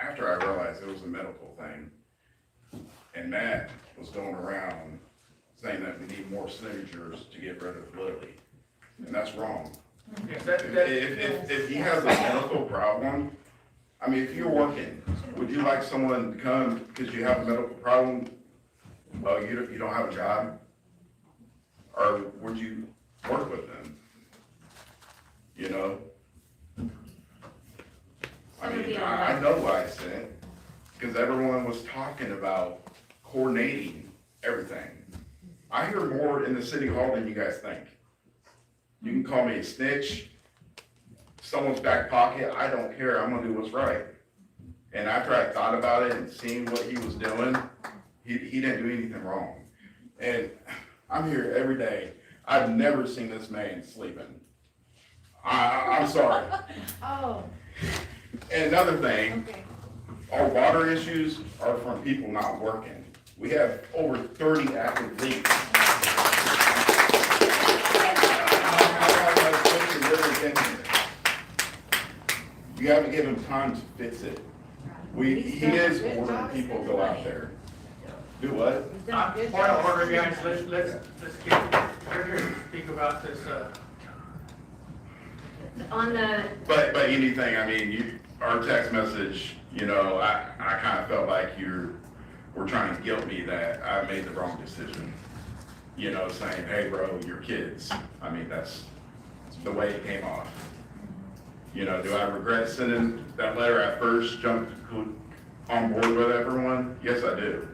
[SPEAKER 15] after I realized it was a medical thing. And Matt was going around saying that we need more signatures to get rid of Lily. And that's wrong. If he has a medical problem, I mean, if you're working, would you like someone to come because you have a medical problem? Oh, you don't have a job? Or would you work with them? You know? I mean, I know why I sent, because everyone was talking about coordinating everything. I hear more in the city hall than you guys think. You can call me a snitch, someone's back pocket, I don't care, I'm gonna do what's right. And after I thought about it and seeing what he was doing, he didn't do anything wrong. And I'm here every day, I've never seen this man sleeping. I'm sorry.
[SPEAKER 9] Oh.
[SPEAKER 15] And another thing, our water issues are from people not working. We have over 30 active leaks. You have to give him time to fix it. He is ordering people to go out there. Do what?
[SPEAKER 11] Point of order, guys, let's get, we're here to speak about this,
[SPEAKER 21] On the,
[SPEAKER 15] But anything, I mean, our text message, I kind of felt like we're trying to guilt me that I made the wrong decision. Saying, hey, bro, your kids. I mean, that's the way it came off. Do I regret sending that letter? I first jumped on board with everyone. Yes, I do.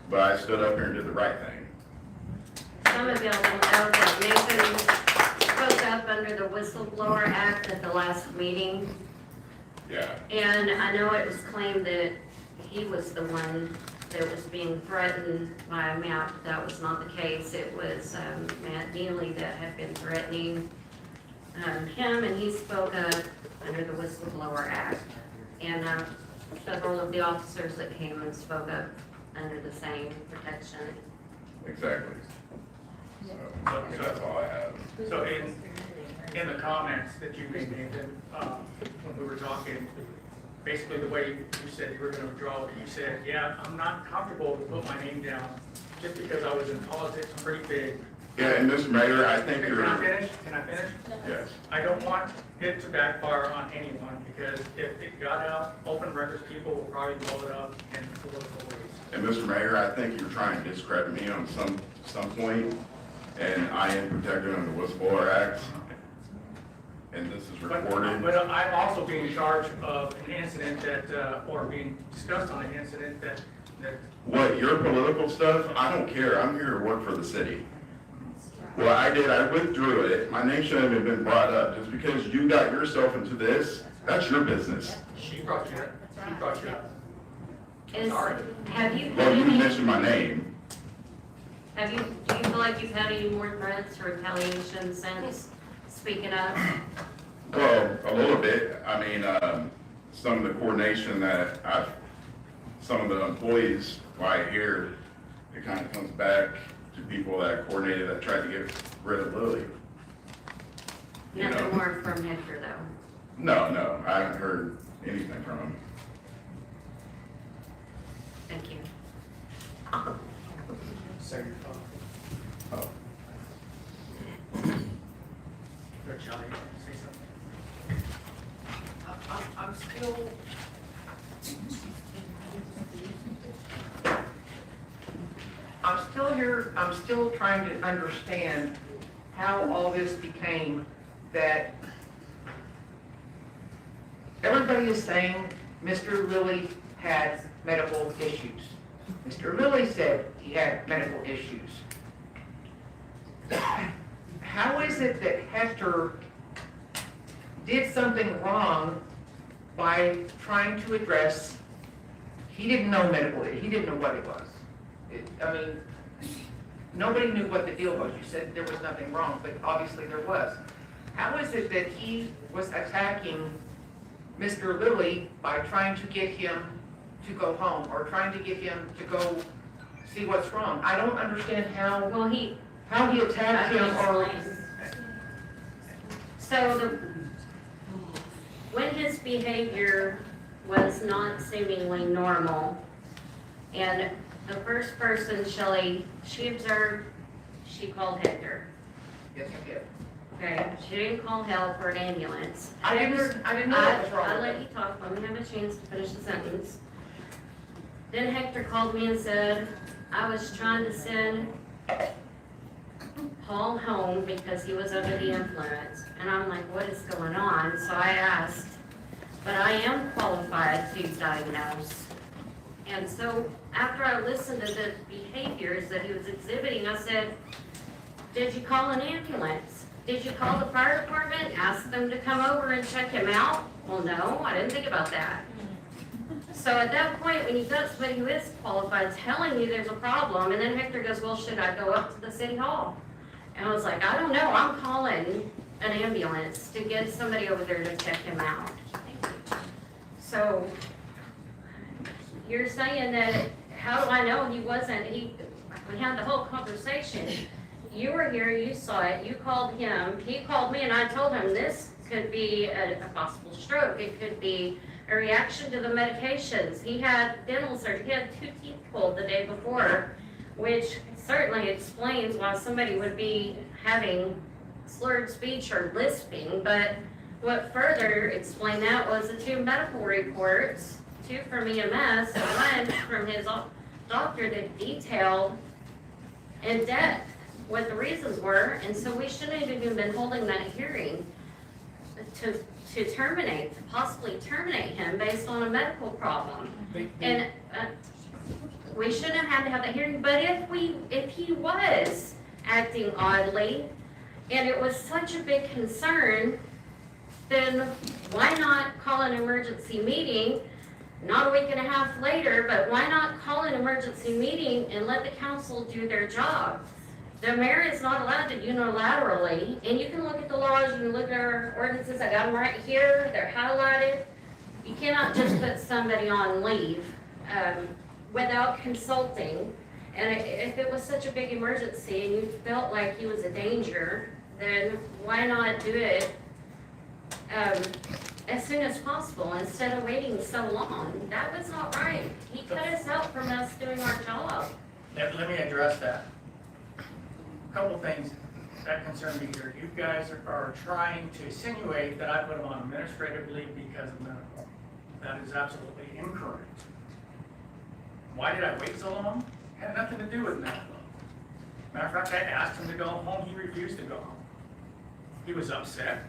[SPEAKER 15] But I stood up here and did the right thing.
[SPEAKER 21] some of y'all will know that Nathan spoke up under the Whistleblower Act at the last meeting.
[SPEAKER 15] Yeah.
[SPEAKER 21] And I know it was claimed that he was the one that was being threatened by Matt. That was not the case. It was Matt Neely that had been threatening him, and he spoke up under the Whistleblower Act. And several of the officers that came and spoke up under the same protection.
[SPEAKER 15] Exactly. So that's all I have.
[SPEAKER 11] so in the comments that you made, Nathan, when we were talking, basically the way you said you were gonna withdraw, you said, yeah, I'm not comfortable to put my name down just because I was in politics pretty big.
[SPEAKER 15] Yeah, and Mr. Mayor, I think you're.
[SPEAKER 11] Can I finish? Can I finish?
[SPEAKER 15] Yes.
[SPEAKER 11] I don't want it to backfire on anyone, because if it got out, open records people will probably blow it up in political ways.
[SPEAKER 15] And Mr. Mayor, I think you're trying to discredit me on some point, and I am protected under the Whistleblower Act, and this is recorded.
[SPEAKER 11] But I'm also being charged of an incident that, or being discussed on an incident that.
[SPEAKER 15] What, your political stuff? I don't care. I'm here to work for the city. What I did, I withdrew it. My name shouldn't have been brought up. Just because you got yourself into this, that's your business.
[SPEAKER 11] She brought you up. She brought you up.
[SPEAKER 21] Have you?
[SPEAKER 15] Well, you mentioned my name.
[SPEAKER 21] Do you feel like you've had any more threats or retaliation since speaking up?
[SPEAKER 15] Well, a little bit. I mean, some of the coordination that I've some of the employees, why here, it kind of comes back to people that coordinated, that tried to get rid of Lily. You
[SPEAKER 21] Nothing
[SPEAKER 15] know?
[SPEAKER 21] more from Hector though.
[SPEAKER 15] No, I haven't heard anything from him.
[SPEAKER 21] Thank you.
[SPEAKER 11] So you're
[SPEAKER 15] Oh.
[SPEAKER 11] Charlie, say something.
[SPEAKER 4] I'm still, here, I'm still trying to understand how all this became that everybody is saying Mr. Lilly had medical issues. Mr. Lilly said he had medical issues. How is it that Hector did something wrong by trying to address, he didn't know medical, he didn't know what it was. I mean, nobody knew what the deal was. You said there was nothing wrong, but obviously there was. How is it that he was attacking Mr. Lilly by trying to get him to go home or trying to get him to go see what's wrong? I don't understand how,
[SPEAKER 21] Well,
[SPEAKER 4] how he attacked him or...
[SPEAKER 21] So when his behavior was not seemingly normal, and the first person, Shelley, she observed, she called Hector.
[SPEAKER 4] Yes, I did.
[SPEAKER 21] Okay, she didn't call help or an ambulance.
[SPEAKER 4] I didn't know that was wrong.
[SPEAKER 21] I let you talk, let me have a chance to finish the sentence. Then Hector called me and said, I was trying to send Paul home because he was under the influence. And I'm like, what is going on? So I asked, but I am qualified to diagnose. And so after I listened to the behaviors that he was exhibiting, I said, did you call an ambulance? Did you call the fire department, ask them to come over and check him out? Well, no, I didn't think about that. So at that point, when you've got somebody who is qualified telling you there's a problem, and then Hector goes, well, should I go up to the city hall? And I was like, I don't know, I'm calling an ambulance to get somebody over there to check him out. So you're saying that, how do I know he wasn't, we had the whole conversation. You were here, you saw it, you called him, he called me, and I told him this could be a possible stroke, it could be a reaction to the medications. He had dental surgery, he had 2 teeth pulled the day before, which certainly explains why somebody would be having slurred speech or lisping, but what further explained that was the 2 medical reports, 2 from EMS and 1 from his doctor that detailed in depth what the reasons were, and so we shouldn't have even been holding that hearing to terminate, to possibly terminate him based on a medical problem. And we shouldn't have had to have that hearing, but if he was acting oddly, and it was such a big concern, then why not call an emergency meeting, not a week and a half later, but why not call an emergency meeting and let the council do their job? The mayor is not allowed to unilaterally, and you can look at the laws, you can look at our ordinances, I got them right here, they're highlighted. You cannot just put somebody on leave without consulting. And if it was such a big emergency and you felt like he was a danger, then why not do it as soon as possible instead of waiting so long? That was not right. He cut us out from us doing our job.
[SPEAKER 11] Let me address that. Couple things that concern me here. You guys are trying to insinuate that I put him on administrative leave because of medical. That is absolutely incorrect. Why did I wait so long? It had nothing to do with medical. Matter of fact, I asked him to go home. He refused to go home. He was upset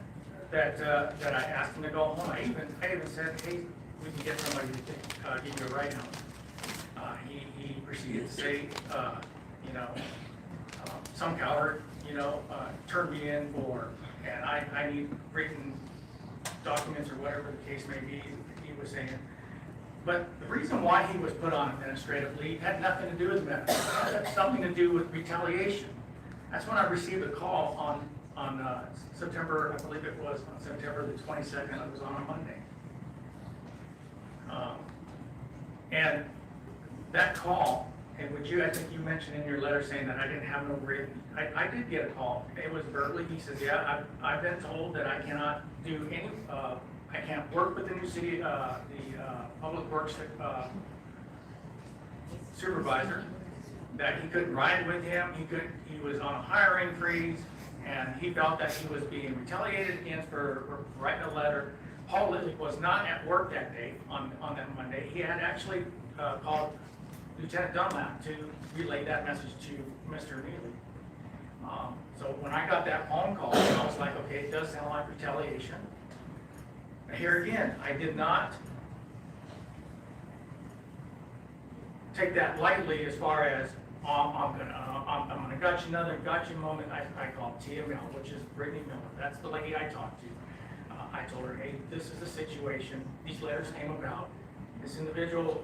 [SPEAKER 11] that I asked him to go home. I even said, hey, we can get somebody to give you a ride home. He proceeded to say, some coward, turned me in for, and I need written documents or whatever the case may be, he was saying. But the reason why he was put on administrative leave had nothing to do with medical. It had something to do with retaliation. That's when I received a call on September, I believe it was on September the 22nd, it was on a Monday. And that call, and would you, I think you mentioned in your letter saying that I didn't have no written, I did get a call. It was verbally, he says, yeah, I've been told that I cannot do any, I can't work with the new city, the public works supervisor, that he couldn't ride with him, he was on a hiring freeze, and he felt that he was being retaliated against for writing a letter. Paul Lilly was not at work that day, on that Monday. He had actually called Lieutenant Dunlap to relay that message to Mr. Neely. So when I got that phone call, I was like, okay, it does sound like retaliation. Here again, I did not take that lightly as far as, I'm gonna gotcha another gotcha moment. I called TML, which is Brittany Miller. That's the lady I talked to. I told her, hey, this is the situation. These letters came about. This individual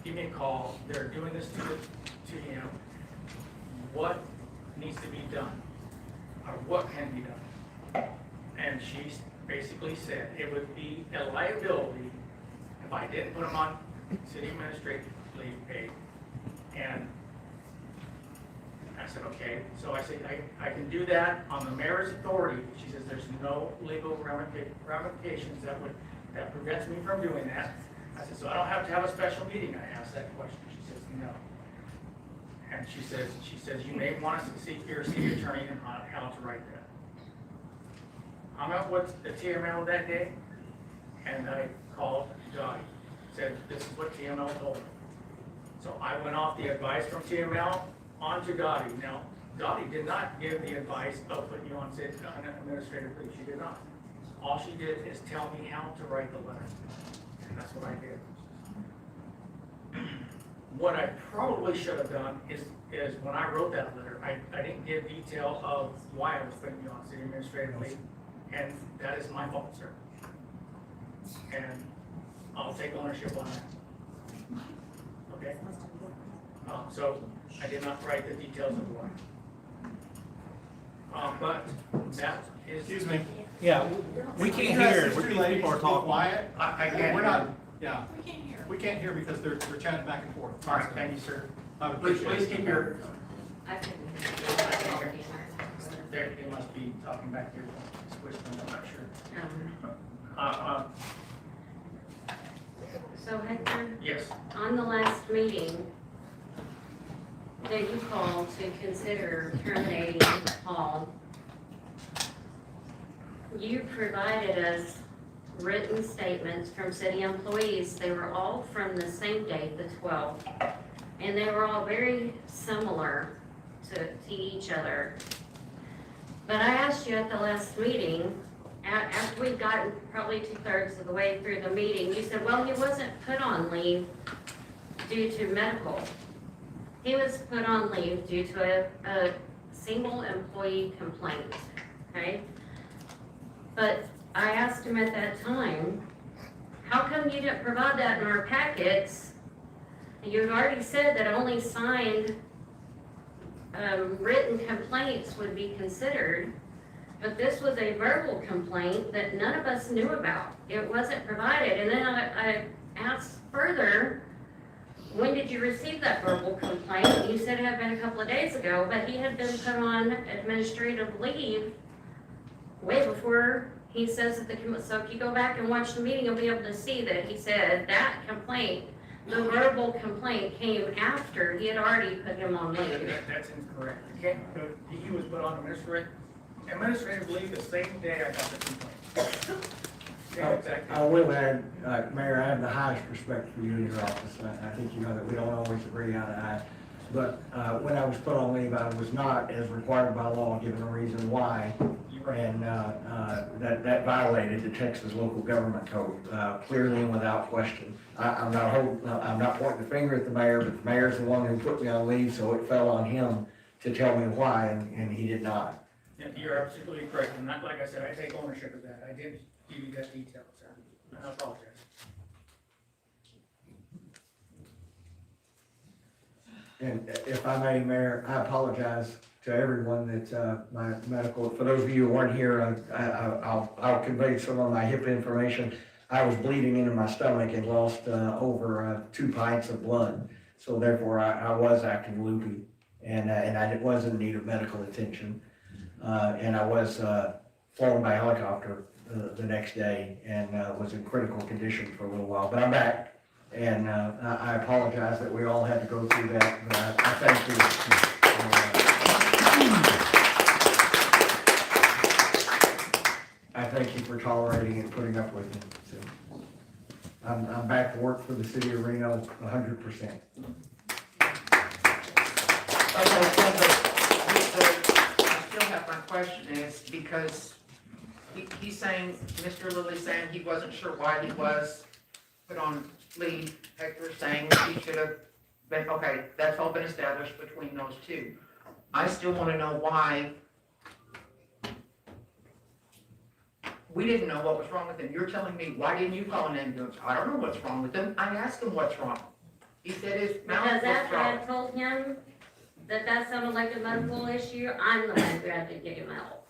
[SPEAKER 11] gave me a call. They're doing this to him. What needs to be done? Or what can be done? And she basically said it would be a liability if I didn't put him on city administrative leave pay. And I said, okay. So I said, I can do that on the mayor's authority. She says, there's no legal ramifications that prevents me from doing that. I said, so I don't have to have a special meeting? I asked that question. She says, no. And she says, you may want to seek your city attorney on how to write that. I met with the TML that day, and I called Dottie. Said, this is what TML told me. So I went off the advice from TML on to Dottie. Now, Dottie did not give the advice of putting you on administrative leave. She did not. All she did is tell me how to write the letter. And that's what I did. What I probably should have done is when I wrote that letter, I didn't give detail of why I was putting you on city administrative leave. And that is my fault, sir. And I'll take ownership on that. Okay? So I did not write the details of why. But that is.
[SPEAKER 8] Excuse me. Yeah, we can't hear. People are talking.
[SPEAKER 11] Quiet. I can't.
[SPEAKER 8] We're not, yeah. We can't hear because they're chatting back and forth.
[SPEAKER 11] All right, thank you, sir.
[SPEAKER 8] Please
[SPEAKER 11] keep your.
[SPEAKER 21] I couldn't
[SPEAKER 11] They must be talking back here. Whispering, I'm not sure.
[SPEAKER 21] So Hector?
[SPEAKER 11] Yes.
[SPEAKER 21] On the last meeting that you called to consider terminating Paul, you provided us written statements from city employees. They were all from the same date, the 12th, and they were all very similar to each other. But I asked you at the last meeting, after we'd gotten probably 2/3 of the way through the meeting, you said, well, he wasn't put on leave due to medical. He was put on leave due to a single employee complaint, okay? But I asked him at that time, how come you didn't provide that in our packets? You had already said that only signed written complaints would be considered, but this was a verbal complaint that none of us knew about. It wasn't provided, and then I asked further, when did you receive that verbal complaint? You said it had been a couple of days ago, but he had been put on administrative leave way before he says that so if you go back and watch the meeting, you'll be able to see that he said that complaint, the verbal complaint, came after he had already put him on leave.
[SPEAKER 11] That's incorrect. He was put on administrative leave the same day I got the complaint. Yeah, exactly.
[SPEAKER 5] I will add, Mayor, I have the highest respect for you and your office. I think you know that we don't always agree eye to eye. But when I was put on leave, I was not, as required by law, given a reason why. And that violated the Texas local government code, clearly and without question. I'm not pointing the finger at the mayor, but the mayor's the one who put me on leave, so it fell on him to tell me why, and he did not.
[SPEAKER 11] Yeah, you're absolutely correct, and like I said, I take ownership of that. I did give you that detail, sir. I apologize.
[SPEAKER 5] And if I may, Mayor, I apologize to everyone that my medical, for those of you who weren't here, I'll convey some of my HIPAA information. I was bleeding into my stomach and lost over 2 pints of blood.
[SPEAKER 8] So therefore, I was acting loopy, and I was in need of medical attention. And I was flown by helicopter the next day and was in critical condition for a little while. But I'm back, and I apologize that we all had to go through that, but I thank you. I thank you for tolerating and putting up with me. So I'm back to work for the city of Reno 100%.
[SPEAKER 4] Okay, so I still have my question is, because he's saying, Mr. Lilly's saying he wasn't sure why he was put on leave. Hector's saying he should have been, okay, that's all been established between those two. I still want to know why we didn't know what was wrong with him. You're telling me, why didn't you call an ambulance? I don't know what's wrong with him. I asked him what's wrong. He said his mouth
[SPEAKER 21] Because
[SPEAKER 4] was
[SPEAKER 21] after I
[SPEAKER 4] dry.
[SPEAKER 21] had told him that that sounded like a medical issue, I'm the one who had to get him out.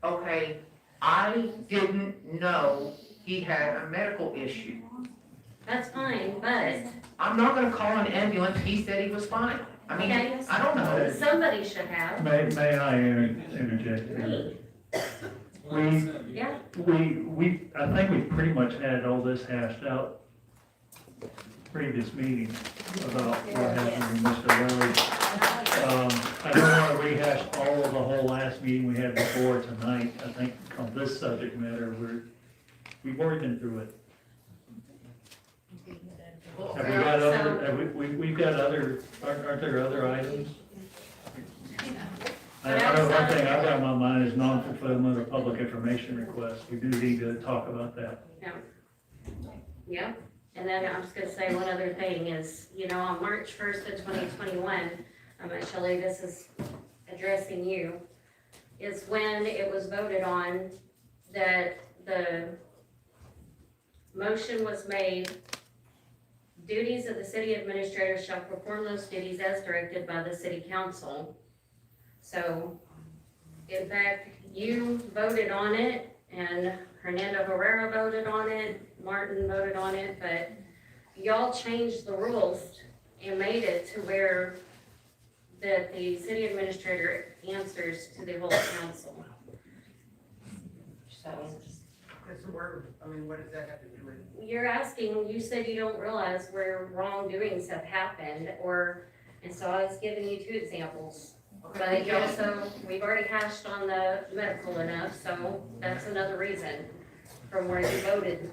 [SPEAKER 4] Okay, I didn't know he had a medical issue.
[SPEAKER 21] That's fine, but
[SPEAKER 4] I'm not gonna call an ambulance. He said he was fine. I mean,
[SPEAKER 21] Okay.
[SPEAKER 4] I don't know.
[SPEAKER 21] somebody should have.
[SPEAKER 2] May I interject here?
[SPEAKER 21] Me, yeah.
[SPEAKER 2] I think we pretty much had all this hashed out previous meeting about what happened with Mr. Lilly. I don't want to rehash all of the whole last meeting we had before tonight. I think on this subject matter, we've already been through it. Have we got other, we've got other, aren't there other items? I know one thing I've got on my mind is non-fulfillment of public information requests. We do need to talk about that.
[SPEAKER 21] Yeah. Yeah, and then I'm just gonna say one other thing is, on March 1st of 2021, Shelley, this is addressing you, is when it was voted on that the motion was made, duties of the city administrator shall perform those duties as directed by the city council. So, in fact, you voted on it, and Hernando Herrera voted on it, Martin voted on it, but y'all changed the rules and made it to where that the city administrator answers to the whole council. So,
[SPEAKER 4] what does that have to do with?
[SPEAKER 21] you're asking, you said you don't realize where wrongdoings have happened, and so I was giving you 2 examples. But you also, we've already hashed on the medical enough, so that's another reason from where you voted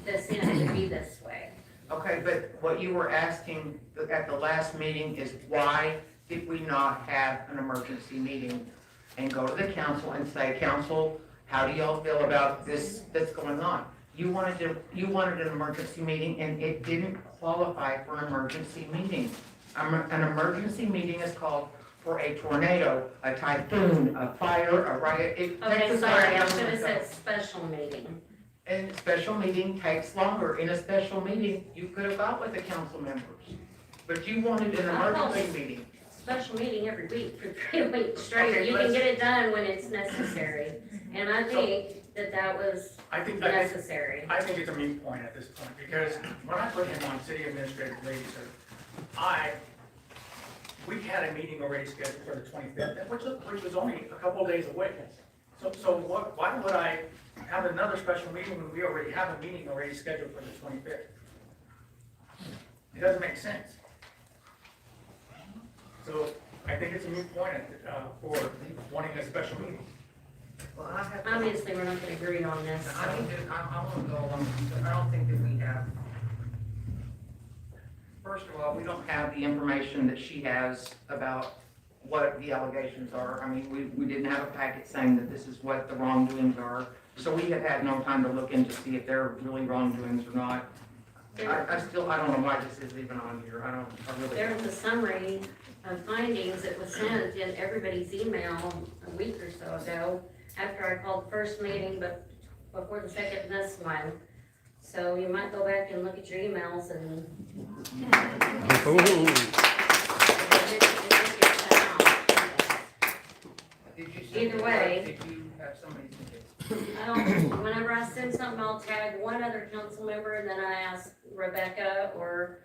[SPEAKER 21] this in to be this way.
[SPEAKER 4] Okay, but what you were asking at the last meeting is why did we not have an emergency meeting and go to the council and say, council, how do y'all feel about this that's going on? You wanted an emergency meeting, and it didn't qualify for an emergency meeting. An emergency meeting is called for a tornado, a typhoon, a fire, a riot.
[SPEAKER 21] Okay, sorry, I should have said special meeting.
[SPEAKER 4] And special meeting takes longer. In a special meeting, you could have got with the council members. But you wanted an emergency meeting.
[SPEAKER 21] Special meeting every week for 3 weeks straight.
[SPEAKER 4] Okay,
[SPEAKER 21] You can get it done when it's necessary. And I think that was necessary.
[SPEAKER 11] I think it's a moot point at this point, because when I put him on city administrative leave, we had a meeting already scheduled for the 25th, which was only a couple of days away. So why would I have another special meeting when we already have a meeting already scheduled for the 25th? It doesn't make sense. So I think it's a moot point for wanting a special meeting.
[SPEAKER 4] Well,
[SPEAKER 21] Obviously, we're not gonna agree on this.
[SPEAKER 4] I want to go along, I don't think that we have. First of all, we don't have the information that she has about what the allegations are. I mean, we didn't have a packet saying that this is what the wrongdoings are. So we have had no time to look in to see if they're really wrongdoings or not. I don't know why this is even on here. I really
[SPEAKER 21] There
[SPEAKER 4] don't.
[SPEAKER 21] was a summary of findings that was sent in everybody's email a week or so ago, after I called the first meeting, but before the second this one. So you might go back and look at your emails and. Either way.
[SPEAKER 4] Did you have somebody send it?
[SPEAKER 21] Whenever I send something, I'll tag one other council member, and then I ask Rebecca or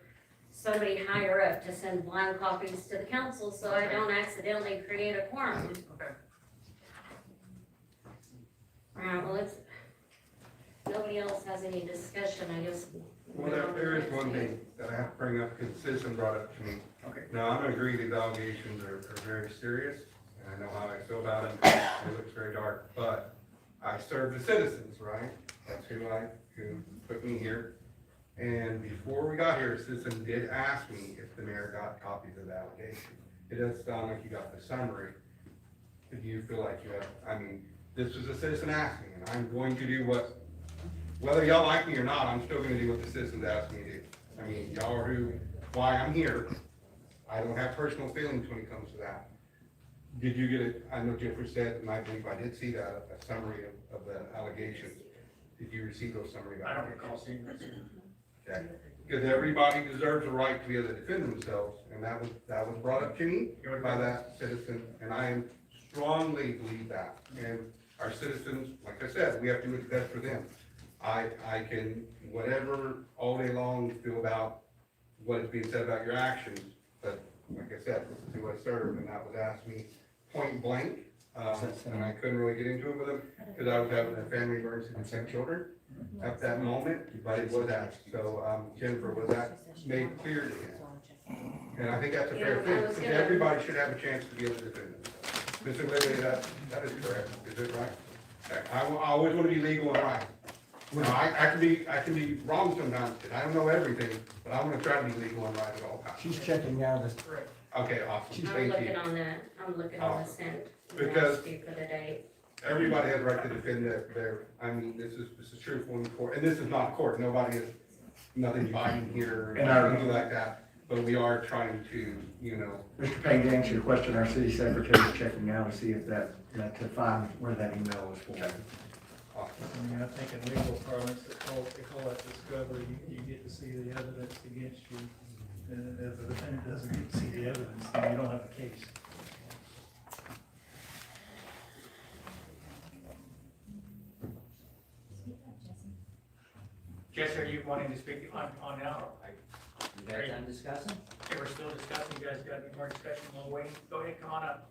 [SPEAKER 21] somebody higher up to send blind copies to the council, so I don't accidentally create a quorum.
[SPEAKER 11] Okay.
[SPEAKER 21] Alright, well, it's, nobody else has any discussion, I just.
[SPEAKER 16] Well, there is one thing that I have to bring up, because the citizen brought up to me.
[SPEAKER 11] Okay.
[SPEAKER 16] Now, I'm gonna agree these allegations are very serious, and I know how I feel about them, it looks very dark, but I serve the citizens, right? That's who put me here. And before we got here, a citizen did ask me if the mayor got copies of the allegation. It does sound like you got the summary. If you feel like you have, I mean, this was a citizen asking, and I'm going to do whether y'all like me or not, I'm still gonna do what the citizens asked me to do. I mean, y'all are why I'm here. I don't have personal feelings when it comes to that. Did you get it? I know Jennifer said, and I believe I did see that, a summary of the allegations. Did you receive those summary?
[SPEAKER 11] I don't recall seeing this.
[SPEAKER 16] Okay, because everybody deserves a right to be able to defend themselves, and that was brought up to me by that citizen, and I strongly believe that. And our citizens, like I said, we have to do what's best for them. I can, whatever, all day long, feel about what is being said about your actions, but like I said, this is who I serve, and that was asked me point blank, and I couldn't really get into it with them, because I was having a family emergency with 10 children at that moment, but it was asked, so, Jennifer, was that made clear to him? And I think that's a fair thing, because everybody should have a chance to be able to defend themselves. Mr. Lilly, that is correct, is it right? I always want to be legal and right. You know, I can be wrong sometimes, and I don't know everything, but I want to try to be legal and right at all times.
[SPEAKER 5] She's checking out of
[SPEAKER 16] Okay, awesome,
[SPEAKER 21] I'm
[SPEAKER 16] thank
[SPEAKER 21] looking
[SPEAKER 16] you.
[SPEAKER 21] on that, I'm looking on the sent.
[SPEAKER 16] Because-
[SPEAKER 21] For the date.
[SPEAKER 16] Everybody has a right to defend I mean, this is truthful in court, and this is not court, nothing binding here, or anything like that, but we are trying to, you know.
[SPEAKER 5] Mr. Payne, to answer your question, our city secretary is checking out to see if to find where that email was for.
[SPEAKER 2] I mean, I think in legal parlance, they call that discovery, you get to see the evidence against you. And if the defendant doesn't get to see the evidence, then you don't have a case.
[SPEAKER 11] Jesse, are you wanting to speak on now?
[SPEAKER 13] You guys done discussing?
[SPEAKER 11] Okay, we're still discussing, you guys got any more discussion while waiting? Go ahead, come on up.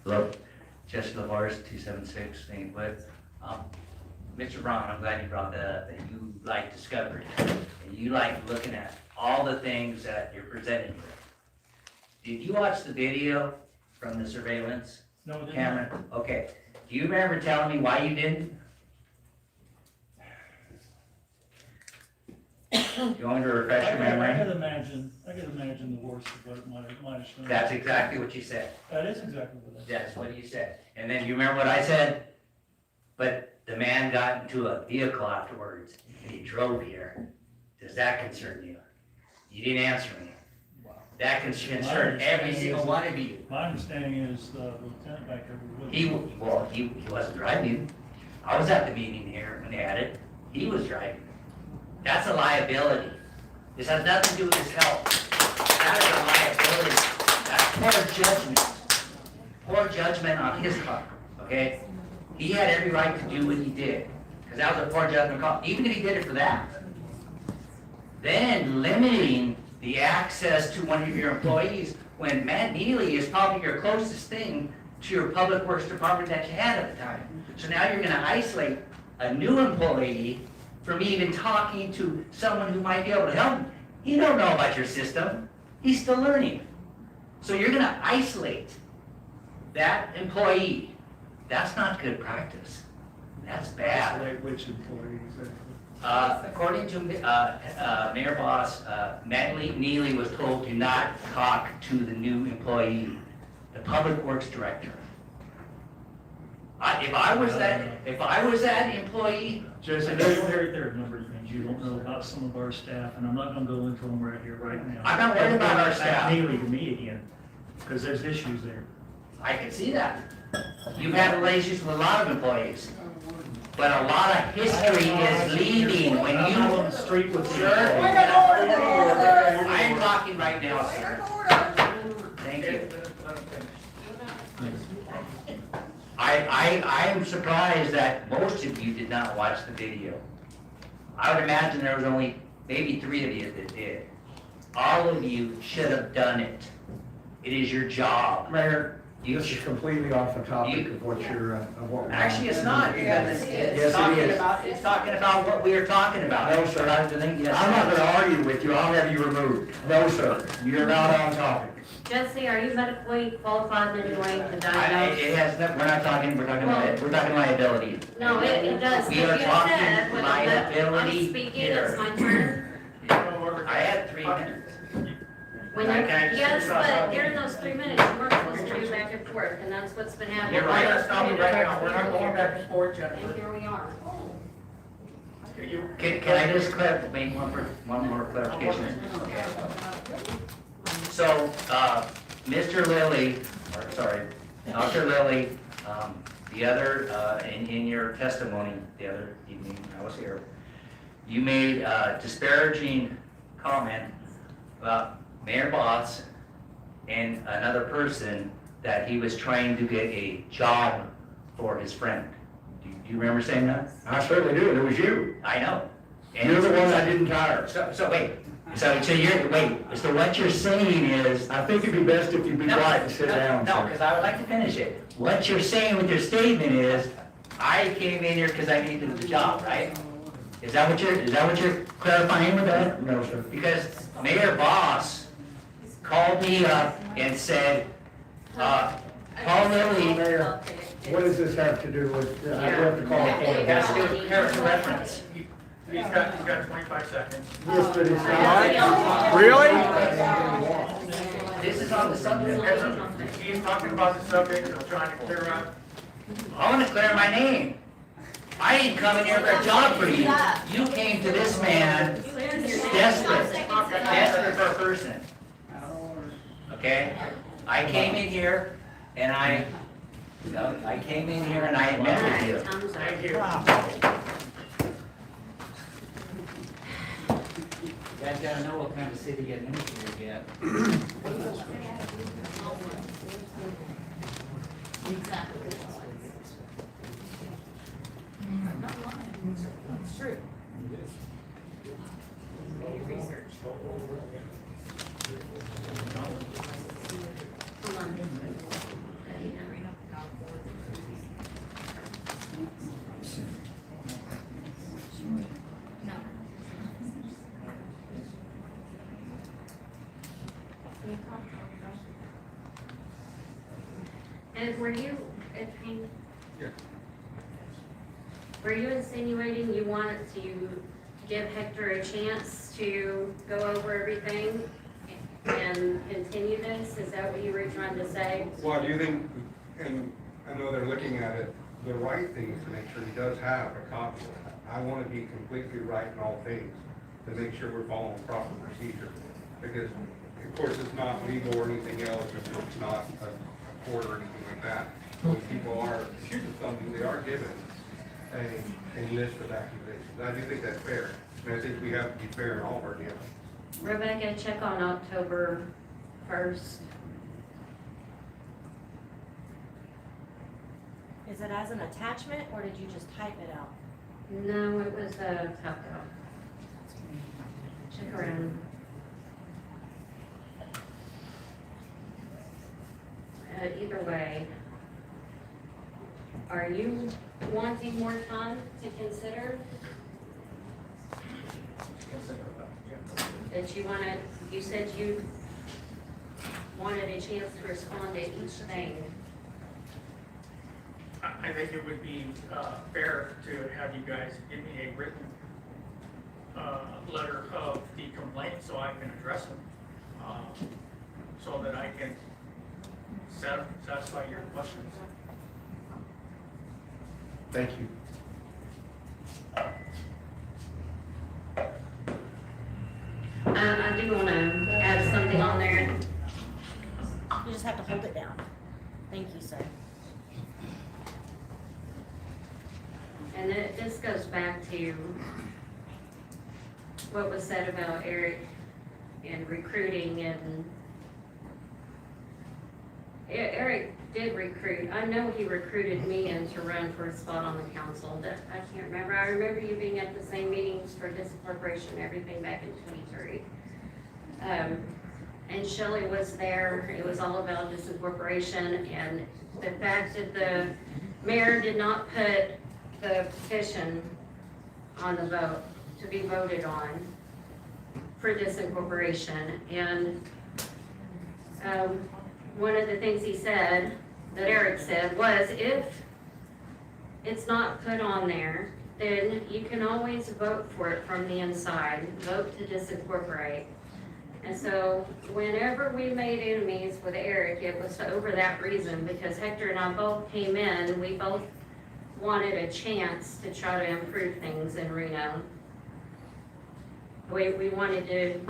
[SPEAKER 13] Hello, Jesse LaVars, 276 St. Wood. Mr. Braun, I'm glad you brought that up, that you like discovery, and you like looking at all the things that you're presented with. Did you watch the video from the surveillance
[SPEAKER 2] No, it
[SPEAKER 13] camera? Okay, do you remember telling me why you didn't? You want me to refresh your
[SPEAKER 2] I
[SPEAKER 13] memory?
[SPEAKER 2] could imagine the worst of what it might have shown.
[SPEAKER 13] That's exactly what you said.
[SPEAKER 2] That is exactly what I said.
[SPEAKER 13] That's what you said. And then you remember what I said? But the man got into a vehicle afterwards and he drove here. Does that concern you? You didn't answer me. That concerned every single one of you.
[SPEAKER 2] My understanding is the lieutenant back there.
[SPEAKER 13] He wasn't driving. I was at the meeting here when they had it. He was driving. That's a liability. This has nothing to do with his health. That is a liability. That's poor judgment. Poor judgment on his part, okay? He had every right to do what he did, because that was a poor judgment call, even if he did it for that. Then limiting the access to one of your employees when Matt Neely is probably your closest thing to your public works department that you had at the time. So now you're gonna isolate a new employee from even talking to someone who might be able to help him. He don't know about your system. He's still learning. So you're gonna isolate that employee. That's not good practice. That's bad.
[SPEAKER 2] Isolate which employee exactly?
[SPEAKER 13] According to Mayor Boss, Matt Neely was told to not talk to the new employee, the Public Works Director. If I was that employee,
[SPEAKER 2] Jesse, there are a number of things you don't know about some of our staff, and I'm not gonna go into them right here, right now.
[SPEAKER 13] I'm not worried about our staff.
[SPEAKER 2] Neely to me again, because there's issues there.
[SPEAKER 13] I can see that. You've had relations with a lot of employees, but a lot of history is leaving when you.
[SPEAKER 2] I'm on the street with
[SPEAKER 13] Sir, I'm talking right now, sir. Thank you. I am surprised that most of you did not watch the video. I would imagine there was only maybe 3 of you that did. All of you should have done it. It is your job.
[SPEAKER 5] Mayor,
[SPEAKER 13] You
[SPEAKER 5] this is completely off the topic of what you're, of what we're.
[SPEAKER 13] Actually, it's not, because
[SPEAKER 5] Yes,
[SPEAKER 13] it's
[SPEAKER 5] it
[SPEAKER 13] talking
[SPEAKER 5] is.
[SPEAKER 13] about, it's talking about what we are talking about.
[SPEAKER 5] No, sir.
[SPEAKER 13] I'm
[SPEAKER 5] I'm not gonna argue with you, I'll have you removed. No, sir, you're not on topic.
[SPEAKER 21] Jesse, are you medically qualified in going to
[SPEAKER 13] It
[SPEAKER 21] diagnose?
[SPEAKER 13] has, we're talking liability.
[SPEAKER 21] No, it does.
[SPEAKER 13] We
[SPEAKER 21] If
[SPEAKER 13] are
[SPEAKER 21] you
[SPEAKER 13] talking
[SPEAKER 21] said, when
[SPEAKER 13] liability
[SPEAKER 21] I'm speaking,
[SPEAKER 13] here.
[SPEAKER 21] it's my turn.
[SPEAKER 13] I had 3 minutes.
[SPEAKER 21] When you,
[SPEAKER 13] Okay.
[SPEAKER 21] yes, but during those 3 minutes, you weren't supposed to do back and forth, and that's what's been happening.
[SPEAKER 13] You're right.
[SPEAKER 11] We're gonna stop it right now, we're not going back and forth,
[SPEAKER 21] And
[SPEAKER 11] Jennifer.
[SPEAKER 21] here we are.
[SPEAKER 13] Can I just make one more clarification? Okay. So, Mr. Lilly, or sorry, Dr. Lilly, the other, in your testimony the other evening, I was here, you made a disparaging comment about Mayor Boss and another person that he was trying to get a job for his friend. Do you remember saying that?
[SPEAKER 5] I certainly do, and it was you.
[SPEAKER 13] I know. And
[SPEAKER 5] You're the one that didn't hire.
[SPEAKER 13] So wait, so what you're saying is.
[SPEAKER 5] I think it'd be best if you'd be quiet and sit down,
[SPEAKER 13] No,
[SPEAKER 5] sir.
[SPEAKER 13] because I would like to finish it. What you're saying with your statement is, I came in here because I needed the job, right? Is that what you're clarifying with that?
[SPEAKER 5] No, sir.
[SPEAKER 13] Because Mayor Boss called me up and said, Paul Lilly,
[SPEAKER 5] Mayor, what does this have to do with, I have to call a
[SPEAKER 13] it has to do
[SPEAKER 5] point.
[SPEAKER 13] with character reference.
[SPEAKER 11] He's got 25 seconds.
[SPEAKER 5] Yes, but it's not. Really?
[SPEAKER 13] This is on the subject.
[SPEAKER 11] He's talking about the subject of trying to clear up.
[SPEAKER 13] I want to clear my name. I didn't come in here for a job for you. You came to this man desperate for a person. Okay? I came in here and I came in here and I met with you.
[SPEAKER 11] Thank you.
[SPEAKER 13] You guys gotta know what kind of city administrator you get.
[SPEAKER 7] It's true.
[SPEAKER 21] And were you
[SPEAKER 16] Yeah.
[SPEAKER 21] were you insinuating you wanted to give Hector a chance to go over everything and continue this? Is that what you were trying to say?
[SPEAKER 16] Well, do you think, and I know they're looking at it, the right thing is to make sure he does have a copy of it. I want to be completely right in all things, to make sure we're following proper procedure. Because, of course, it's not legal or anything else, it's not a court or anything like that. When people are accused of something, they are given a list of accusations. I do think that's fair, and I think we have to be fair in all of our dealings.
[SPEAKER 21] Rebecca, check on October 1st.
[SPEAKER 9] Is it as an attachment, or did you just type it out?
[SPEAKER 21] No, it was a typo. Check around. Either way, are you wanting more time to consider? That you said you wanted a chance to respond to each thing.
[SPEAKER 11] I think it would be fair to have you guys give me a written letter of the complaint so I can address them, so that I can satisfy your questions.
[SPEAKER 5] Thank you.
[SPEAKER 21] I do want to add something on there.
[SPEAKER 9] You just have to hold it down. Thank you, sir.
[SPEAKER 21] And this goes back to what was said about Eric and recruiting, and Eric did recruit, I know he recruited me in to run for a spot on the council, that, I can't remember, I remember you being at the same meetings for disincorporation and everything back in 23. And Shelley was there, it was all about disincorporation, and the fact that the mayor did not put the petition on the vote, to be voted on for disincorporation, and one of the things he said, that Eric said, was if it's not put on there, then you can always vote for it from the inside, vote to disincorporate. And so whenever we made enemies with Eric, it was over that reason, because Hector and I both came in, we both wanted a chance to try to improve things in Reno. We wanted to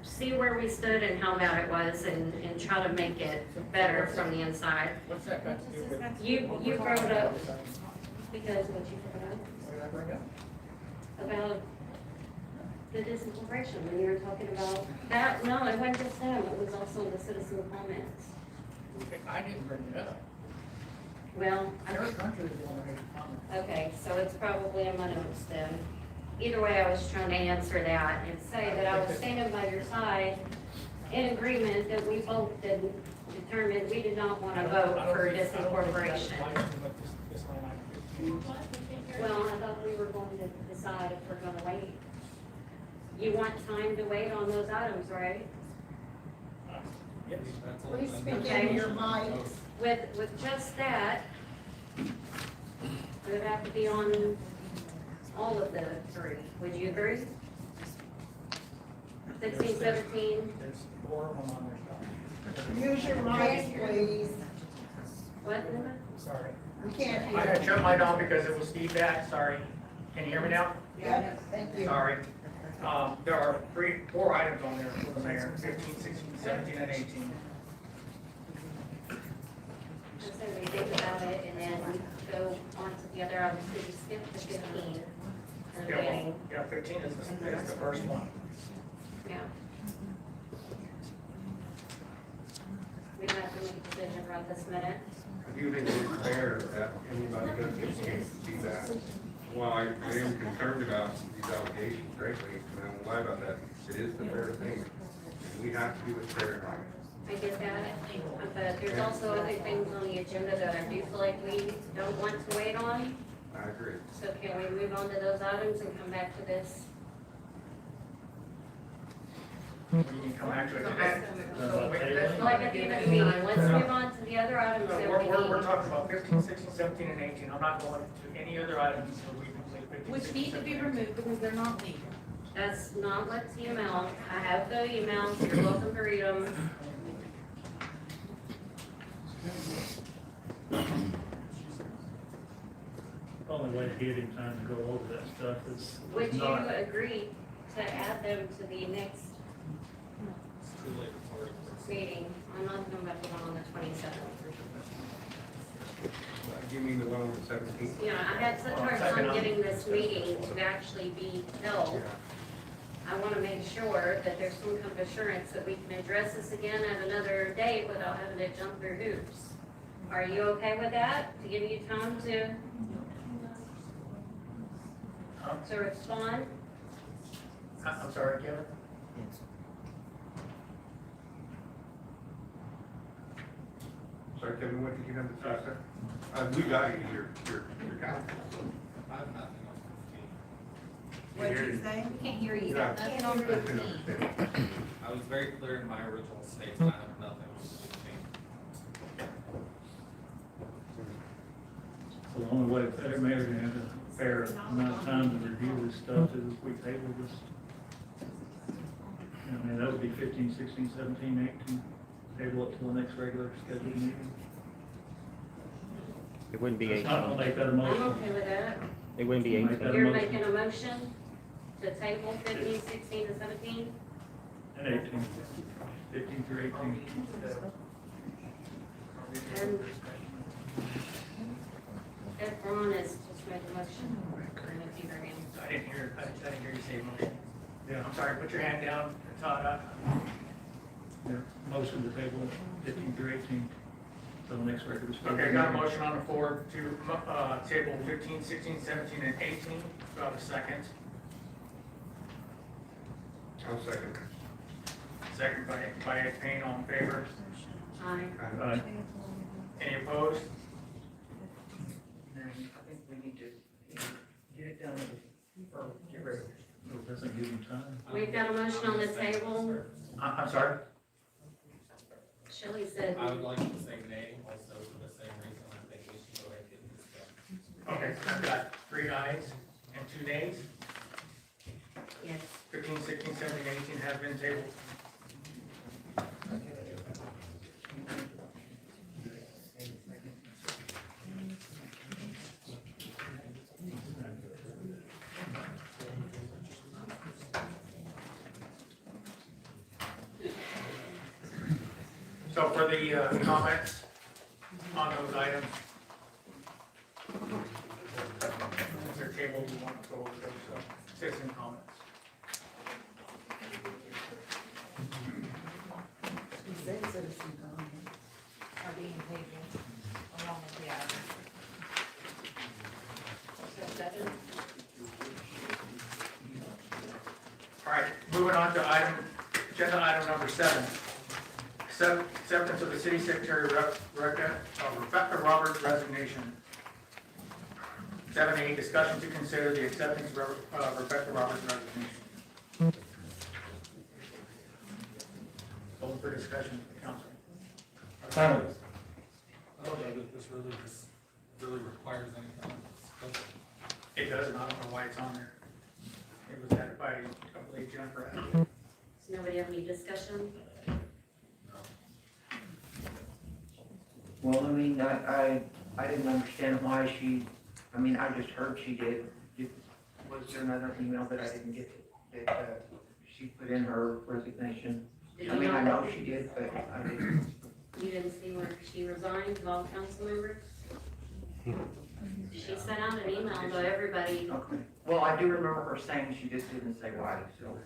[SPEAKER 21] see where we stood and how bad it was, and try to make it better from the inside.
[SPEAKER 5] What's that got to do with?
[SPEAKER 21] You brought it up, because what you brought up?
[SPEAKER 5] What did I bring up?
[SPEAKER 21] About the disincorporation, when you were talking about that, no, it wasn't just them, it was also the citizen comments.
[SPEAKER 5] I didn't bring it up.
[SPEAKER 21] Well,
[SPEAKER 5] Eric Hunter is the one who made the comment.
[SPEAKER 21] okay, so it's probably in my notes then. Either way, I was trying to answer that and say that I was standing by your side in agreement that we both determined we did not want to vote for disincorporation. Well, I thought we were going to decide if we're gonna wait. You want time to wait on those items, right?
[SPEAKER 7] Please speak into your mic.
[SPEAKER 21] With just that, it would have to be on all of the three. Would you agree? 16, 17?
[SPEAKER 5] There's four of them on there.
[SPEAKER 7] Use your mic, please.
[SPEAKER 21] What number?
[SPEAKER 5] Sorry.
[SPEAKER 7] We can't
[SPEAKER 11] I
[SPEAKER 7] hear.
[SPEAKER 11] had turned mine on because it was feedback, sorry. Can you hear me now?
[SPEAKER 7] Yeah, thank you.
[SPEAKER 11] Sorry. There are four items on there for the mayor, 15, 16, 17, and 18.
[SPEAKER 21] Just so we think about it and then we go on to the other items. Did you skip the 15? Or the beginning?
[SPEAKER 11] Yeah, 15 is the first one.
[SPEAKER 21] Yeah. We don't have to make a decision right this minute.
[SPEAKER 16] I do think it's fair that anybody does get a chance to see that. While I am concerned about these allegations greatly, and I won't lie about that, it is the fair thing. We have to do what's fair and right.
[SPEAKER 21] I get that, but there's also other things on the agenda that I do feel like we don't want to wait on.
[SPEAKER 16] I agree.
[SPEAKER 21] So can we move on to those items and come back to this?
[SPEAKER 11] You can come back to it.
[SPEAKER 21] Like at the end of the meeting, let's move on to the other items that we
[SPEAKER 11] We're
[SPEAKER 21] need.
[SPEAKER 11] talking about 15, 16, 17, and 18. I'm not going to any other items until we complete 15,
[SPEAKER 19] Which
[SPEAKER 11] 16,
[SPEAKER 19] need to be
[SPEAKER 11] 17.
[SPEAKER 19] removed because they're not legal.
[SPEAKER 21] That's not what's the email. I have the emails, you're welcome to read them.
[SPEAKER 2] The only way to get him time to go over that stuff is
[SPEAKER 21] Would you
[SPEAKER 2] not.
[SPEAKER 21] agree to add them to the next meeting? I'm not talking about the one on the 27th.
[SPEAKER 16] You mean the one on the 17th?
[SPEAKER 21] Yeah, I had such a hard time getting this meeting to actually be held. I want to make sure that there's some kind of assurance that we can address this again at another date without having to jump through hoops. Are you okay with that? To give you time to respond?
[SPEAKER 11] I'm sorry, Kevin?
[SPEAKER 16] Sorry, Kevin, what did you have to say, sir? We got you, your counsel.
[SPEAKER 14] I have nothing on
[SPEAKER 7] What did you say?
[SPEAKER 18] We can't hear you.
[SPEAKER 16] Yeah.
[SPEAKER 19] Nothing on 15.
[SPEAKER 14] I was very clear in my original statement, I have nothing on 15.
[SPEAKER 2] So the only way the mayor can have a fair amount of time to review this stuff is if we table this. I mean, that would be 15, 16, 17, 18. Table it till the next regular scheduled meeting.
[SPEAKER 8] It wouldn't be
[SPEAKER 2] It's not
[SPEAKER 8] 18.
[SPEAKER 2] gonna make that a
[SPEAKER 21] I'm
[SPEAKER 2] motion.
[SPEAKER 21] okay with that.
[SPEAKER 8] It wouldn't be
[SPEAKER 2] Make
[SPEAKER 8] 18.
[SPEAKER 2] that a
[SPEAKER 21] You're
[SPEAKER 2] motion.
[SPEAKER 21] making a motion to table 15, 16, and 17?
[SPEAKER 2] And 18, 15 through 18.
[SPEAKER 21] And if Ron is just made the motion. And if you agree.
[SPEAKER 11] I didn't hear you say motion. Yeah. I'm sorry, put your hand down, Todd.
[SPEAKER 2] Yeah, motion to table 15 through 18, so the next regular.
[SPEAKER 11] Okay, got a motion on the floor to, table 15, 16, 17, and 18. Do I have a second?
[SPEAKER 16] I'll second.
[SPEAKER 11] Second by Payne, all in favor?
[SPEAKER 21] Aye.
[SPEAKER 2] Aye.
[SPEAKER 11] Any opposed?
[SPEAKER 4] And I think we need to get it done, or get rid of it.
[SPEAKER 2] It doesn't give you time.
[SPEAKER 21] We've got a motion on the table.
[SPEAKER 4] I'm sorry?
[SPEAKER 21] Shelley said,
[SPEAKER 14] I would like to say nay, also for the same reason. I think we should go ahead and discuss.
[SPEAKER 11] Okay, I've got 3 ayes and 2 nays.
[SPEAKER 21] yes.
[SPEAKER 11] 15, 16, 17, 18 have been tabled. So for the comments on those items, if they're tabled, we want to go over those citizen comments.
[SPEAKER 19] You said citizen comments are being tabled along with the others. So seven.
[SPEAKER 11] All right, moving on to agenda item number 7. Acceptance of the city secretary Rebecca Roberts' resignation. 7A, discussion to consider the acceptance of Rebecca Roberts' resignation. Open for discussion, council.
[SPEAKER 14] I don't know that this really requires anything.
[SPEAKER 11] It doesn't, I don't know why it's on there. It was added by, I believe, Jennifer.
[SPEAKER 21] Does nobody have any discussion?
[SPEAKER 4] Well, I mean, I didn't understand why she, I mean, I just heard she did. Was there another email that I didn't get that she put in her resignation?
[SPEAKER 21] Did
[SPEAKER 4] I
[SPEAKER 21] you
[SPEAKER 4] mean, I
[SPEAKER 21] not-
[SPEAKER 4] know she did, but I didn't.
[SPEAKER 21] You didn't see where she resigned to all council members? She sent out an email to everybody.
[SPEAKER 4] Okay. Well, I do remember her saying she just didn't say why, so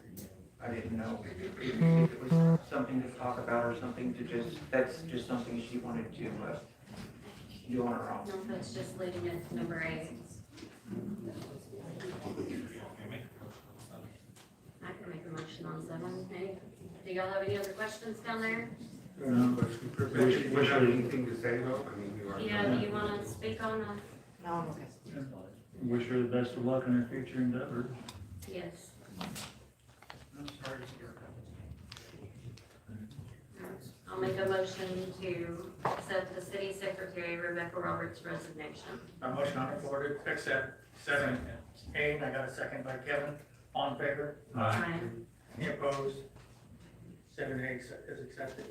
[SPEAKER 4] I didn't know if it was something to talk about or something to just, that's just something she wanted to do on her own.
[SPEAKER 21] No, that's just leaving it to number 8. I can make a motion on 7. Hey, do y'all have any other questions down there?
[SPEAKER 2] No.
[SPEAKER 16] Do you have anything to say though? I mean, you are.
[SPEAKER 21] Yeah, do you want to speak on a,
[SPEAKER 19] No, I'm okay.
[SPEAKER 2] Wish her the best of luck in her future endeavors.
[SPEAKER 21] yes?
[SPEAKER 4] I'm sorry to hear
[SPEAKER 21] I'll make a motion to accept the city secretary Rebecca Roberts' resignation.
[SPEAKER 11] A motion on the floor to accept 7A, and I got a second by Kevin. All in favor?
[SPEAKER 21] Aye.
[SPEAKER 11] Any opposed? 7A is accepted.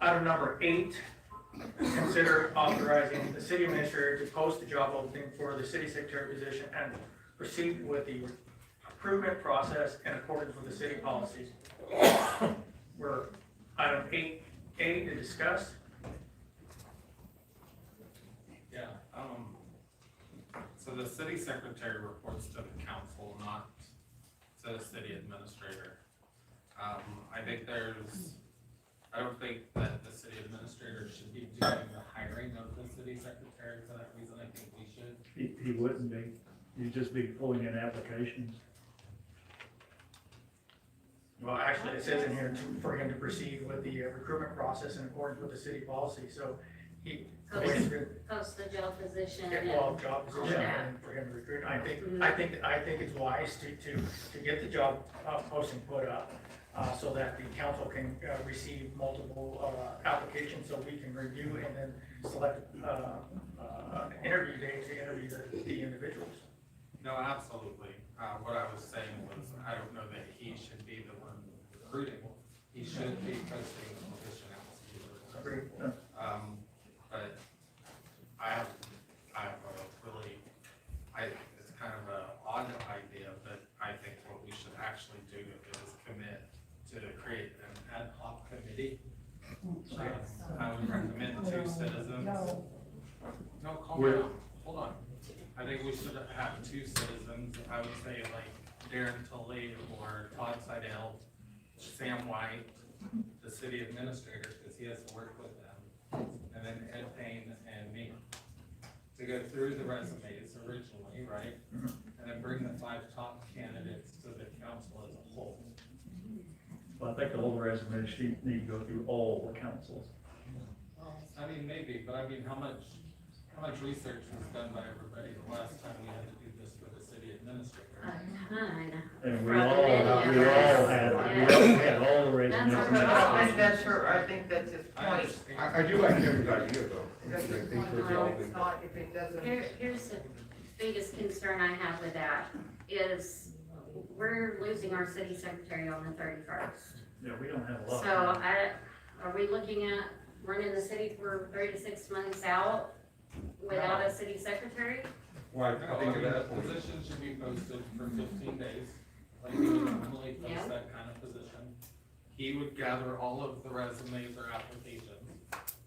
[SPEAKER 11] Item number 8, consider authorizing the city administrator to post the job opening for the city secretary position and proceed with the recruitment process in accordance with the city policies. We're item 8A to discuss.
[SPEAKER 14] Yeah, so the city secretary reports to the council, not to the city administrator. I don't think that the city administrator should be doing the hiring of the city secretary. For that reason, I think we should.
[SPEAKER 2] He wouldn't be. He'd just be pulling in applications.
[SPEAKER 11] Well, actually, it says in here for him to proceed with the recruitment process in accordance with the city policy, so he.
[SPEAKER 21] Post the job position.
[SPEAKER 11] Get well, job position
[SPEAKER 21] Yeah.
[SPEAKER 11] and for him to recruit. I think it's wise to get the job posting put up, so that the council can receive multiple applications, so we can review and then select interview dates to interview the individuals.
[SPEAKER 14] No, absolutely. What I was saying was, I don't know that he should be the one recruiting. He should be posting the position out.
[SPEAKER 11] Agreed.
[SPEAKER 14] But I have a really, it's kind of an odd idea, but I think what we should actually do is commit to create an ad hoc committee. I would recommend 2 citizens. No, calm down, hold on. I I think we should have two citizens, I would say like Darren Tully or Todd Seidel, Sam White, the city administrator, because he has to work with them, and then Ed Payne and me, to go through the resumes originally, right? And then bring the 5 top candidates to the council as a whole.
[SPEAKER 2] Well, I think all the resumes need to go through all the councils.
[SPEAKER 14] I mean, maybe, but I mean, how much research was done by everybody the last time we had to do this for the city administrator?
[SPEAKER 21] A ton.
[SPEAKER 2] And we
[SPEAKER 21] From
[SPEAKER 2] all
[SPEAKER 21] many of us.
[SPEAKER 2] had all the resumes.
[SPEAKER 21] That's
[SPEAKER 4] But I don't think that's her, I think that's his point.
[SPEAKER 16] I do like Kevin's idea though. I think we're
[SPEAKER 4] No,
[SPEAKER 16] building.
[SPEAKER 4] it's not, if it doesn't.
[SPEAKER 21] Here's the biggest concern I have with that, is we're losing our city secretary on the 31st.
[SPEAKER 2] Yeah, we don't have a lot.
[SPEAKER 21] So are we looking at running the city for 3 to 6 months out without a city secretary?
[SPEAKER 16] Well,
[SPEAKER 14] No,
[SPEAKER 16] I think at that point.
[SPEAKER 14] position should be posted for 15 days, like we would normally
[SPEAKER 21] Yeah.
[SPEAKER 14] post that kind of position. He would gather all of the resumes or applications,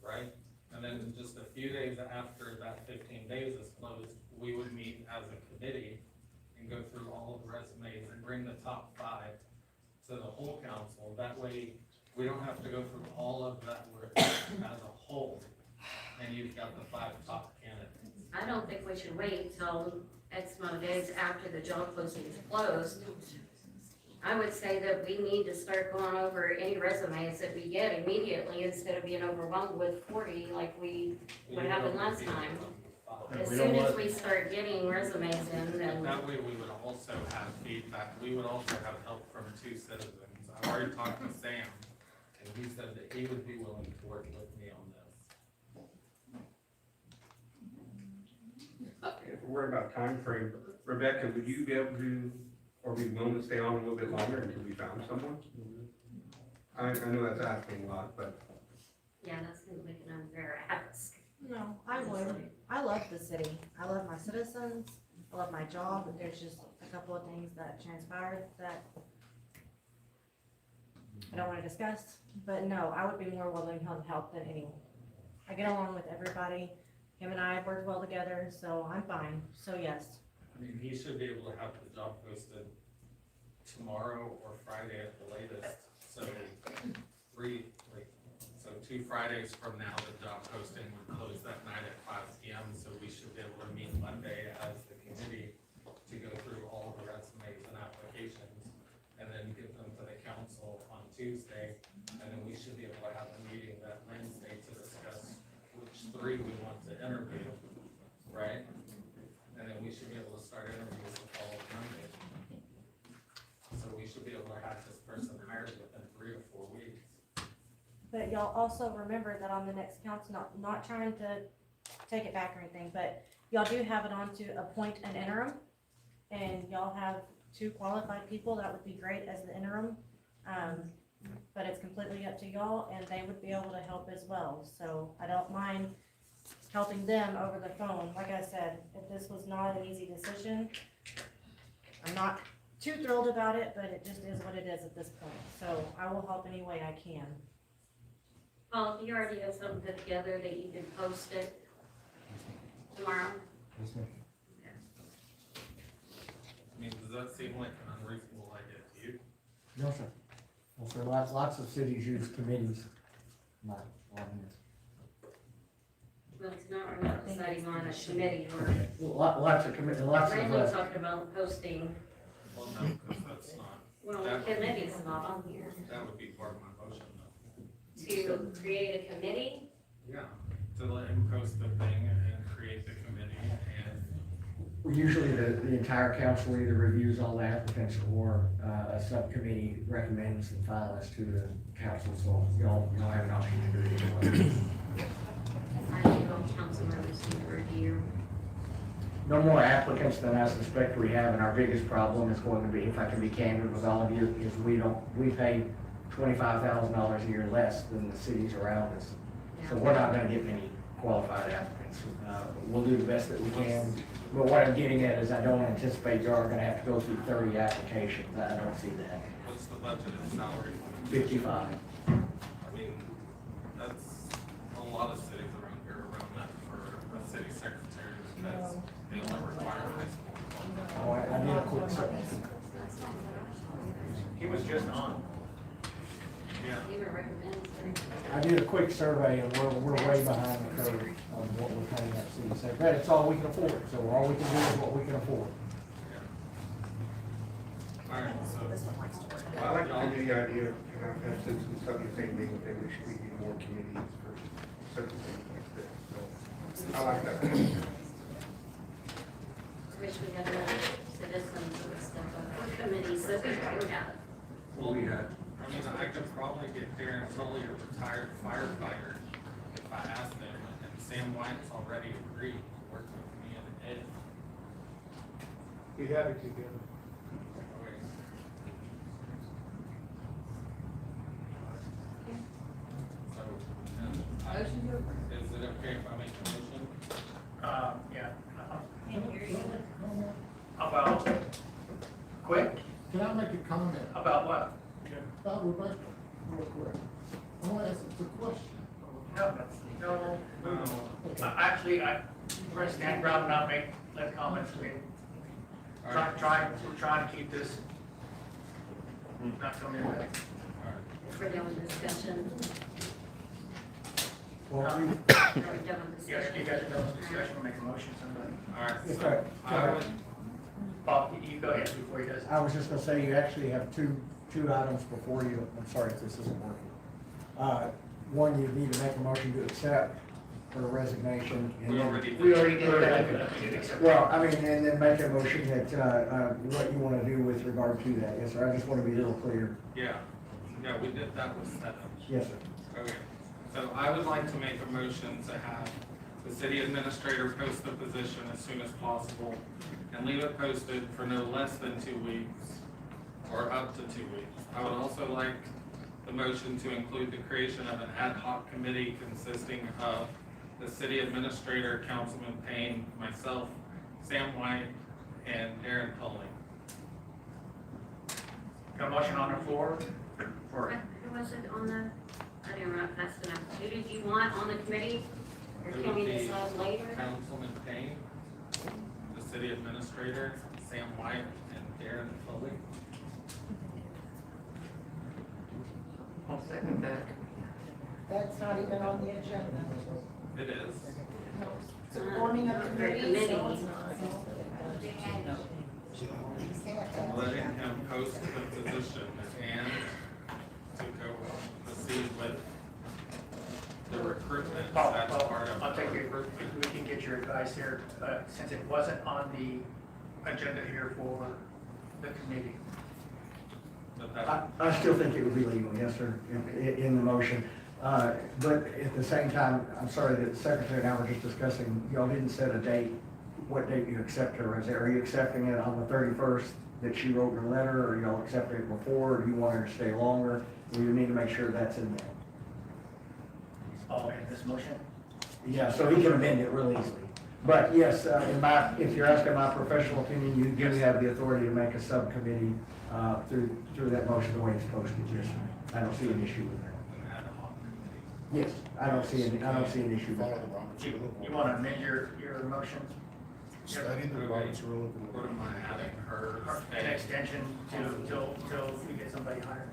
[SPEAKER 14] right? And then just a few days after that 15 days is closed, we would meet as a committee and go through all of the resumes and bring the top 5 to the whole council. That way, we don't have to go through all of that work as a whole, and you've got the 5 top candidates.
[SPEAKER 21] I don't think we should wait till X amount of days after the job posting is closed. I would say that we need to start going over any resumes that we get immediately instead of being overwhelmed with 40 like what happened last time. As soon as we start getting resumes in, then.
[SPEAKER 14] That way we would also have feedback, we would also have help from 2 citizens. I've already talked to Sam, and he said that he would be willing to work with me on this.
[SPEAKER 16] If we're worried about time frame, Rebecca, would you be able to, or be willing to stay on a little bit longer until we found someone? I know that's asking a lot, but.
[SPEAKER 21] Yeah, that's gonna make an unfair ask.
[SPEAKER 9] No, I would. I love the city. I love my citizens. I love my job. There's just a couple of things that transpired that I don't want to discuss, but no, I would be more willing to help than anyone. I get along with everybody. Him and I work well together, so I'm fine. So yes.
[SPEAKER 14] I mean, he should be able to have the job posted tomorrow or Friday at the latest, so 2 Fridays from now, the job posting would close that night at 5 p.m., so we should be able to meet Monday as the committee to go through all the resumes and applications, and then give them to the council on Tuesday, and then we should be able to have a meeting that Wednesday to discuss which 3 we want to interview, right? And then we should be able to start interviews the following Monday. So we should be able to have this person hired within 3 to 4 weeks.
[SPEAKER 9] But y'all also remember that on the next council, not trying to take it back or anything, but y'all do have it on to appoint an interim. And y'all have 2 qualified people that would be great as the interim. But it's completely up to y'all, and they would be able to help as well. So I don't mind helping them over the phone. Like I said, if this was not an easy decision, I'm not too thrilled about it, but it just is what it is at this point. So I will help any way I can.
[SPEAKER 21] Paul, do you already have something put together that you can post it tomorrow?
[SPEAKER 5] Yes, ma'am.
[SPEAKER 14] I mean, does that seem like an unreasonable idea to you?
[SPEAKER 5] No, sir. No, sir. Lots of cities use committees. Not on this.
[SPEAKER 21] Well, it's not, we're not deciding on a committee, we're.
[SPEAKER 5] Lots of committees, lots of.
[SPEAKER 21] Randall talked about posting,
[SPEAKER 14] Well, no, because that's not,
[SPEAKER 21] well, the committee's not on here.
[SPEAKER 14] that would be part of my motion though.
[SPEAKER 21] To create a committee,
[SPEAKER 14] Yeah, to let him post the thing and create the committee and.
[SPEAKER 5] Usually the entire council either reviews all the applicants or a subcommittee recommends and files to the council, so y'all have an option to do it either way.
[SPEAKER 21] I think all council members need to review.
[SPEAKER 5] No more applicants than I suspect we have, and our biggest problem is going to be, if I can be candid with all of you, is we pay $25,000 a year less than the cities around us. So we're not gonna get many qualified applicants. We'll do the best that we can, but what I'm getting at is I don't anticipate you are gonna have to go through 30 applications. I don't see that.
[SPEAKER 14] What's the budgeted salary?
[SPEAKER 5] 55.
[SPEAKER 14] I mean, that's a lot of cities around here around that for a city secretary, because they only require
[SPEAKER 11] just on. Yeah.
[SPEAKER 21] Even recommends it.
[SPEAKER 5] I did a quick survey and we're way behind the curve on what we're paying that city center. But it's all we can afford, so all we can do is what we can afford.
[SPEAKER 14] All right, so.
[SPEAKER 16] I like the idea, and I've had citizens tell me the same thing, that we should be more committees for certain things like this, so I like that.
[SPEAKER 21] Wish we had enough citizens who would step up for committees that we don't have.
[SPEAKER 14] Well, I mean, I could probably get Darren Tully, a retired firefighter, if I asked him, and Sam White's already agreed to work with me and Ed.
[SPEAKER 5] You have it together.
[SPEAKER 14] So, is it okay if I make a motion?
[SPEAKER 11] Yeah.
[SPEAKER 19] And here you go.
[SPEAKER 11] About, quick,
[SPEAKER 6] Can I make a comment
[SPEAKER 11] about what?
[SPEAKER 6] about Rebecca, real quick? I want to ask a question.
[SPEAKER 11] No. Actually, we're gonna stand around and not let comments. I mean, we're trying to keep this not coming back.
[SPEAKER 21] We're done with discussion.
[SPEAKER 5] Well,
[SPEAKER 21] Are we done with
[SPEAKER 11] Yes,
[SPEAKER 21] discussion?
[SPEAKER 11] you guys are done with discussion, we'll make a motion, somebody.
[SPEAKER 14] All right,
[SPEAKER 5] Yes,
[SPEAKER 14] so
[SPEAKER 5] sir.
[SPEAKER 14] I would,
[SPEAKER 11] Bob, you go ahead before he does.
[SPEAKER 5] I was just gonna say, you actually have two items before you. I'm sorry if this isn't working. One, you need to make a motion to accept her resignation. And
[SPEAKER 14] we
[SPEAKER 5] then-
[SPEAKER 14] already did.
[SPEAKER 11] We already did that. We did accept.
[SPEAKER 5] Well, I mean, and then make a motion that, what you wanna do with regard to that. Yes, sir, I just wanna be real clear.
[SPEAKER 14] Yeah, we did that with setup.
[SPEAKER 5] Yes, sir.
[SPEAKER 14] Okay, so I would like to make a motion to have the city administrator post the position as soon as possible and leave it posted for no less than 2 weeks or up to 2 weeks. I would also like the motion to include the creation of an ad hoc committee consisting of the city administrator, Councilman Payne, myself, Sam White, and Darren Tully.
[SPEAKER 11] Got a motion on the floor for,
[SPEAKER 21] Who was it on the, I didn't write fast enough. Who did you want on the committee? Or
[SPEAKER 14] It
[SPEAKER 21] can
[SPEAKER 14] would
[SPEAKER 21] we
[SPEAKER 14] be
[SPEAKER 21] decide later?
[SPEAKER 14] Councilman Payne, the city administrator, Sam White, and Darren Tully.
[SPEAKER 4] I'll second that.
[SPEAKER 19] That's not even on the agenda.
[SPEAKER 14] It is.
[SPEAKER 19] It's forming a committee, so it's
[SPEAKER 14] I'm letting him post the position and to go proceed with the recruitment. That's part of.
[SPEAKER 11] I'll take your, we can get your advice here, since it wasn't on the agenda here for the committee.
[SPEAKER 14] But that,
[SPEAKER 5] I still think it would be legal, yes, sir, in the motion. But at the same time, I'm sorry that the secretary and I were just discussing, y'all didn't set a date, what date you accept her. Are you accepting it on the 31st that she wrote her letter, or y'all accept it before, or do you want her to stay longer? We need to make sure that's in there.
[SPEAKER 11] Oh, in this motion?
[SPEAKER 5] Yeah, so he can amend it real easily. But yes, if you're asking my professional opinion, you do have the authority to make a subcommittee through that motion the way it's posted, yes, sir. I don't see an issue with that. Yes, I don't see an issue with that.
[SPEAKER 11] You want to amend your motion?
[SPEAKER 16] Study the Robert's rule.
[SPEAKER 14] what am I adding her?
[SPEAKER 11] An extension till we get somebody hired?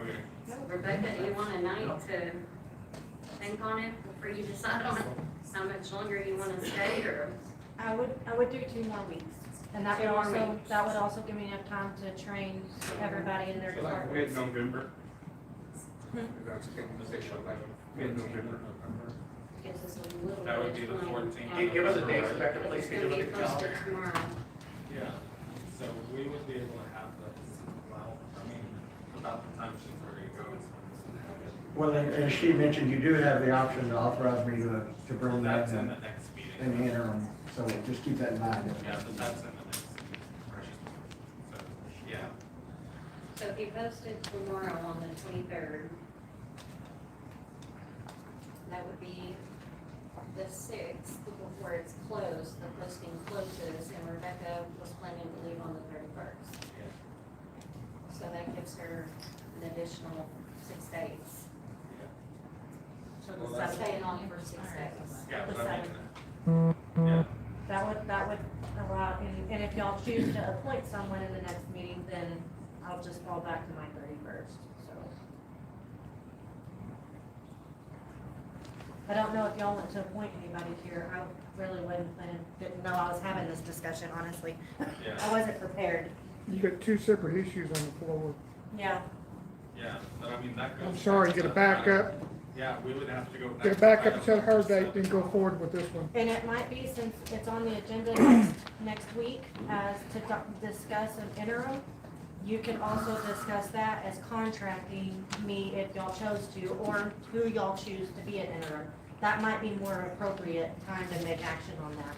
[SPEAKER 14] Okay.
[SPEAKER 21] Rebecca, do you want a night to think on it before you decide on how much longer you want to stay, or?
[SPEAKER 9] I would do 2 more weeks. And that would
[SPEAKER 21] 2 more
[SPEAKER 9] also,
[SPEAKER 21] weeks.
[SPEAKER 9] that would also give me enough time to train everybody in their
[SPEAKER 16] So like
[SPEAKER 9] departments.
[SPEAKER 16] mid-November?
[SPEAKER 9] Hmm.
[SPEAKER 16] That's a conversation, like mid-November.
[SPEAKER 21] Gives us a little
[SPEAKER 14] That would
[SPEAKER 21] bit
[SPEAKER 14] be
[SPEAKER 21] of
[SPEAKER 14] the
[SPEAKER 21] time.
[SPEAKER 14] 14th.
[SPEAKER 11] Give us a date, Rebecca, please,
[SPEAKER 21] It's
[SPEAKER 11] could you
[SPEAKER 21] gonna
[SPEAKER 11] look
[SPEAKER 21] be
[SPEAKER 11] at the
[SPEAKER 21] posted
[SPEAKER 11] calendar?
[SPEAKER 21] tomorrow.
[SPEAKER 14] Yeah, so we would be able to have this, well, I mean, about the time she's ready to go.
[SPEAKER 5] Well, as she mentioned, you do have the option to authorize me to bring that
[SPEAKER 14] That's in
[SPEAKER 5] in
[SPEAKER 14] the next meeting.
[SPEAKER 5] in the interim, so just keep that in mind.
[SPEAKER 14] Yeah, but that's in the next meeting. So, yeah,
[SPEAKER 21] So if you post it tomorrow on the 23rd, that would be the 6th, before it's closed, the posting closes, and Rebecca was planning to leave on the 31st. So that gives her an additional 6 days.
[SPEAKER 9] So
[SPEAKER 14] Well,
[SPEAKER 9] the
[SPEAKER 14] that's-
[SPEAKER 21] Staying
[SPEAKER 9] 7th.
[SPEAKER 21] on for 6 days.
[SPEAKER 14] yeah,
[SPEAKER 9] The
[SPEAKER 14] but I mean,
[SPEAKER 9] 7th.
[SPEAKER 14] yeah,
[SPEAKER 9] That would allow, and if y'all choose to appoint someone in the next meeting, then I'll just fall back to my 31st, so. I don't know if y'all want to appoint anybody here. I really didn't know I was having this discussion, honestly.
[SPEAKER 14] Yeah.
[SPEAKER 9] I wasn't prepared.
[SPEAKER 6] You got two separate issues on the floor.
[SPEAKER 9] Yeah.
[SPEAKER 14] Yeah, but I mean, that goes.
[SPEAKER 6] I'm sorry, you gotta back up,
[SPEAKER 14] Yeah, we would have to go back.
[SPEAKER 6] get it back up and set her date, then go forward with this one.
[SPEAKER 9] And it might be, since it's on the agenda next week, as to discuss an interim, you can also discuss that as contracting me if y'all chose to, or who y'all choose to be an interim. That might be more appropriate time to make action on that.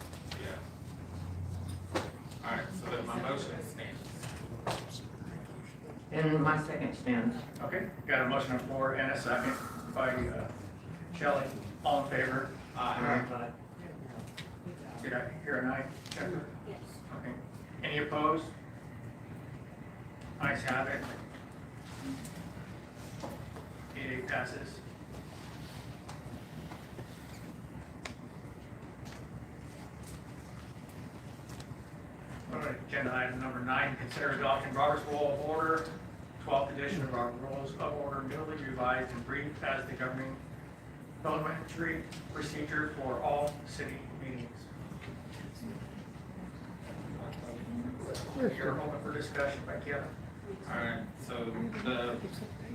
[SPEAKER 14] Yeah. All right, so then my motion stands.
[SPEAKER 4] And my second stands.
[SPEAKER 11] Okay, got a motion on the floor and a second by Shelley. All in favor?
[SPEAKER 14] Aye.
[SPEAKER 11] Did I hear an aye? Jennifer?
[SPEAKER 21] Yes.
[SPEAKER 11] Okay. Any opposed? Ayes have it. 8 passes. All right, agenda item number 9, consider adopting Robert's Rule of Order, 12th edition of our Rules of Order, newly revised and briefed as the governing parliamentary procedure for all city meetings. You're open for discussion by Kevin.
[SPEAKER 14] Alright, so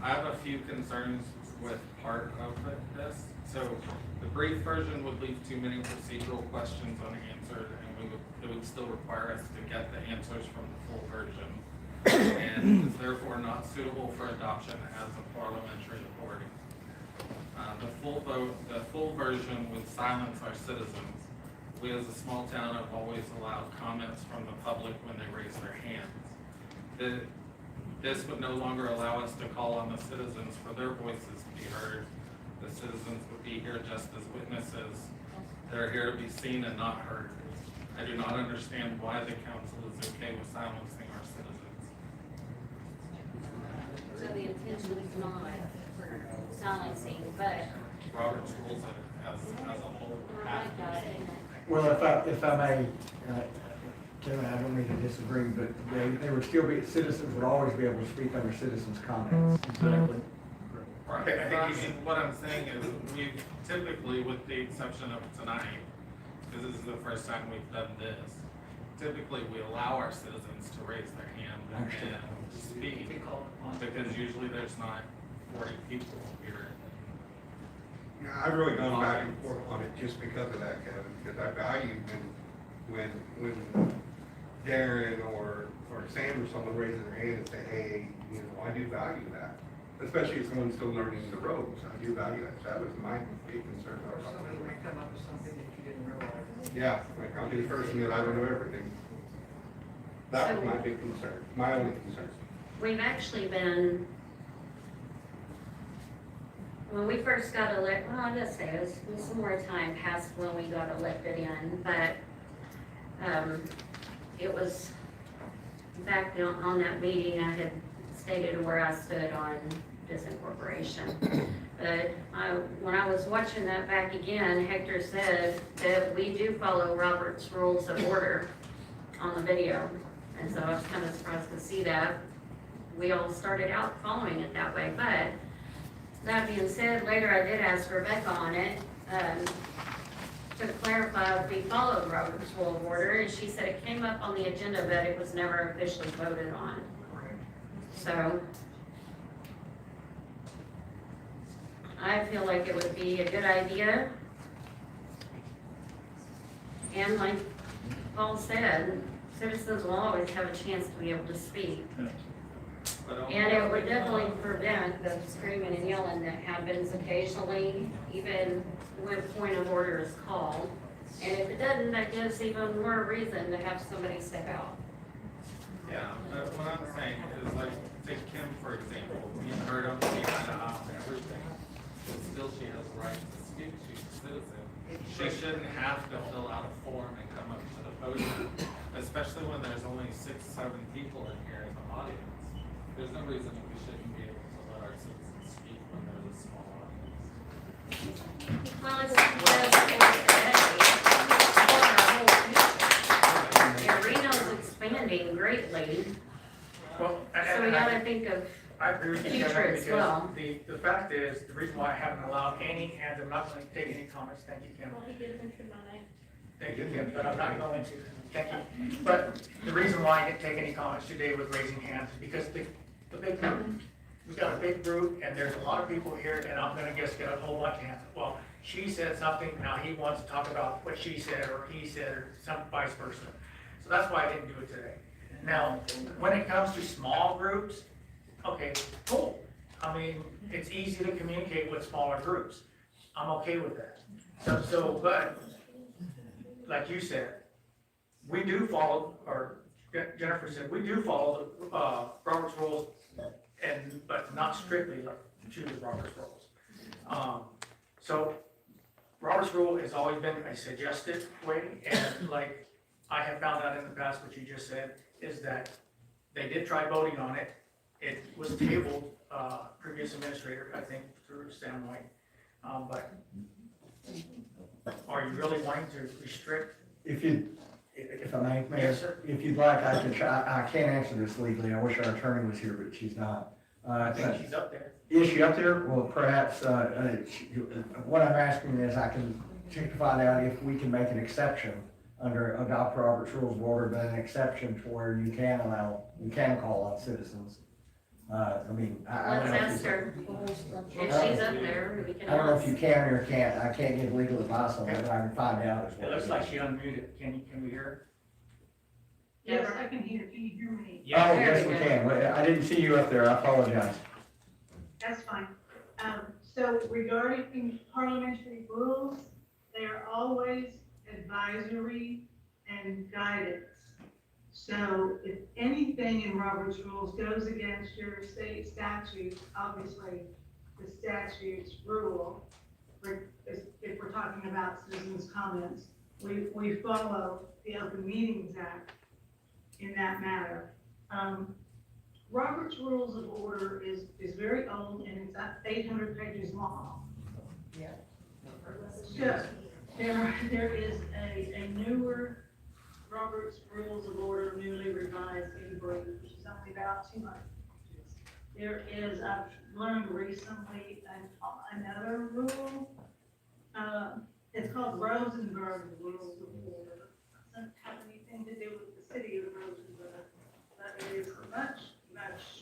[SPEAKER 14] I have a few concerns with part of this. So the brief version would leave too many procedural questions unanswered, and it would still require us to get the answers from the full version. And is therefore not suitable for adoption as a parliamentary authority. The full version would silence our citizens. We as a small town have always allowed comments from the public when they raise their hands. This would no longer allow us to call on the citizens for their voices to be heard. The citizens would be here just as witnesses. They're here to be seen and not heard. I do not understand why the council is okay with silencing our citizens.
[SPEAKER 21] So the intention is not for silencing, but.
[SPEAKER 14] Robert's rules as a whole.
[SPEAKER 21] I got it.
[SPEAKER 5] Well, if I may, Kevin, I don't mean to disagree, but they would still be, citizens would always be able to speak under citizens' comments.
[SPEAKER 2] Exactly.
[SPEAKER 14] Right, what I'm saying is, we typically, with the exception of tonight, because this is the first time we've done this, typically we allow our citizens to raise their hand and speak, because usually there's not 40 people here.
[SPEAKER 16] Yeah, I've really gone back and forth on it just because of that, Kevin, because I value when Darren or Sam or someone raises their hand and say, hey, you know, I do value that. Especially if someone's still learning the ropes, I do value that. So that was my big concern.
[SPEAKER 4] Somebody may come up with something that you didn't realize.
[SPEAKER 16] Yeah, like I'll be the person that I don't know everything. That was my big concern, my only concern.
[SPEAKER 21] We've actually been, when we first got elected, well, I'm gonna say it was some more time past when we got elected in, but, it was back on that meeting, I had stated where I stood on disincorporation. But when I was watching that back again, Hector said that we do follow Robert's Rules of Order on the video. And so I was kind of surprised to see that. We all started out following it that way. But that being said, later I did ask Rebecca on it to clarify if we followed Robert's Rule of Order. And she said it came up on the agenda, but it was never officially voted on. So I feel like it would be a good idea. And like Paul said, citizens will always have a chance to be able to speak. And it would definitely prevent the screaming and yelling that happens occasionally, even when point of order is called. And if it doesn't, that gives even more reason to have somebody step out.
[SPEAKER 14] Yeah, but what I'm saying is like, take Kim, for example, me and her don't see eye to eye on everything, but still she has the right to speak, she's a citizen. She shouldn't have to fill out a form and come up to the podium, especially when there's only 6, 7 people in here in the audience. There's no reason that we shouldn't be able to let our citizens speak when there's a small audience.
[SPEAKER 21] Well, it's yeah, Reno's expanding greatly,
[SPEAKER 11] Well,
[SPEAKER 21] So we gotta think of,
[SPEAKER 11] I agree with you,
[SPEAKER 21] future
[SPEAKER 11] Kevin,
[SPEAKER 21] as well.
[SPEAKER 11] because the fact is, the reason why I haven't allowed any, and I'm not gonna take any comments, thank you, Kim.
[SPEAKER 9] Well, he did mention my name.
[SPEAKER 11] Thank you, Kim, but I'm not going to, thank you. But the reason why I didn't take any comments today with raising hands is because the big group, we've got a big group, and there's a lot of people here, and I'm gonna just get a whole bunch of hands. Well, she said something, now he wants to talk about what she said, or he said, or some vice versa. So that's why I didn't do it today. Now, when it comes to small groups, okay, cool. I mean, it's easy to communicate with smaller groups. I'm okay with that. But, like you said, we do follow, or Jennifer said, we do follow the, Robert's rules, but not strictly to the Robert's rules. So, Robert's rule has always been a suggested way, and like I have found out in the past, what you just said, is that they did try voting on it. It was tabled, previous administrator, I think, through Sam White. But are you really wanting to restrict?
[SPEAKER 5] If I may, Mayor,
[SPEAKER 11] Yes, sir.
[SPEAKER 5] if you'd like, I can try, I can't answer this legally. I wish our attorney was here, but she's not.
[SPEAKER 11] I think she's up there.
[SPEAKER 5] Is she up there? Well, perhaps, what I'm asking is I can check to find out if we can make an exception under adopt Robert's Rules of Order, but an exception to where you can call on citizens. I mean, I don't
[SPEAKER 21] Let's
[SPEAKER 5] know.
[SPEAKER 21] ask her. If she's up there, we can
[SPEAKER 5] I don't know if
[SPEAKER 21] ask.
[SPEAKER 5] you can or can't. I can't give legal advice on that, but I can find out as
[SPEAKER 11] It
[SPEAKER 5] well.
[SPEAKER 11] looks like she unmuted. Can we hear her?
[SPEAKER 19] Yes, I can hear, can you hear me?
[SPEAKER 5] Oh, yes, we can. I didn't see you up there. I apologize.
[SPEAKER 19] That's fine. So regarding parliamentary rules, they are always advisory and guidance. So if anything in Robert's rules goes against your state statute, obviously the statute's rule, if we're talking about citizens' comments, we follow the Open Meetings Act in that matter. Robert's Rules of Order is very old and it's 800 pages long.
[SPEAKER 4] Yeah.
[SPEAKER 19] So there is a newer Robert's Rules of Order, newly revised, which is only about 200 pages. There is, I've learned recently, another rule. It's called Rosenberg Rules of Order. It doesn't have anything to do with the city of Rosenberg, but it is much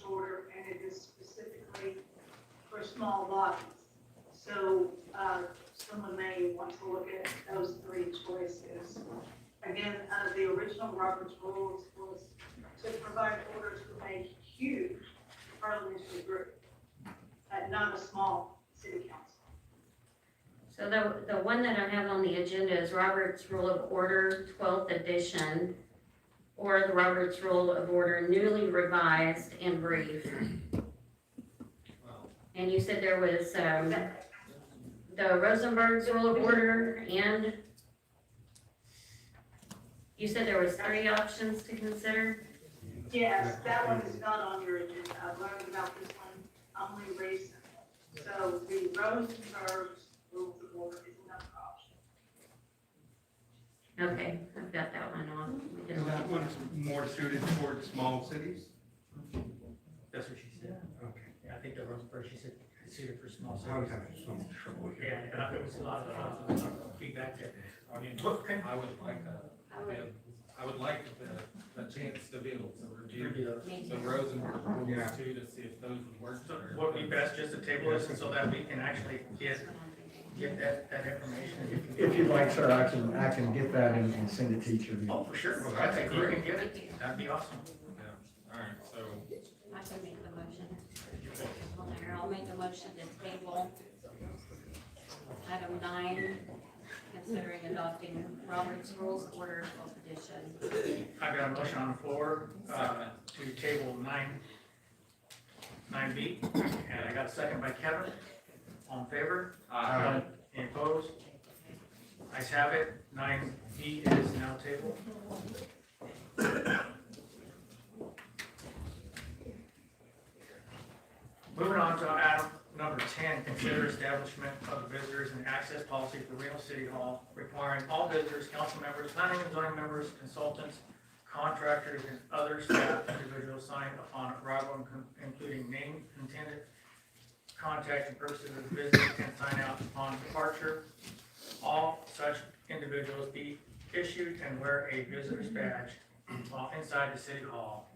[SPEAKER 19] shorter, and it is specifically for small bodies. So, someone may want to look at those three choices. Again, the original Robert's Rules was to provide orders for a huge parliamentary group, not a small city council.
[SPEAKER 21] So the one that I have on the agenda is Robert's Rule of Order, 12th edition, or the Robert's Rule of Order newly revised and brief. And you said there was, the Rosenberg's Rule of Order, and you said there was 3 options to consider?
[SPEAKER 19] Yes, that one is not on your agenda. I've learned about this one only recently. So the Rosenberg's Rules of Order is another option.
[SPEAKER 21] Okay, I've got that one on. We can
[SPEAKER 16] And
[SPEAKER 21] look
[SPEAKER 16] that
[SPEAKER 21] at
[SPEAKER 16] one's more suited towards small cities?
[SPEAKER 11] That's what she said.
[SPEAKER 16] Okay.
[SPEAKER 11] Yeah, I think the Rosenberg, she said, it's suited for small
[SPEAKER 16] I was
[SPEAKER 11] cities.
[SPEAKER 16] having some trouble
[SPEAKER 11] Yeah,
[SPEAKER 16] here.
[SPEAKER 11] and there was a lot of feedback there.
[SPEAKER 14] I would like I would like a chance to be able to review the Rosenberg
[SPEAKER 16] Yeah.
[SPEAKER 14] rules too, to see if those would work better.
[SPEAKER 11] Would be best just to table this so that we can actually get that information.
[SPEAKER 5] If you'd like, sir, I can get that and send it to each of you.
[SPEAKER 11] Oh, for sure. I think you can get it. That'd be awesome.
[SPEAKER 14] Yeah, all right, so
[SPEAKER 21] I can make the motion. Well, there, I'll make the motion to table item 9, considering adopting Robert's Rules of Order 12th edition.
[SPEAKER 11] I've got a motion on the floor, to table 9B, and I got a second by Kevin. All in favor?
[SPEAKER 14] Aye.
[SPEAKER 11] Any opposed? Ayes have it. 9B is now tabled. Moving on to item number 10, consider establishment of the visitors and access policy for Reno City Hall, requiring all visitors, council members, planning and zoning members, consultants, contractors, and other staff individuals sign upon arrival, including name, intended contact and purposes of the visit, and sign out upon departure. All such individuals be issued and wear a visitor's badge while inside the city hall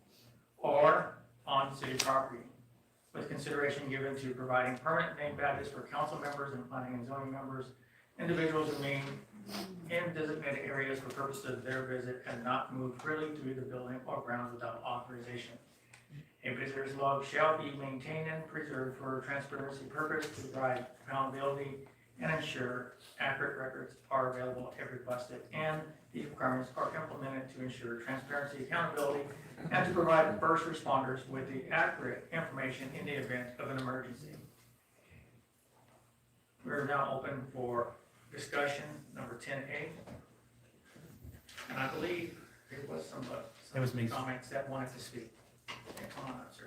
[SPEAKER 11] or on city property, with consideration given to providing permanent name badges for council members and planning and zoning members. Individuals remain in designated areas for purposes of their visit and not move freely through the building or grounds without authorization. A visitor's log shall be maintained and preserved for transparency purpose to provide accountability and ensure accurate records are available if requested, and these requirements are implemented to ensure transparency, accountability, and to provide first responders with the accurate information in the event of an emergency. We're now open for discussion, number 10A. And I believe there was some
[SPEAKER 8] It was me.
[SPEAKER 11] comments that wanted to speak. Okay, come on up, sir.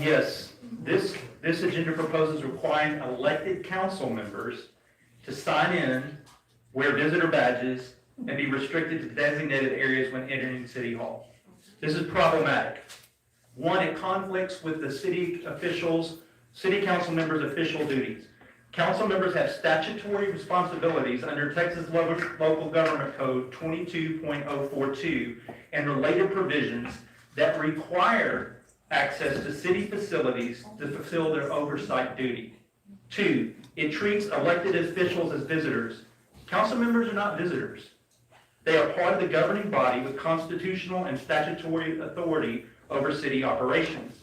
[SPEAKER 12] Yes, this agenda proposes requiring elected council members to sign in, wear visitor badges, and be restricted to designated areas when entering City Hall. This is problematic. One, it conflicts with the city council members' official duties. Council members have statutory responsibilities under Texas Local Government Code 22.042 and related provisions that require access to city facilities to fulfill their oversight duty. Two, it treats elected officials as visitors. Council members are not visitors. They are part of the governing body with constitutional and statutory authority over city operations.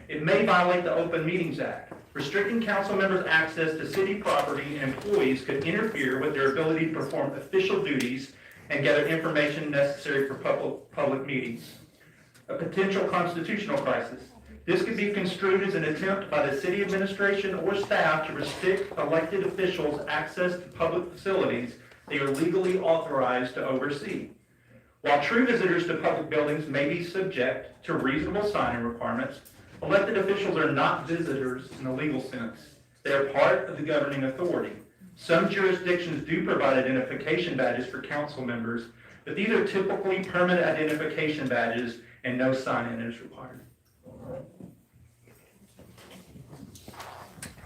[SPEAKER 12] It may violate the Open Meetings Act. Restricting council members' access to city property and employees could interfere with their ability to perform official duties and gather information necessary for public meetings. A potential constitutional crisis. This could be construed as an attempt by the city administration or staff to restrict elected officials' access to public facilities they are legally authorized to oversee. While true visitors to public buildings may be subject to reasonable signing requirements, elected officials are not visitors in the legal sense. They are part of the governing authority. Some jurisdictions do provide identification badges for council members, but these are typically permanent identification badges and no sign-in is required.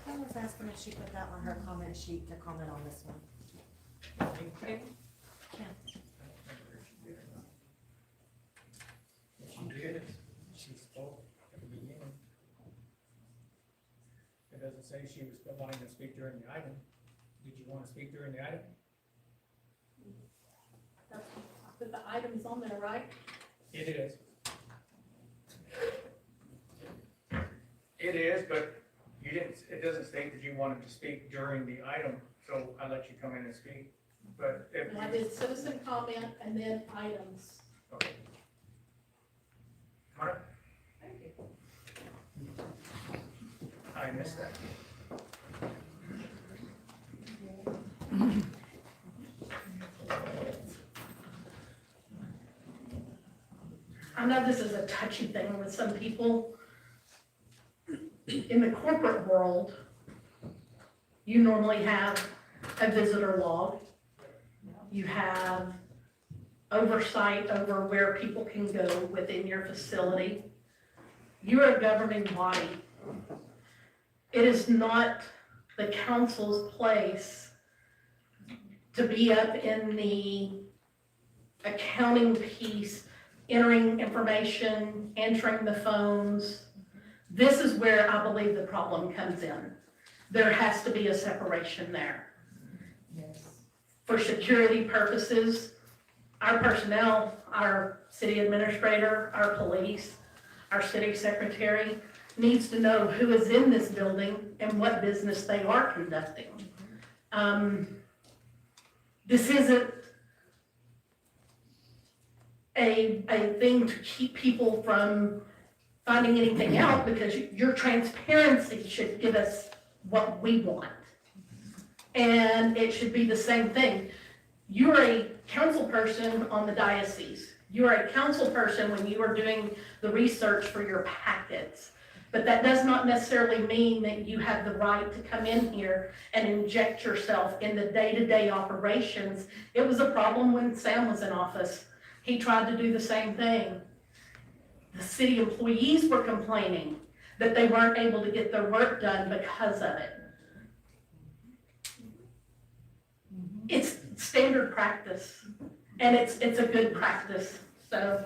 [SPEAKER 9] I was asking if she put that on her comment sheet to comment on this one.
[SPEAKER 11] Okay.
[SPEAKER 9] Yeah.
[SPEAKER 11] She did. She spoke at the beginning. It doesn't say she was wanting to speak during the item. Did you want to speak during the item?
[SPEAKER 19] But the item's on there, right?
[SPEAKER 11] It is. It is, but you didn't, it doesn't state that you wanted to speak during the item, so I let you come in and speak. But if
[SPEAKER 19] And I did citizen comment and then items.
[SPEAKER 11] okay. All right,
[SPEAKER 19] Thank you.
[SPEAKER 11] I missed that.
[SPEAKER 19] I know this is a touchy thing with some people. In the corporate world, you normally have a visitor log. You have oversight over where people can go within your facility. You're a governing body. It is not the council's place to be up in the accounting piece, entering information, answering the phones. This is where I believe the problem comes in. There has to be a separation there. For security purposes, our personnel, our city administrator, our police, our city secretary needs to know who is in this building and what business they are conducting. This isn't a thing to keep people from finding anything out, because your transparency should give us what we want. And it should be the same thing. You're a council person on the diocese. You're a council person when you are doing the research for your packets.
[SPEAKER 20] But that does not necessarily mean that you have the right to come in here and inject yourself in the day-to-day operations. It was a problem when Sam was in office. He tried to do the same thing. The city employees were complaining that they weren't able to get their work done because of it. It's standard practice, and it's a good practice. So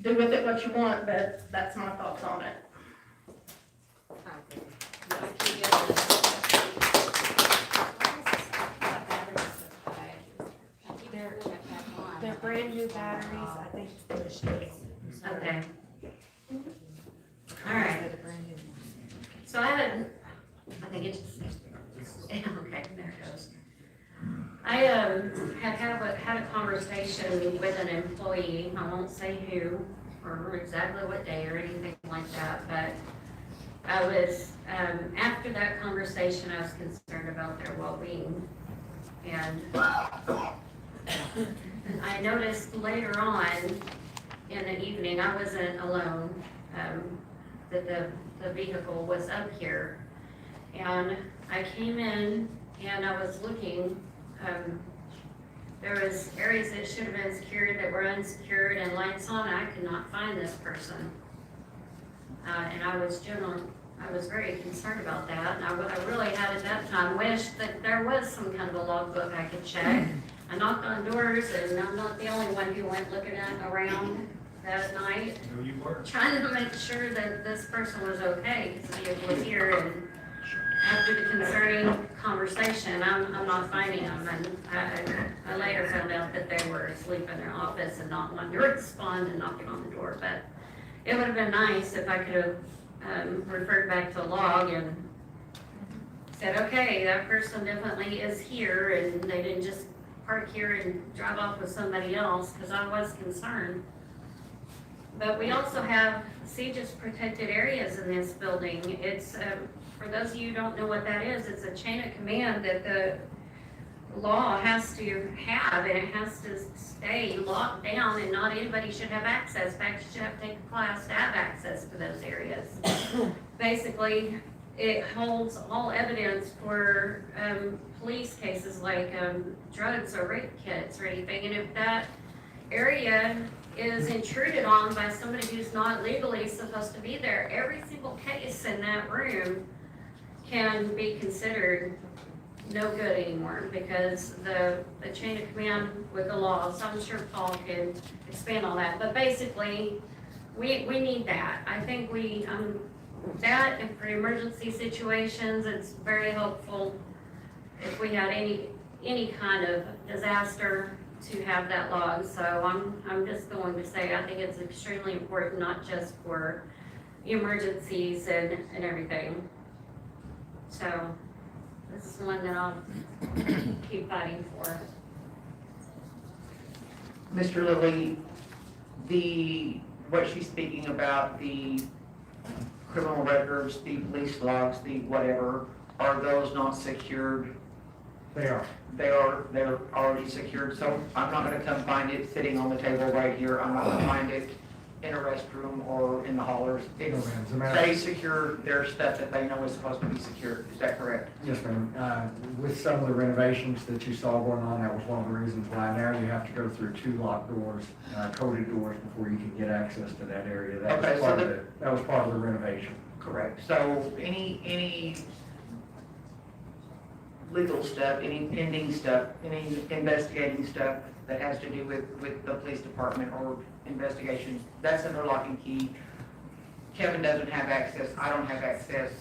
[SPEAKER 20] do with it what you want, but that's my thoughts on it.
[SPEAKER 9] They're brand new batteries, I think.
[SPEAKER 21] Okay. All right. So I think it's, okay, there it goes. I had a conversation with an employee, I won't say who, or exactly what day or anything like that, but I was, after that conversation, I was concerned about their well-being. And I noticed later on in the evening, I wasn't alone, that the vehicle was up here. And I came in and I was looking, there was areas that should have been secured that were unsecured and lights on. I could not find this person. And I was very concerned about that. And I really had at that time wished that there was some kind of a logbook I could check. I knocked on doors, and I'm not the only one who went looking around that night.
[SPEAKER 3] Who you were?
[SPEAKER 21] Trying to make sure that this person was okay, because the vehicle was here, and after the concerning conversation, I'm not finding them, and I later found out that they were asleep in their office and not wanting to respond and knocking on the door, but it would have been nice if I could have referred back to a log and said, okay, that person definitely is here, and they didn't just park here and drive off with somebody else, because I was concerned. But we also have CJIS protected areas in this building. It's, for those of you who don't know what that is, it's a chain of command that the law has to have, and it has to stay locked down, and not anybody should have access. In fact, you should have to take a class to have access to those areas. Basically, it holds all evidence for police cases like drugs or rape kits or anything, and if that area is intruded on by somebody who's not legally supposed to be there, every single case in that room can be considered no good anymore, because the chain of command with the law, so I'm sure Paul can expand on that, but basically, we need that. I think that, and for emergency situations, it's very helpful if we had any kind of disaster to have that log. So I'm just going to say, I think it's extremely important, not just for emergencies and everything. So this is one that I'll keep fighting for.
[SPEAKER 22] Mr. Lilly, what she's speaking about, the criminal records, the police logs, the whatever, are those not secured?
[SPEAKER 5] They are.
[SPEAKER 22] They're already secured, so I'm not gonna come find it sitting on the table right here. I'm not gonna find it in a restroom or in the hollers. They secure their stuff that they know is supposed to be secured. Is that correct?
[SPEAKER 5] Yes, ma'am. With some of the renovations that you saw going on, that was one of the reasons why now you have to go through 2 locked doors, coded doors, before you can get access to that area. That was part of the renovation.
[SPEAKER 22] Correct. So any legal stuff, any pending stuff, any investigating stuff that has to do with the police department or investigations, that's under lock and key. Kevin doesn't have access, I don't have access,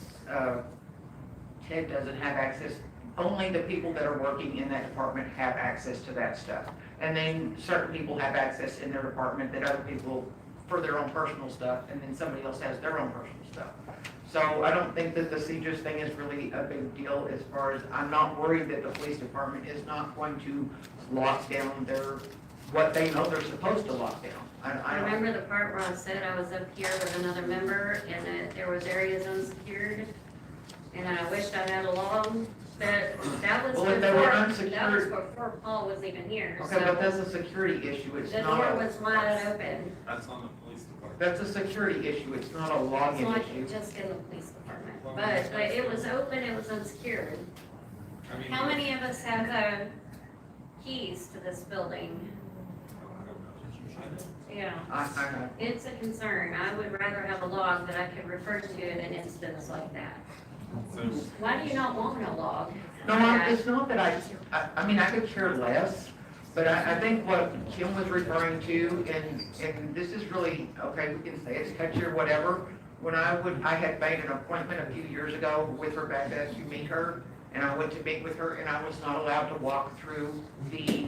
[SPEAKER 22] Ted doesn't have access. Only the people that are working in that department have access to that stuff. And then certain people have access in their department that other people, for their own personal stuff, and then somebody else has their own personal stuff. So I don't think that the CJIS thing is really a big deal, as far as, I'm not worried that the police department is not going to lock down what they know they're supposed to lock down.
[SPEAKER 21] I remember the part where I said I was up here with another member, and that there was areas unsecured, and I wished I had a log, but that was before Paul was even here.
[SPEAKER 22] Okay,
[SPEAKER 21] so
[SPEAKER 22] but that's a security issue, it's
[SPEAKER 21] the
[SPEAKER 22] not.
[SPEAKER 21] door was wide open.
[SPEAKER 14] That's on the police department.
[SPEAKER 22] That's a security issue, it's not a login
[SPEAKER 21] It's like
[SPEAKER 22] issue.
[SPEAKER 21] just in the police department, but it was open, it was unsecured.
[SPEAKER 14] I mean,
[SPEAKER 21] How many of us have, keys to this building? Yeah,
[SPEAKER 22] I
[SPEAKER 21] it's a concern. I would rather have a log that I could refer to in an instance like that.
[SPEAKER 14] So,
[SPEAKER 21] Why do you not want a log?
[SPEAKER 22] No, it's not that I mean, I could care less, but I think what Kim was referring to, and this is really, okay, we can say it's touchy or whatever. When I had made an appointment a few years ago with Rebecca to meet her, and I went to meet with her, and I was not allowed to walk through the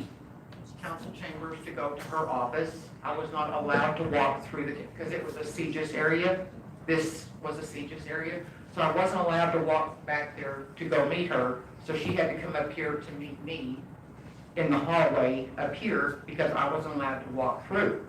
[SPEAKER 22] council chambers to go to her office. I was not allowed to walk through because it was a CJIS area. This was a CJIS area. So I wasn't allowed to walk back there to go meet her, so she had to come up here to meet me in the hallway up here because I wasn't allowed to walk through.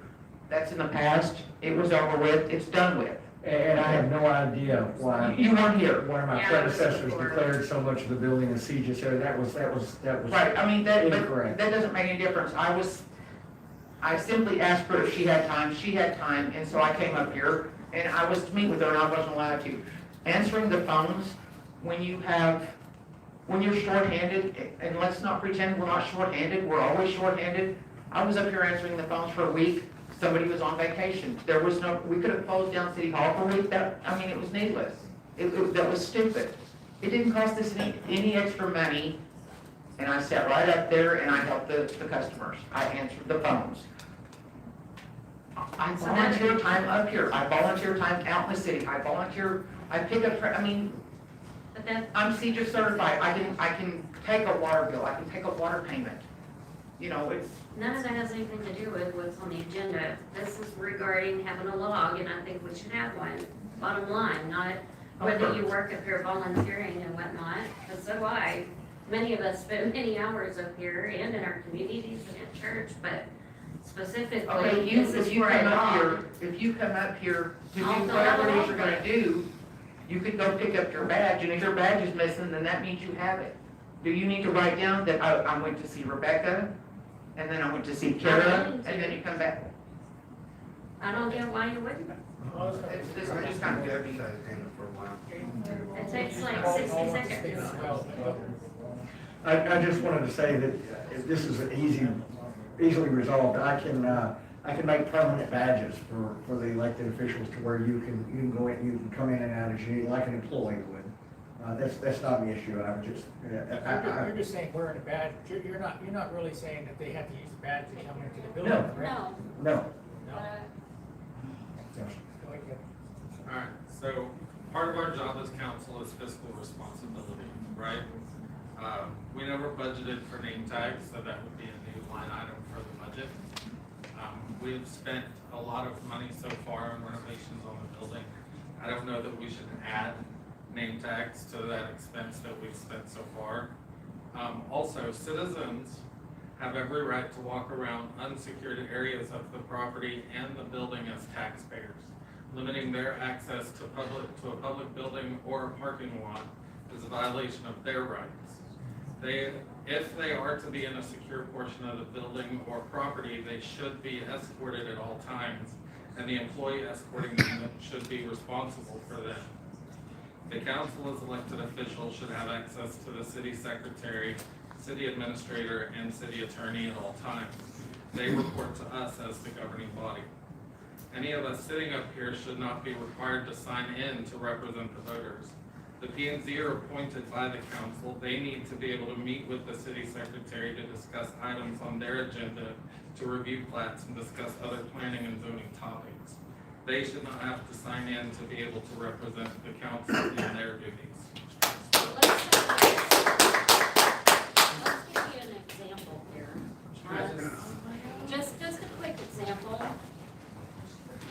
[SPEAKER 22] That's in the past, it was over with, it's done with.
[SPEAKER 5] And I have no idea why.
[SPEAKER 22] You weren't here.
[SPEAKER 5] One of my
[SPEAKER 21] Yeah,
[SPEAKER 5] predecessors
[SPEAKER 21] before.
[SPEAKER 5] declared so much of the building a CJIS area, that was
[SPEAKER 22] Right, I mean, that
[SPEAKER 5] incorrect.
[SPEAKER 22] doesn't make any difference. I simply asked her if she had time, and so I came up here, and I was to meet with her, and I wasn't allowed to. Answering the phones, when you're shorthanded, and let's not pretend we're not shorthanded, we're always shorthanded. I was up here answering the phones for a week, somebody was on vacation. We could have closed down City Hall for a week, it was needless. That was stupid. It didn't cost us any extra money, and I sat right up there and I helped the customers. I answered the phones. I volunteer time up here, I volunteer time out in the city, I pick up,
[SPEAKER 21] But that,
[SPEAKER 22] I'm CJIS certified, I can take a water bill, I can take a water payment. You know, it's,
[SPEAKER 21] none of that has anything to do with what's on the agenda. This is regarding having a log, and I think we should have one. Bottom line, not whether you work up here volunteering and whatnot, because so I. Many of us spend many hours up here and in our communities and at church, but specifically,
[SPEAKER 22] okay,
[SPEAKER 21] this is for a log.
[SPEAKER 22] if you come up here to do
[SPEAKER 21] I'll fill
[SPEAKER 22] whatever
[SPEAKER 21] out
[SPEAKER 22] it
[SPEAKER 21] a
[SPEAKER 22] is you're
[SPEAKER 21] log.
[SPEAKER 22] gonna do, you could go pick up your badge, and if your badge is missing, then that means you have it. Do you need to write down that I went to see Rebecca, and then I went to see Kara,
[SPEAKER 21] willing to.
[SPEAKER 22] and then you come back?
[SPEAKER 21] I don't get why you wouldn't.
[SPEAKER 22] This is just kind of dirty.
[SPEAKER 21] It takes like 60 seconds.
[SPEAKER 5] I just wanted to say that if this is easily resolved. I can make permanent badges for the elected officials to where you can go in, you can come in and out as you need, like an employee would. That's not an issue. I would just,
[SPEAKER 1] You're just saying wearing a badge, but you're not really saying that they have to use the badge to come into the building,
[SPEAKER 5] No.
[SPEAKER 1] correct?
[SPEAKER 5] no.
[SPEAKER 1] No. Go ahead.
[SPEAKER 14] alright, so part of our job as council is fiscal responsibility, right? We never budgeted for name tags, so that would be a new line item for the budget. We've spent a lot of money so far on renovations on the building. I don't know that we should add name tags to that expense that we've spent so far. Also, citizens have every right to walk around unsecured areas of the property and the building as taxpayers. Limiting their access to a public building or a parking lot is a violation of their rights. If they are to be in a secure portion of the building or property, they should be escorted at all times, and the employee escorting them should be responsible for them. The council as elected officials should have access to the city secretary, city administrator, and city attorney at all times. They report to us as the governing body. Any of us sitting up here should not be required to sign in to represent the voters. The P&Z are appointed by the council. They need to be able to meet with the city secretary to discuss items on their agenda, to review plats and discuss other planning and zoning topics. They should not have to sign in to be able to represent the council in their duties.
[SPEAKER 21] Let's give you an example here. Just a quick example.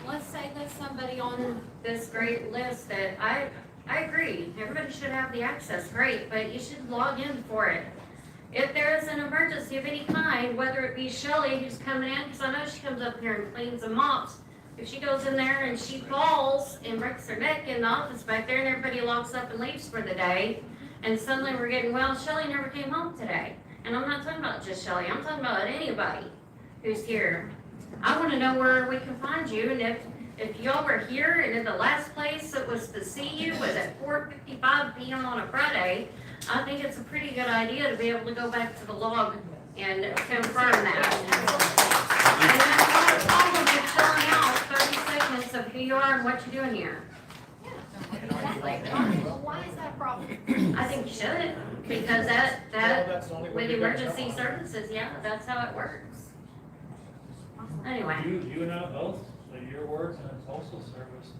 [SPEAKER 21] Let's say there's somebody on this great list that I agree, everybody should have the access, great, but you should log in for it. If there is an emergency of any kind, whether it be Shelley who's coming in, because I know she comes up here and cleans and mops, if she goes in there and she falls and breaks her neck in the office back there and everybody locks up and leaves for the day, and suddenly we're getting, well, Shelley never came home today. And I'm not talking about just Shelley, I'm talking about anybody who's here. I want to know where we can find you, and if If y'all were here and in the last place that was to see you was at 4:55 p.m. on a Friday, I think it's a pretty good idea to be able to go back to the log and confirm that. And there's not a problem with filling out 30 segments of who you are and what you're doing here.
[SPEAKER 18] Exactly. Well, why is that a problem?
[SPEAKER 21] I think you should, because that,
[SPEAKER 1] that's the only way
[SPEAKER 21] with
[SPEAKER 1] you guys
[SPEAKER 21] emergency
[SPEAKER 1] know.
[SPEAKER 21] services, yeah, that's how it works. Anyway.
[SPEAKER 2] You and I both, so your words and a postal service.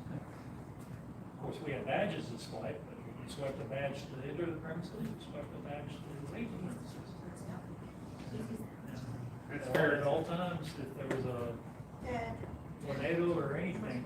[SPEAKER 2] Of course, we have badges to swipe, but you swipe the badge to enter the premises, you swipe the badge to leave the premises.
[SPEAKER 11] That's
[SPEAKER 2] Or
[SPEAKER 11] fair.
[SPEAKER 2] at all times, if there was a tornado or anything.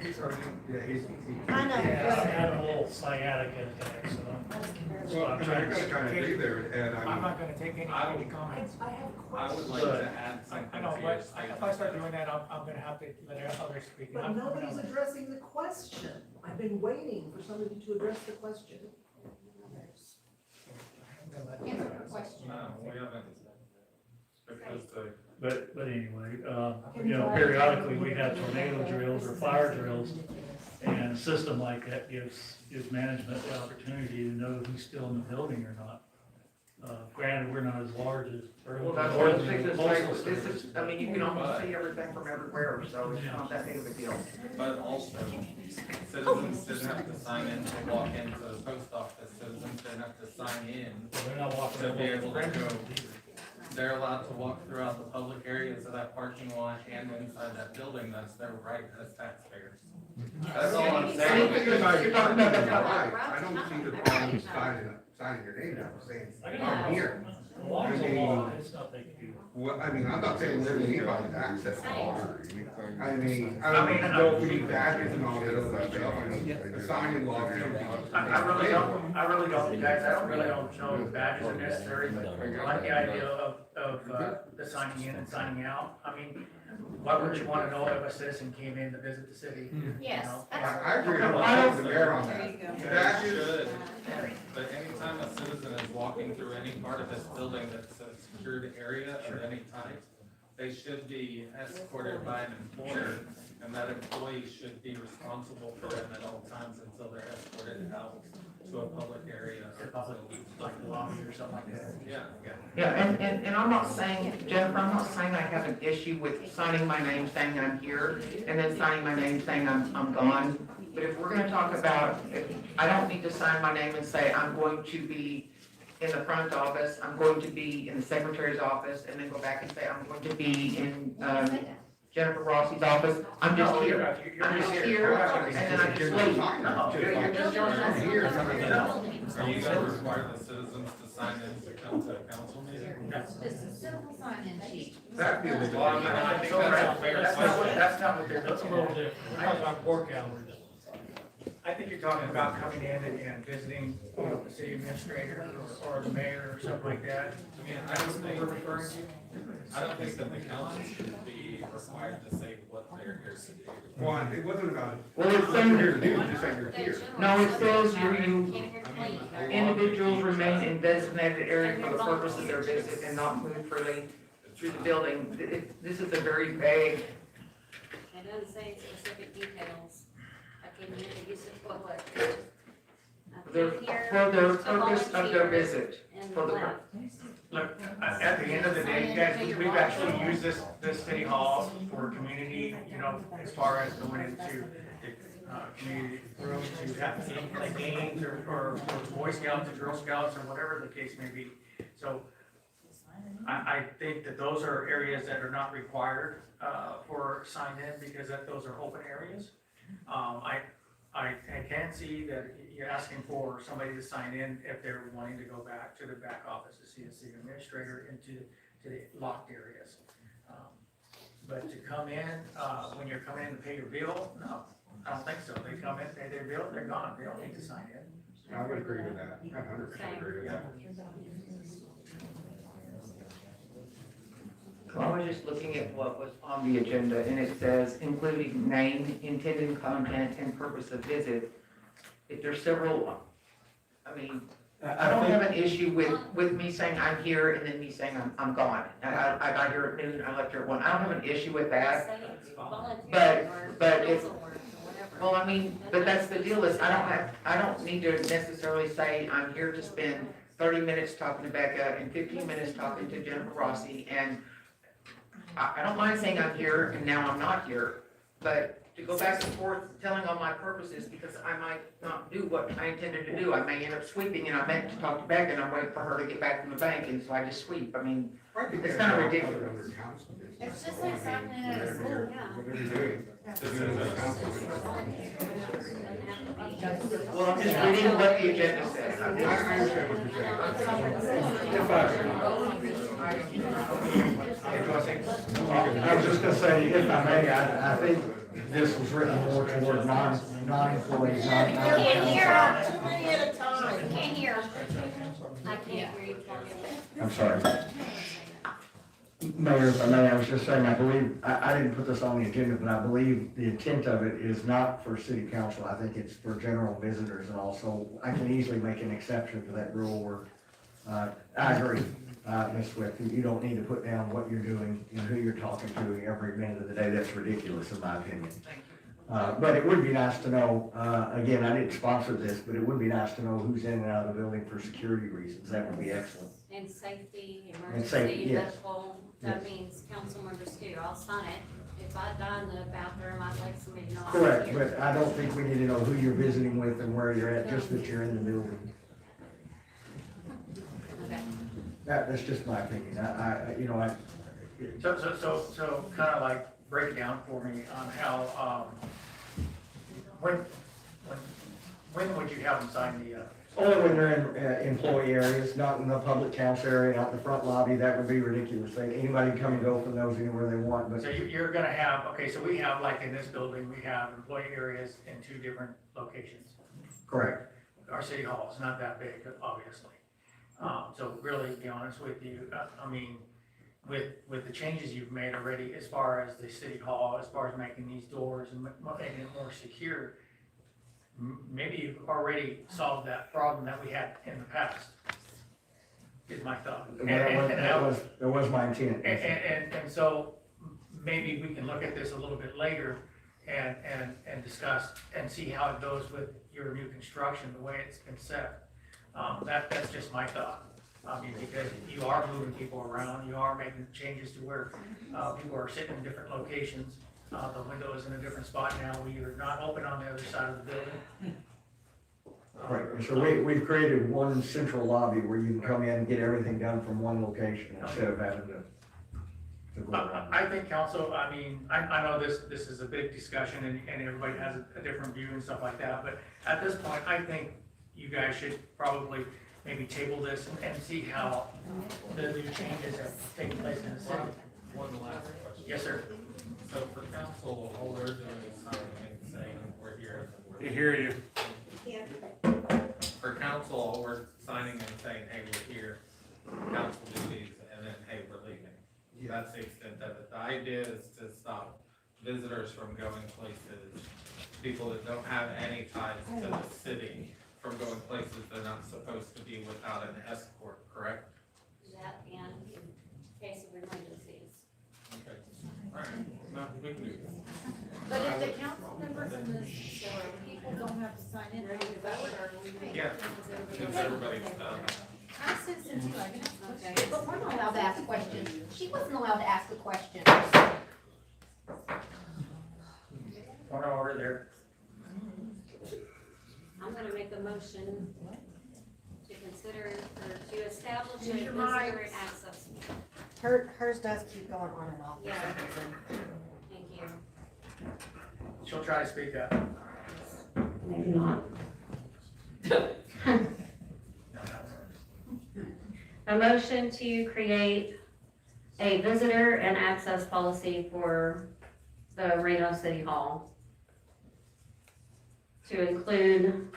[SPEAKER 5] I
[SPEAKER 9] know.
[SPEAKER 2] Yeah, I had a little sciatica attack, so
[SPEAKER 16] Well,
[SPEAKER 2] I'm
[SPEAKER 16] and I
[SPEAKER 2] trying
[SPEAKER 16] gotta
[SPEAKER 2] to.
[SPEAKER 16] kind of agree there, Ed, I
[SPEAKER 1] I'm
[SPEAKER 16] mean,
[SPEAKER 1] not gonna take any comments.
[SPEAKER 14] I would like to add something
[SPEAKER 1] I know,
[SPEAKER 14] to your
[SPEAKER 1] but
[SPEAKER 14] statement.
[SPEAKER 1] if I start doing that, I'm gonna have to let others speak.
[SPEAKER 6] But
[SPEAKER 1] I'm-
[SPEAKER 6] nobody's addressing the question. I've been waiting for somebody to address the question.
[SPEAKER 18] Answer her question.
[SPEAKER 14] No, we haven't. Because the
[SPEAKER 2] But anyway, you know, periodically we have tornado drills or fire drills. And a system like that gives management the opportunity to know who's still in the building or not. Granted, we're not as large as.
[SPEAKER 22] Well, that's
[SPEAKER 2] or
[SPEAKER 22] what
[SPEAKER 2] the
[SPEAKER 22] I'm saying,
[SPEAKER 2] postal
[SPEAKER 22] this
[SPEAKER 2] service.
[SPEAKER 22] is, I mean, you can almost see everything from everywhere, so it's not that big of a deal.
[SPEAKER 14] But also, citizens didn't have to sign in to walk into the post office, citizens didn't have to sign in
[SPEAKER 2] Well, they're not walking.
[SPEAKER 14] to be
[SPEAKER 2] over
[SPEAKER 14] able
[SPEAKER 2] the
[SPEAKER 14] to go.
[SPEAKER 2] premises.
[SPEAKER 14] They're allowed to walk throughout the public areas of that parking lot and inside that building, that's their right as taxpayers. That's all I'm saying.
[SPEAKER 16] you're talking about the right, I don't see the problem with signing your name down, saying, I'm here.
[SPEAKER 2] The law's a law, it's not they can do.
[SPEAKER 16] Well, I mean, I'm not saying there's anybody's access to law. I mean, I don't know if we need badges and all that other stuff, I mean, the signing law.
[SPEAKER 1] I really don't, you guys, I don't know if badges are necessary, but I like the idea of the signing in and signing out. I mean, why would you wanna know if a citizen came in to visit the city? you
[SPEAKER 18] Yes,
[SPEAKER 1] know?
[SPEAKER 16] I agree with the mayor on that.
[SPEAKER 14] They
[SPEAKER 16] Badges,
[SPEAKER 14] should, but anytime a citizen is walking through any part of this building that's a secured area of any type, they should be escorted by an employer, and that employee should be responsible for them at all times until they're escorted out to a public area.
[SPEAKER 1] Like the lobby or something like that.
[SPEAKER 14] Yeah.
[SPEAKER 22] Yeah, and I'm not saying, Jennifer, I'm not saying I have an issue with signing my name saying I'm here, and then signing my name saying I'm gone. But if we're gonna talk about, I don't need to sign my name and say I'm going to be in the front office, I'm going to be in the secretary's office, and then go back and say I'm going to be in, Jennifer Rossi's office. I'm just
[SPEAKER 1] No,
[SPEAKER 22] here.
[SPEAKER 1] you're
[SPEAKER 22] I'm just
[SPEAKER 1] here.
[SPEAKER 22] here, and then I just leave.
[SPEAKER 1] No, you're just doing
[SPEAKER 16] here,
[SPEAKER 14] Are you gonna require the citizens to sign in to come to a council meeting?
[SPEAKER 18] This is simple sign-in sheet.
[SPEAKER 16] that'd be a little.
[SPEAKER 1] Well, I think that's not what they're
[SPEAKER 2] That's a
[SPEAKER 1] looking
[SPEAKER 2] little
[SPEAKER 1] at.
[SPEAKER 2] different. We're talking about work hours.
[SPEAKER 1] I think you're talking about coming in and visiting, you know, the city administrator or the mayor or something like that.
[SPEAKER 14] I mean, I don't think, I don't think that the council should be required to say what they're here to do.
[SPEAKER 16] Well, it wasn't about,
[SPEAKER 22] Well, it's
[SPEAKER 16] what you're here to do, just say you're here.
[SPEAKER 22] No, it says individuals remain in designated area for the purpose of their visit and not move freely through the building. This is a very vague,
[SPEAKER 21] It doesn't say specific details. I can hear the use of public.
[SPEAKER 22] for the purpose of their visit. For the,
[SPEAKER 1] Look, at the end of the day, you guys, we've actually used this city hall for community, you know, as far as going into the community room to have like games or Boy Scouts or Girl Scouts or whatever the case may be. So I think that those are areas that are not required for sign in because those are open areas. I can see that you're asking for somebody to sign in if they're wanting to go back to the back office to see the city administrator into the locked areas. But to come in, when you're coming in to pay your bill, no, I don't think so. They come in, pay their bill, they're gone. They don't need to sign in.
[SPEAKER 16] I would agree with that, 100% agree with that.
[SPEAKER 22] well, I was just looking at what was on the agenda, and it says, including name, intended content, and purpose of visit. If there's several, I mean, I don't have an issue with me saying I'm here and then me saying I'm gone. I got here at noon, I left here at 1. I don't have an issue with that. But if, well, I mean, but that's the deal is I don't need to necessarily say I'm here to spend 30 minutes talking to Becca and 15 minutes talking to Jennifer Rossi. And I don't mind saying I'm here and now I'm not here. But to go back and forth telling all my purposes because I might not do what I intended to do. I may end up sweeping and I meant to talk to Becca and I'm waiting for her to get back from the bank and so I just sweep. I mean, it's kind of ridiculous.
[SPEAKER 18] It's just like happening at a school,
[SPEAKER 22] Well, I'm just reading what the agenda says.
[SPEAKER 16] I understand what you're saying.
[SPEAKER 5] I was just gonna say, if I may, I think this was written more toward non-employees,
[SPEAKER 18] Can't hear.
[SPEAKER 7] Too many at a time.
[SPEAKER 18] Can't hear.
[SPEAKER 21] I can't hear you talking.
[SPEAKER 5] I'm sorry. Mayor, if I may, I was just saying, I believe, I didn't put this on the agenda, but I believe the intent of it is not for city council. I think it's for general visitors and also, I can easily make an exception to that rule where, I agree, Ms. Swift, you don't need to put down what you're doing and who you're talking to every minute of the day. That's ridiculous in my opinion. But it would be nice to know, again, I didn't sponsor this, but it would be nice to know who's in and out of the building for security reasons. That would be excellent.
[SPEAKER 21] And safety,
[SPEAKER 5] And safety,
[SPEAKER 21] emergency,
[SPEAKER 5] yes.
[SPEAKER 21] medical, that
[SPEAKER 5] Yes.
[SPEAKER 21] means council members too. I'll sign it. If I die in the bathroom, I'd like somebody to know. I'm
[SPEAKER 5] Correct,
[SPEAKER 21] here.
[SPEAKER 5] but I don't think we need to know who you're visiting with and where you're at, just that you're in the building.
[SPEAKER 21] Okay.
[SPEAKER 5] That's just my opinion.
[SPEAKER 1] So kind of like break it down for me on how, when would you have them sign the,
[SPEAKER 5] Only when they're in employee areas, not in the public council area, not in the front lobby, that would be ridiculous. Anybody can come and go from those anywhere they want, but.
[SPEAKER 1] so you're gonna have, okay, so we have, like in this building, we have employee areas in 2 different locations.
[SPEAKER 5] Correct.
[SPEAKER 1] Our city hall is not that big, obviously. So really, to be honest with you, I mean, with the changes you've made already, as far as the city hall, as far as making these doors and making it more secure, maybe you've already solved that problem that we had in the past, is my thought.
[SPEAKER 5] That was my intent.
[SPEAKER 1] And so maybe we can look at this a little bit later and discuss and see how it goes with your new construction, the way it's been set. That's just my thought. I mean, because you are moving people around, you are making changes to where people are sitting in different locations. The window is in a different spot now, we are not open on the other side of the building.
[SPEAKER 5] Right, so we've created one central lobby where you can come in and get everything done from one location instead of having to go around.
[SPEAKER 1] I think council, I mean, I know this is a big discussion and everybody has a different view and stuff like that, but at this point, I think you guys should probably maybe table this and see how the new changes have taken place in the city.
[SPEAKER 14] One last question.
[SPEAKER 1] Yes, sir.
[SPEAKER 14] So for council, all we're doing is signing and saying we're here.
[SPEAKER 11] We hear you.
[SPEAKER 14] For council, all we're signing and saying, hey, we're here, council duties, and then, hey, we're leaving. That's the extent of it. The idea is to stop visitors from going places, people that don't have any ties to the city from going places they're not supposed to be without an escort, correct?
[SPEAKER 21] That and in case of emergencies.
[SPEAKER 14] Okay. All right, no, we can do this.
[SPEAKER 7] But if the council members and the people don't have to sign in, ready to vote, or we make.
[SPEAKER 14] Yeah, since everybody's done.
[SPEAKER 7] I'm citizen too, I can ask questions.
[SPEAKER 18] Okay, but we're not allowed to ask questions. She wasn't allowed to ask a question.
[SPEAKER 1] Point of order there.
[SPEAKER 21] I'm gonna make a motion to consider, or to establish a
[SPEAKER 7] Use your
[SPEAKER 21] visitor
[SPEAKER 7] mics.
[SPEAKER 21] access.
[SPEAKER 9] Hers does keep going on and off for
[SPEAKER 21] Yeah.
[SPEAKER 9] some reason.
[SPEAKER 21] Thank you.
[SPEAKER 1] She'll try to speak up.
[SPEAKER 21] Maybe not. A motion to create a visitor and access policy for the Reno City Hall. To include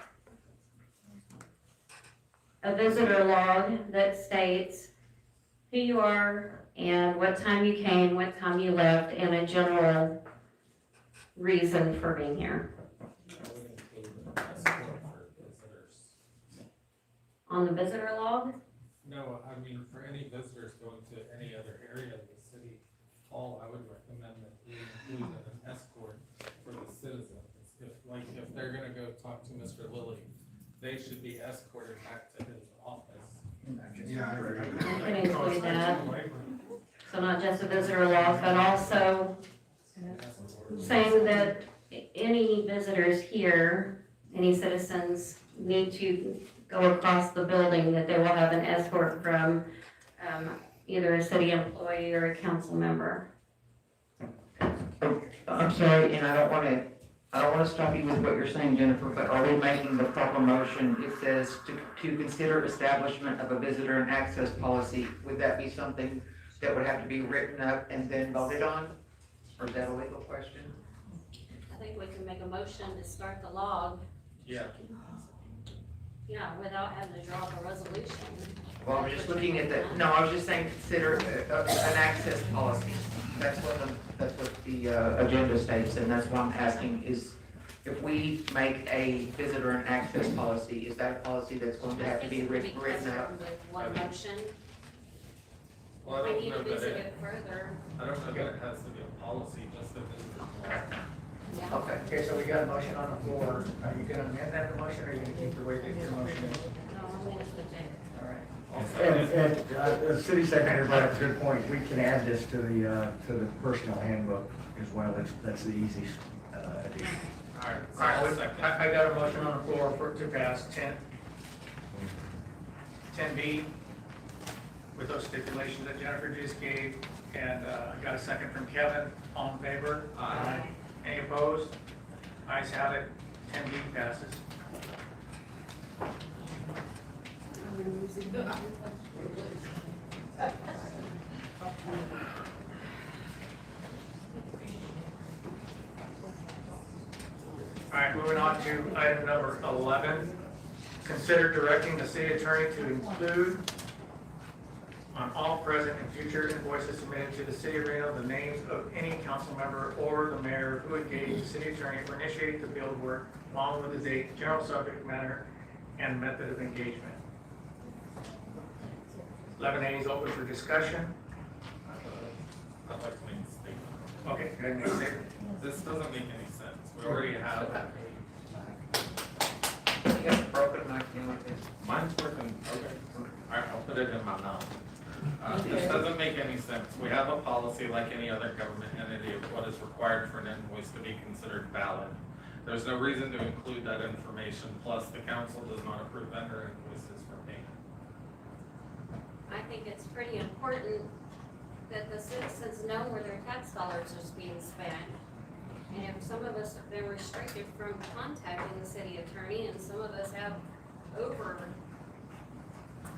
[SPEAKER 21] a visitor log that states who you are and what time you came, what time you left, and a general reason for being here on the visitor log?
[SPEAKER 14] No, I mean, for any visitors going to any other area of the city hall, I would recommend that we include an escort for the citizens. If they're gonna go talk to Mr. Lilly, they should be escorted back to his office.
[SPEAKER 16] Yeah, I agree.
[SPEAKER 21] I can include that. So not just a visitor log, but also saying that any visitors here, any citizens need to go across the building, that they will have an escort from either a city employee or a council member.
[SPEAKER 22] I'm sorry, and I don't wanna stop you with what you're saying, Jennifer, but are we making the proper motion? It says to consider establishment of a visitor and access policy. Would that be something that would have to be written up and then voted on? Or is that a legal question?
[SPEAKER 21] I think we can make a motion to start the log,
[SPEAKER 14] Yeah.
[SPEAKER 21] yeah, without having to draw up a resolution.
[SPEAKER 22] Well, I was just looking at the, no, I was just saying consider an access policy. That's what the agenda states, and that's what I'm asking is, if we make a visitor and access policy, is that a policy that's going to have to be written up?
[SPEAKER 21] With one motion.
[SPEAKER 14] Well, I
[SPEAKER 21] We
[SPEAKER 14] don't
[SPEAKER 21] need
[SPEAKER 14] know
[SPEAKER 21] to
[SPEAKER 14] that
[SPEAKER 21] visit
[SPEAKER 14] it,
[SPEAKER 21] it further.
[SPEAKER 14] I don't know that it has to be a policy, just a visitor log.
[SPEAKER 21] Yeah.
[SPEAKER 22] Okay.
[SPEAKER 5] Okay, so we got a motion on the floor. Are you gonna amend that motion, or are you gonna keep the way that your motion is?
[SPEAKER 21] No, I'm gonna switch it.
[SPEAKER 5] All right. And the city secretary brought up a good point. We can add this to the personnel handbook as well. That's the easiest addition.
[SPEAKER 11] All right, I got a motion on the floor to pass 10B with those stipulations that Jennifer just gave, and I got a second from Kevin. All in favor? Aye. Any opposed? Ayes have it, 10B passes. All right, moving on to item number 11. Consider directing the city attorney to include on all present and future invoices submitted to the city of Reno the names of any council member or the mayor who engaged the city attorney for initiating the field work, along with the date, general subject matter, and method of engagement. 11A is open for discussion.
[SPEAKER 14] I'd like to make a statement.
[SPEAKER 11] Okay, go ahead and make a statement.
[SPEAKER 14] This doesn't make any sense. We already have,
[SPEAKER 22] You got a broken mic in like this.
[SPEAKER 14] mine's working, okay. All right, I'll put it in my mouth. This doesn't make any sense. We have a policy like any other government entity of what is required for an invoice to be considered valid. There's no reason to include that information, plus the council does not approve vendor invoices for payment.
[SPEAKER 21] I think it's pretty important that the citizens know where their tax dollars are being spent. And if some of us have been restricted from contacting the city attorney, and some of us have over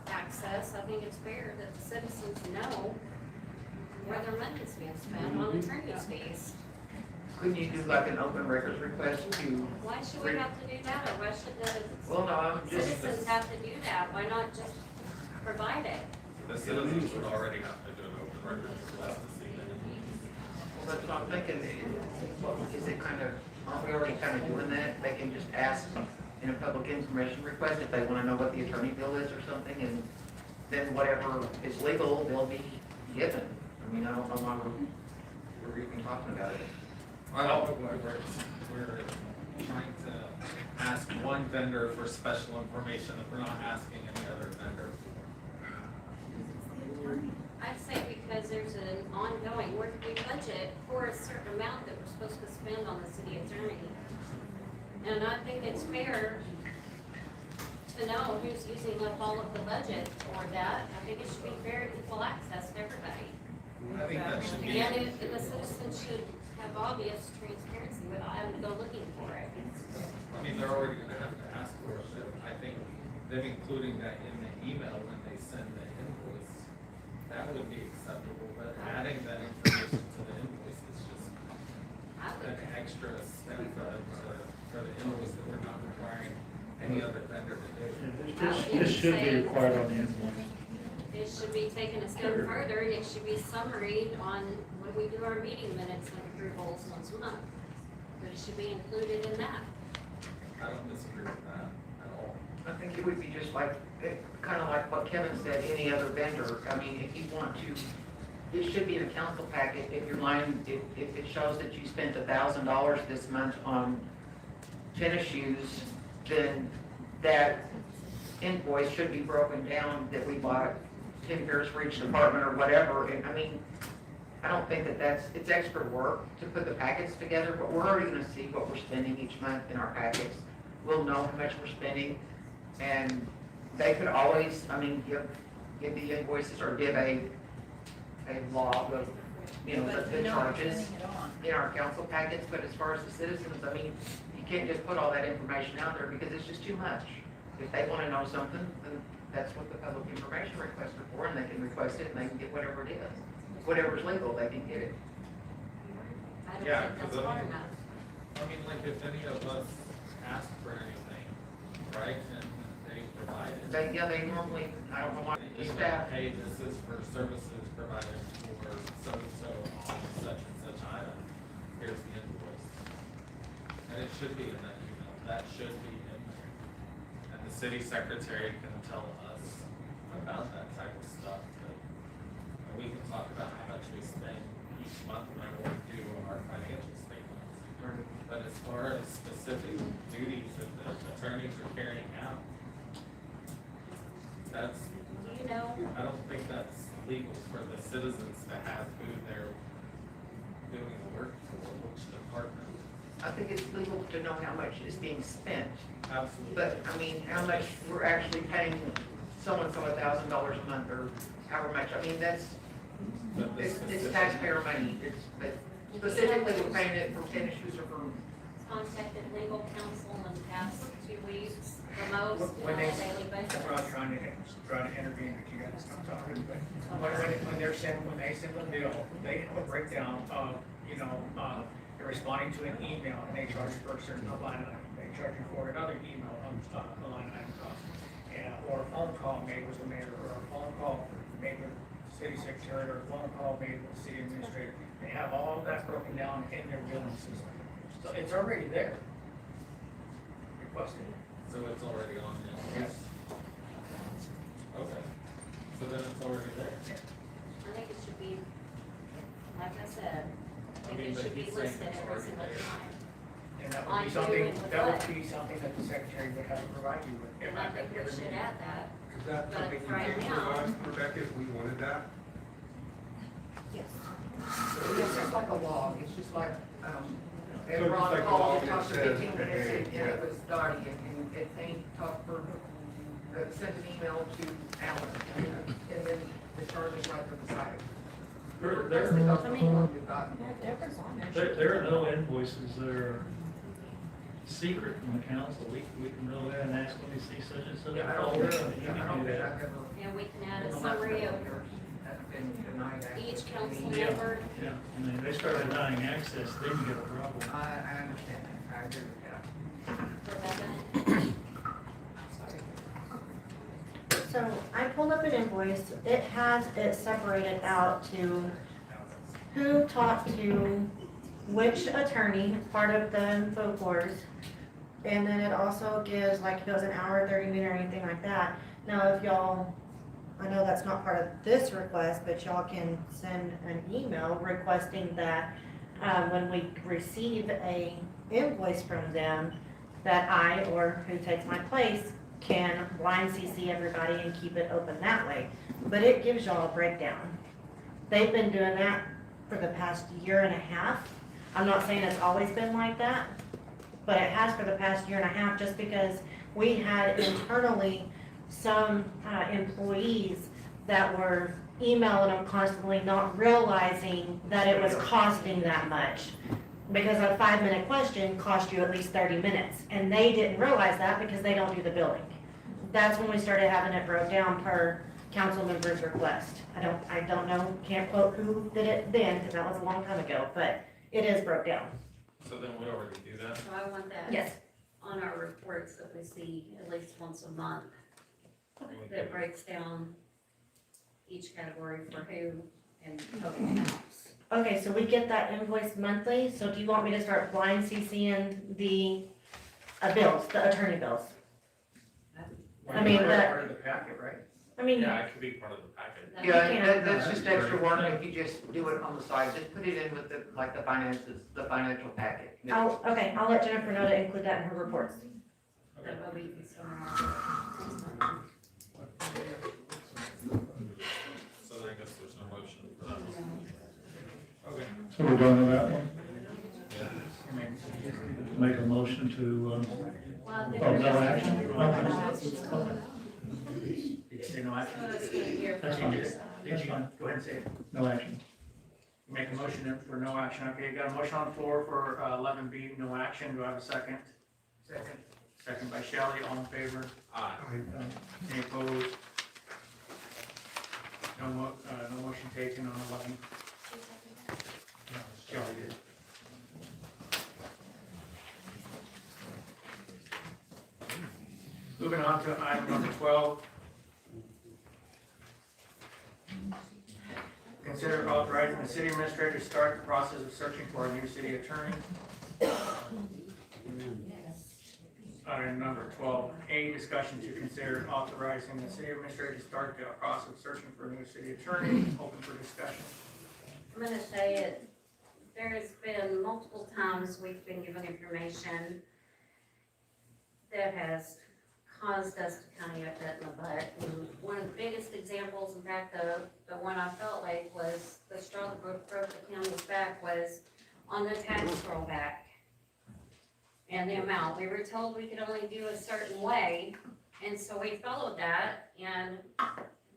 [SPEAKER 21] access, I think it's fair that the citizens know where their money's being spent on attorney's fees.
[SPEAKER 22] Couldn't you do like an open records request to?
[SPEAKER 21] Why should we have to do that, or why should
[SPEAKER 22] Well, no, I'm
[SPEAKER 21] the
[SPEAKER 22] just.
[SPEAKER 21] citizens have to do that? Why not just provide it?
[SPEAKER 14] The citizens would already have to do an open records request to see that.
[SPEAKER 22] Well, that's what I'm thinking, is it kind of, aren't we already kind of doing that? They can just ask in a public information request if they want to know what the attorney bill is or something, and then whatever is legal, they'll be given. I mean, I don't know why we're even talking about it.
[SPEAKER 14] I don't know why we're trying to ask one vendor for special information if we're not asking any other vendor.
[SPEAKER 21] I'd say because there's an ongoing, we budget for a certain amount that we're supposed to spend on the city attorney. And I think it's fair to know who's using up all of the budget for that. I think it should be fair and equal access to everybody.
[SPEAKER 14] I think that should be.
[SPEAKER 21] And the citizens should have obvious transparency without having to go looking for it.
[SPEAKER 14] I mean, they're already gonna have to ask for it, but I think them including that in the email when they send the invoice, that would be acceptable, but adding that information to the invoice is just an extra step for the invoice that we're not requiring any other vendor to do.
[SPEAKER 2] This should be required on the invoice.
[SPEAKER 21] It should be taken a step further, and it should be summaried on when we do our meeting minutes and approvals once a month. But it should be included in that.
[SPEAKER 14] I don't disagree with that at all.
[SPEAKER 22] I think it would be just like kind of like what Kevin said, any other vendor, I mean, if you want to, it should be in a council packet, if your line, if it shows that you spent $1,000 this month on tennis shoes, then that invoice should be broken down, that we bought 10 pairs for each department or whatever, and I mean, I don't think that it's extra work to put the packets together, but we're already gonna see what we're spending each month in our packets. We'll know how much we're spending, and they could always, I mean, give the invoices or give a log of, you know, the charges in our council packets, but as far as the citizens, I mean, you can't just put all that information out there because it's just too much. If they wanna know something, then that's what the public information requests are for, and they can request it and they can get whatever it is. Whatever's legal, they can get it.
[SPEAKER 21] I don't
[SPEAKER 14] Yeah,
[SPEAKER 21] think that's
[SPEAKER 14] because
[SPEAKER 21] far enough.
[SPEAKER 14] I mean, like if any of us ask for anything, right, and they provide it.
[SPEAKER 22] They normally, I don't know why, the
[SPEAKER 14] Email,
[SPEAKER 22] staff,
[SPEAKER 14] hey, this is for services provided for so-and-so on such and such item, here's the invoice. And it should be in that email, that should be in there. And the city secretary can tell us about that type of stuff, but we can talk about how much we spend each month when we do our financial statements. But as far as specific duties that the attorneys are carrying out, that's,
[SPEAKER 21] You know,
[SPEAKER 14] I don't think that's legal for the citizens to have who they're doing the work for, which department.
[SPEAKER 22] I think it's legal to know how much is being spent,
[SPEAKER 14] Absolutely.
[SPEAKER 22] but, I mean, how much we're actually paying so-and-so $1,000 a month, or however much, I mean, that's,
[SPEAKER 14] But the
[SPEAKER 22] it's
[SPEAKER 14] specific-
[SPEAKER 22] taxpayer money, but specifically we're paying it for tennis shoes or for,
[SPEAKER 21] contacted legal counsel in the past 2 weeks, the most, on
[SPEAKER 1] When
[SPEAKER 21] a
[SPEAKER 1] they,
[SPEAKER 21] daily basis.
[SPEAKER 1] that's what I was trying to intervene, but you guys stop talking, but when they send the bill, they have a breakdown of, you know, they're responding to an email, and they charge you for a certain line item, they charge you for another email on a line item cost. Or a phone call made with the mayor, or a phone call made with the city secretary, or a phone call made with the city administrator. They have all of that broken down in their billing system. So it's already there. Requested.
[SPEAKER 14] So it's already on there?
[SPEAKER 1] Yes.
[SPEAKER 14] Okay, so then it's already there.
[SPEAKER 21] I think it should be, like I said, I
[SPEAKER 14] I mean,
[SPEAKER 21] think it
[SPEAKER 14] but
[SPEAKER 21] should be
[SPEAKER 14] he's saying
[SPEAKER 21] listed
[SPEAKER 14] it's
[SPEAKER 21] every
[SPEAKER 14] already
[SPEAKER 21] single
[SPEAKER 14] there.
[SPEAKER 21] time.
[SPEAKER 1] And that
[SPEAKER 21] On
[SPEAKER 1] would be
[SPEAKER 21] who
[SPEAKER 1] something,
[SPEAKER 21] and
[SPEAKER 1] that
[SPEAKER 21] what.
[SPEAKER 1] would be something that the secretary would have to provide you with.
[SPEAKER 21] And I think we should add that.
[SPEAKER 16] Is that
[SPEAKER 21] But
[SPEAKER 16] something you
[SPEAKER 21] right
[SPEAKER 16] can
[SPEAKER 21] now-
[SPEAKER 16] provide, Rebecca, if we wanted that?
[SPEAKER 22] yes. It's just like a log, it's just like,
[SPEAKER 16] So
[SPEAKER 22] they
[SPEAKER 16] it's
[SPEAKER 22] were on
[SPEAKER 16] like a
[SPEAKER 22] call,
[SPEAKER 16] log
[SPEAKER 22] they
[SPEAKER 16] that
[SPEAKER 22] talked for
[SPEAKER 16] says,
[SPEAKER 22] 15 minutes,
[SPEAKER 16] hey,
[SPEAKER 22] and
[SPEAKER 16] yeah.
[SPEAKER 22] it was Dottie, and they talked for, sent an email to Alan, and then the charge is right for the site. That's the one we've gotten.
[SPEAKER 2] There are no invoices that are secret from the council. We can go there and ask when we see such and such.
[SPEAKER 22] Yeah, I
[SPEAKER 2] a
[SPEAKER 22] don't
[SPEAKER 2] folder,
[SPEAKER 22] think,
[SPEAKER 2] and you
[SPEAKER 22] I
[SPEAKER 2] can
[SPEAKER 22] don't
[SPEAKER 2] do
[SPEAKER 22] think
[SPEAKER 2] that.
[SPEAKER 22] I've ever.
[SPEAKER 21] And we can add
[SPEAKER 22] in
[SPEAKER 21] a
[SPEAKER 22] the last
[SPEAKER 21] summary of
[SPEAKER 22] couple years, that's been denied access.
[SPEAKER 21] each council
[SPEAKER 2] Yeah.
[SPEAKER 21] member.
[SPEAKER 2] Yeah, I mean, they start denying access, then you get a problem.
[SPEAKER 22] I understand that, I agree with that.
[SPEAKER 21] Rebecca,
[SPEAKER 9] So I pulled up an invoice, it has it separated out to who talked to which attorney, part of the folklores. And then it also gives, like, if it was an hour, 30 minute or anything like that. Now, if y'all, I know that's not part of this request, but y'all can send an email requesting that, when we receive a invoice from them, that I, or who takes my place, can blind CC everybody and keep it open that way. But it gives y'all a breakdown. They've been doing that for the past year and a half. I'm not saying it's always been like that, but it has for the past year and a half, just because we had internally some employees that were emailing them constantly, not realizing that it was costing that much. Because a 5-minute question cost you at least 30 minutes, and they didn't realize that because they don't do the billing. That's when we started having it broke down per council member's request. I don't know, can't quote who did it then, because that was a long time ago, but it is broke down.
[SPEAKER 14] So then we already do that?
[SPEAKER 21] so I want that.
[SPEAKER 9] Yes.
[SPEAKER 21] On our reports that we see at least once a month, that breaks down each category for who and total amounts.
[SPEAKER 9] Okay, so we get that invoice monthly, so do you want me to start blind CCing the bills, the attorney bills? I mean, that,
[SPEAKER 11] Part of the packet, right?
[SPEAKER 9] I mean,
[SPEAKER 14] Yeah, it could be part of the packet.
[SPEAKER 22] Yeah, that's just extra work if you just do it on the side, just put it in with the, like the finances, the financial packet.
[SPEAKER 9] I'll let Jennifer know to include that in her reports.
[SPEAKER 21] That will be concerned.
[SPEAKER 14] So then I guess there's no motion for that one. Okay.
[SPEAKER 2] So we're done with that one?
[SPEAKER 14] Yeah.
[SPEAKER 2] Make a motion to,
[SPEAKER 21] Well,
[SPEAKER 2] oh, no action?
[SPEAKER 11] Did you say no action?
[SPEAKER 2] That's fine.
[SPEAKER 11] Did
[SPEAKER 2] That's
[SPEAKER 11] you,
[SPEAKER 2] fine.
[SPEAKER 11] go ahead and say it.
[SPEAKER 2] No action.
[SPEAKER 11] Make a motion for no action. Okay, got a motion on the floor for 11B, no action. Do I have a second?
[SPEAKER 4] Second.
[SPEAKER 11] Second by Shelley, all in favor?
[SPEAKER 14] Aye.
[SPEAKER 11] Any opposed? No motion taken on 11. No, Shelley did. Moving on to item number 12. Consider authorizing the city administrator to start the process of searching for a new city attorney. Item number 12A, discussion to consider authorizing the city administrator to start the process of searching for a new city attorney. Open for discussion.
[SPEAKER 21] I'm gonna say it, there has been multiple times we've been given information that has caused us to kind of get that in the butt. And one of the biggest examples, in fact, the one I felt like was the straw that broke the camel's back was on the tax rollback. And the amount, we were told we could only do a certain way, and so we followed that, and,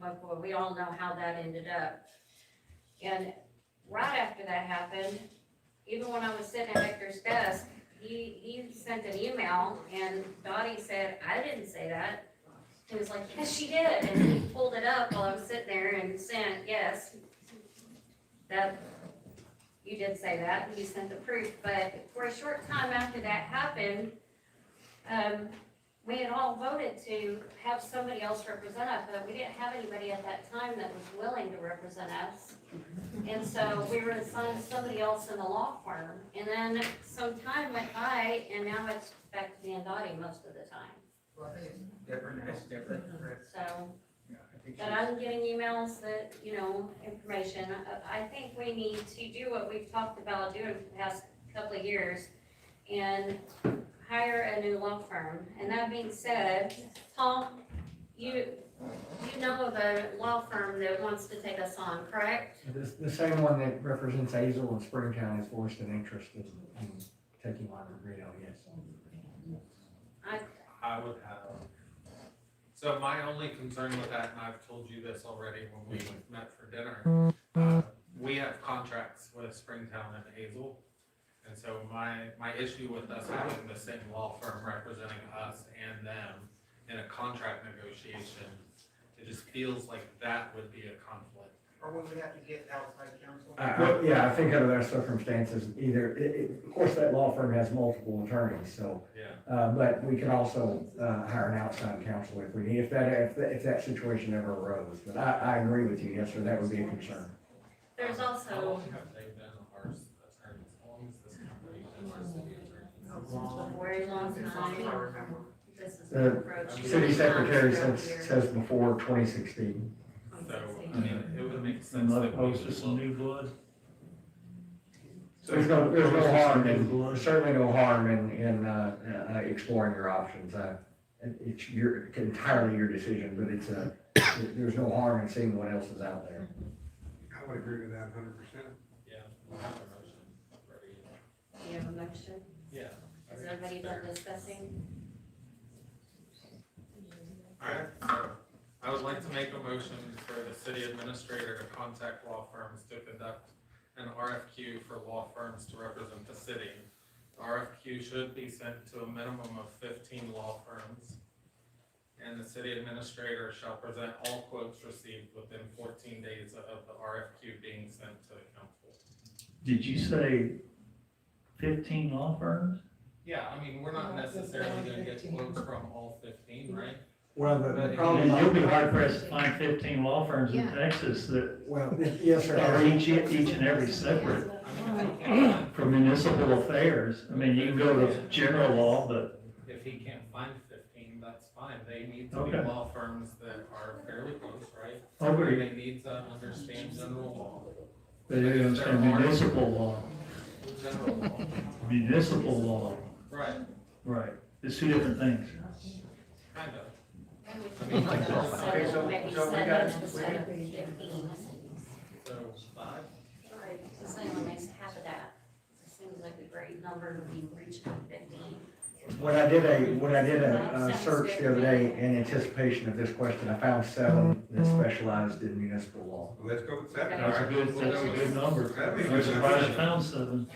[SPEAKER 21] well, boy, we all know how that ended up. And right after that happened, even when I was sitting at Victor's desk, he sent an email, and Dottie said, I didn't say that. He was like, yes, she did, and he pulled it up while I was sitting there and sent, yes, that, you did say that, and you sent the proof, but for a short time after that happened, we had all voted to have somebody else represent us, but we didn't have anybody at that time that was willing to represent us. And so we were assigned somebody else in the law firm, and then some time went by, and now it's back to being Dottie most of the time.
[SPEAKER 4] Well, I think it's different, it's different.
[SPEAKER 21] So,
[SPEAKER 11] Yeah, I think
[SPEAKER 21] but I'm getting emails that, information. I think we need to do what we've talked about doing for the past couple of years and hire a new law firm. And that being said, Tom, you know of a law firm that wants to take us on, correct?
[SPEAKER 5] The same one that represents Azle and Springtown has voiced an interest in taking on Reno, yes.
[SPEAKER 14] I would have. So my only concern with that, and I've told you this already when we met for dinner, we have contracts with Springtown and Hazel. And so my issue with us having the same law firm representing us and them in a contract negotiation, it just feels like that would be a conflict.
[SPEAKER 4] Or would we have to get outside counsel?
[SPEAKER 5] Yeah, I think under those circumstances, either, of course, that law firm has multiple attorneys, so.
[SPEAKER 14] Yeah.
[SPEAKER 5] But we could also, hire an outside counsel if we need, if that situation ever arose. But I agree with you, yes, sir, that would be a concern.
[SPEAKER 21] There's
[SPEAKER 14] How
[SPEAKER 21] also,
[SPEAKER 14] long have they been our attorneys? How long has this company been our city attorney?
[SPEAKER 21] a very long time. This is
[SPEAKER 5] The
[SPEAKER 21] approaching.
[SPEAKER 5] city secretary
[SPEAKER 21] throughout
[SPEAKER 5] says
[SPEAKER 21] the year.
[SPEAKER 5] before 2016.
[SPEAKER 14] So, I mean, it would make sense
[SPEAKER 2] Another
[SPEAKER 14] that we
[SPEAKER 2] post
[SPEAKER 14] would
[SPEAKER 2] of some
[SPEAKER 14] look.
[SPEAKER 2] new blood.
[SPEAKER 5] There's no harm in, certainly no harm in exploring your options. It's entirely your decision, but there's no harm in seeing what else is out there.
[SPEAKER 16] I would agree with that 100%.
[SPEAKER 14] Yeah, we'll have a motion ready.
[SPEAKER 21] Do you have a motion?
[SPEAKER 14] Yeah.
[SPEAKER 21] Is everybody done discussing?
[SPEAKER 14] Alright, so I would like to make a motion for the city administrator to contact law firms to conduct an RFQ for law firms to represent the city. The RFQ should be sent to a minimum of 15 law firms, and the city administrator shall present all quotes received within 14 days of the RFQ being sent to the council.
[SPEAKER 2] Did you say 15 law firms?
[SPEAKER 14] Yeah, I mean, we're not necessarily gonna get quotes from all 15, right?
[SPEAKER 5] Well, the problem.
[SPEAKER 2] You'll be hard pressed to find 15 law firms in Texas that
[SPEAKER 5] Well, yes, sir.
[SPEAKER 2] are each and every separate for municipal affairs. I mean, you can go to general law, but
[SPEAKER 14] If he can't find 15, that's fine. They need to be
[SPEAKER 2] Okay.
[SPEAKER 14] law firms that are fairly close, right?
[SPEAKER 2] Agree.
[SPEAKER 14] They need to understand general law.
[SPEAKER 2] They understand municipal law,
[SPEAKER 14] General law.
[SPEAKER 2] municipal law,
[SPEAKER 14] Right,
[SPEAKER 2] right, it's two different things.
[SPEAKER 14] kind of.
[SPEAKER 1] Okay, so we got,
[SPEAKER 14] So, 5?
[SPEAKER 21] Right, so saying when they half of that, it seems like a great number to be reaching 15.
[SPEAKER 5] When I did a search the other day in anticipation of this question, I found 7 that specialized in municipal law.
[SPEAKER 16] Let's go with 7.
[SPEAKER 2] That's a good number.
[SPEAKER 16] That'd be
[SPEAKER 2] I'm
[SPEAKER 16] good.
[SPEAKER 2] surprised I found 7.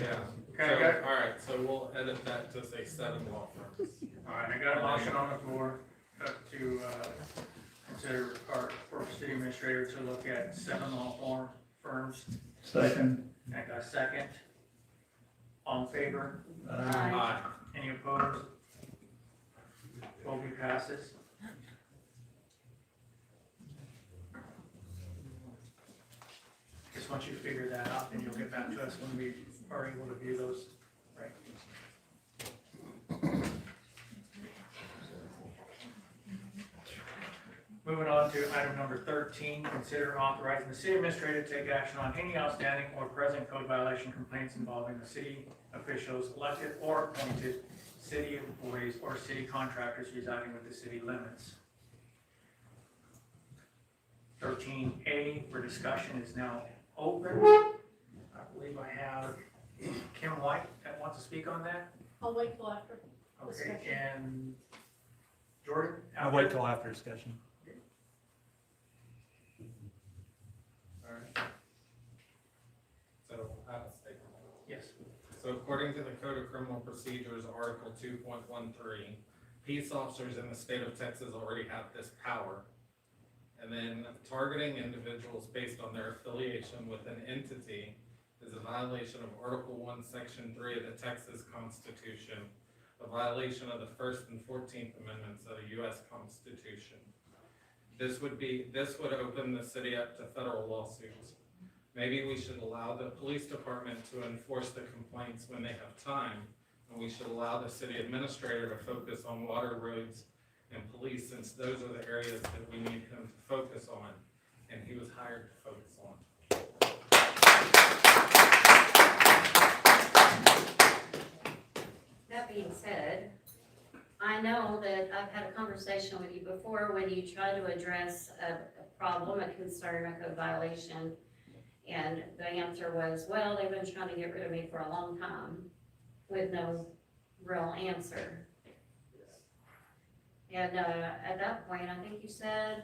[SPEAKER 14] Yeah.
[SPEAKER 1] Okay,
[SPEAKER 14] So, all right, so we'll edit that to say 7 law firms.
[SPEAKER 1] all right, I got a motion on the floor to consider our corporate city administrator to look at 7 law firms.
[SPEAKER 2] Second.
[SPEAKER 1] I got a second. All in favor?
[SPEAKER 14] Aye.
[SPEAKER 1] Any opposed? Motion passes. Just once you figure that out, then you'll get back to us when we are able to view those rankings. Moving on to item number 13, consider authorizing the city administrator to take action on any outstanding or present code violation complaints involving the city officials, elected or appointed city employees or city contractors residing with the city limits. 13A for discussion is now open. I believe I have Kim White that wants to speak on that.
[SPEAKER 9] I'll wait till after.
[SPEAKER 1] Okay, and Jordan?
[SPEAKER 8] I'll wait till after discussion.
[SPEAKER 14] All right. So, I have a statement.
[SPEAKER 1] Yes.
[SPEAKER 14] So according to the Code of Criminal Procedures, Article 2.13, peace officers in the state of Texas already have this power. And then targeting individuals based on their affiliation with an entity is a violation of Article 1, Section 3 of the Texas Constitution, a violation of the 1st and 14th Amendments of the U.S. Constitution. This would open the city up to federal lawsuits. Maybe we should allow the police department to enforce the complaints when they have time, and we should allow the city administrator to focus on water, roads, and police, since those are the areas that we need him to focus on, and he was hired to focus on.
[SPEAKER 21] That being said, I know that I've had a conversation with you before when you tried to address a problem, a concern, a code violation, and the answer was, well, they've been trying to get rid of me for a long time, with no real answer. And at that point, I think you said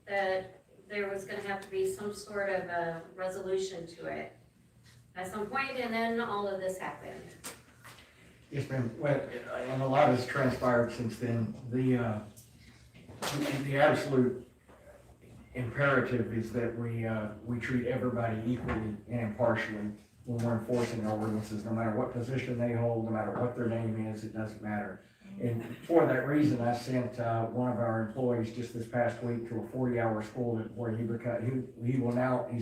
[SPEAKER 21] that there was gonna have to be some sort of a resolution to it at some point, and then all of this happened.
[SPEAKER 5] Yes, ma'am. Well, and a lot has transpired since then. The absolute imperative is that we treat everybody equally and impartially when we're enforcing our ordinances, no matter what position they hold, no matter what their name is, it doesn't matter. And for that reason, I sent one of our employees just this past week to a 40-hour school where he's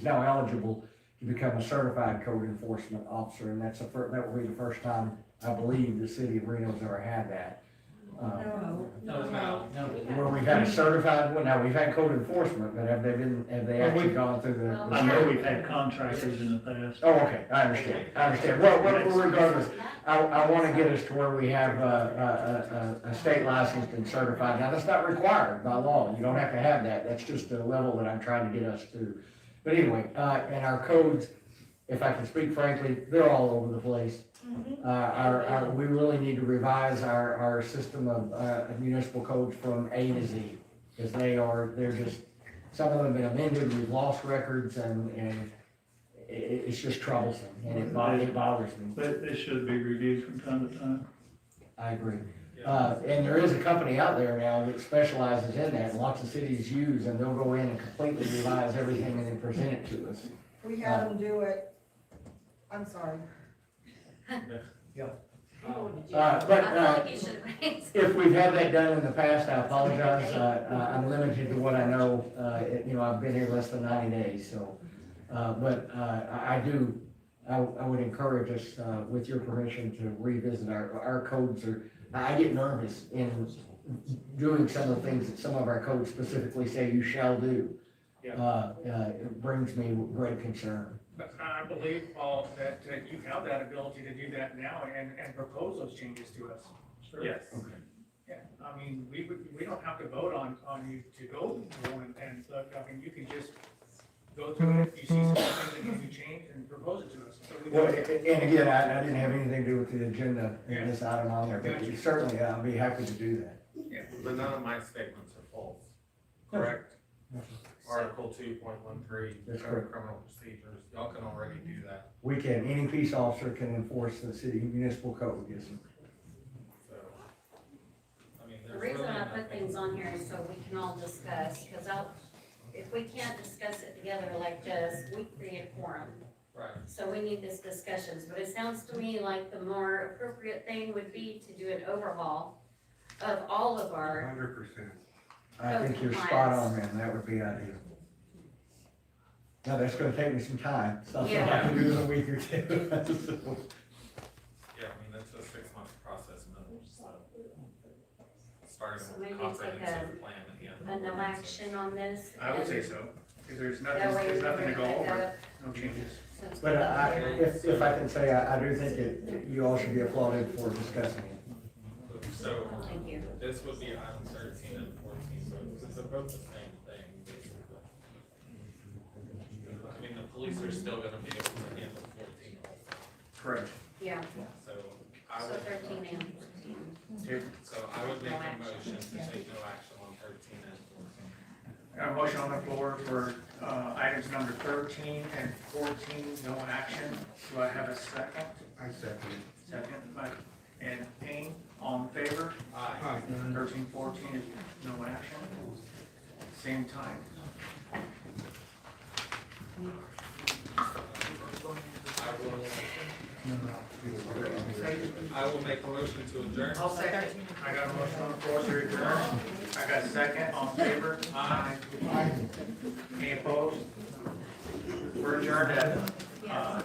[SPEAKER 5] now eligible to become a certified code enforcement officer, and that will be the first time, I believe, the city of Reno's ever had that. Where we've had a certified one, now we've had code enforcement, but have they actually gone through the?
[SPEAKER 2] I know we've had contractors in the past.
[SPEAKER 5] Oh, okay, I understand. Well, regardless, I want to get us to where we have a state licensed and certified. Now, that's not required by law. You don't have to have that. That's just the level that I'm trying to get us to. But anyway, and our codes, if I can speak frankly, they're all over the place. We really need to revise our system of municipal codes from A to Z, because they're just, some of them have been amended, we've lost records, and it's just troublesome, and it bothers me.
[SPEAKER 2] But it should be reviewed from time to time.
[SPEAKER 5] I agree. And there is a company out there now that specializes in that, and lots of cities use, and they'll go in and completely revise everything and then present it to us.
[SPEAKER 7] We had them do it, I'm sorry.
[SPEAKER 5] Yeah.
[SPEAKER 21] But
[SPEAKER 5] if we've had that done in the past, I apologize. I'm limited to what I know. I've been here less than 90 days, so. I would encourage us, with your permission, to revisit our codes. I get nervous in doing some of the things that some of our codes specifically say you shall do. It brings me great concern.
[SPEAKER 11] But I believe, Paul, that you have that ability to do that now and propose those changes to us.
[SPEAKER 3] Yes.
[SPEAKER 11] Yeah, I mean, we don't have to vote on you to go and look, I mean, you can just go through it, you see something that needs to be changed and propose it to us. So we
[SPEAKER 5] Well,
[SPEAKER 11] don't-
[SPEAKER 5] and again, I didn't have anything to do with the agenda in this item on there, but certainly I'll be happy to do that.
[SPEAKER 11] Yeah.
[SPEAKER 14] But none of my statements are false, correct? Article 2.13,
[SPEAKER 5] That's
[SPEAKER 14] Code
[SPEAKER 5] correct.
[SPEAKER 14] of Criminal Procedures, y'all can already do that,
[SPEAKER 5] We can, any peace officer can enforce the city municipal code, yes, sir.
[SPEAKER 14] so. I mean,
[SPEAKER 21] The
[SPEAKER 14] there's
[SPEAKER 21] reason
[SPEAKER 14] really
[SPEAKER 21] I put
[SPEAKER 14] nothing.
[SPEAKER 21] things on here is so we can all discuss, because if we can't discuss it together like this, we create a quorum.
[SPEAKER 14] Right.
[SPEAKER 21] So we need this discussions, but it sounds to me like the more appropriate thing would be to do an overhaul of all of our,
[SPEAKER 16] 100%.
[SPEAKER 5] I think you're spot on, man, that would be ideal. Now, that's gonna take me some time, something I can do in a week or two.
[SPEAKER 14] Yeah, I mean, it's a 6-month process minimum, so. Starting
[SPEAKER 21] So
[SPEAKER 14] with
[SPEAKER 21] maybe
[SPEAKER 14] the
[SPEAKER 21] it's like
[SPEAKER 14] comprehensive plan at the end.
[SPEAKER 21] a no action on this.
[SPEAKER 11] I would say so, because there's nothing,
[SPEAKER 21] That way
[SPEAKER 11] there's
[SPEAKER 21] we
[SPEAKER 11] nothing to go
[SPEAKER 21] bring it
[SPEAKER 11] over,
[SPEAKER 21] up.
[SPEAKER 11] no changes.
[SPEAKER 21] Since
[SPEAKER 5] But
[SPEAKER 21] we-
[SPEAKER 5] if I can say, I do think you all should be applauded for discussing it.
[SPEAKER 14] So,
[SPEAKER 21] Thank you.
[SPEAKER 14] this would be item 13 and 14, so it's about the same thing, basically. I mean, the police are still gonna be able to handle 14 also.
[SPEAKER 11] Correct.
[SPEAKER 21] Yeah,
[SPEAKER 14] So I
[SPEAKER 21] so
[SPEAKER 14] would,
[SPEAKER 21] 13 and 14.
[SPEAKER 14] so I would make a motion to take no action on 13 and 14.
[SPEAKER 11] Got a motion on the floor for items number 13 and 14, no action. Do I have a second?
[SPEAKER 16] I second it.
[SPEAKER 11] Second by Ed Payne, all in favor?
[SPEAKER 14] Aye.
[SPEAKER 11] 13, 14 is no action. Same time.
[SPEAKER 14] I will make a motion to adjourn.
[SPEAKER 4] I'll second.
[SPEAKER 11] I got a motion on the floor to adjourn. I got a second, all in favor? Aye. Any opposed? We're adjourned at, 9.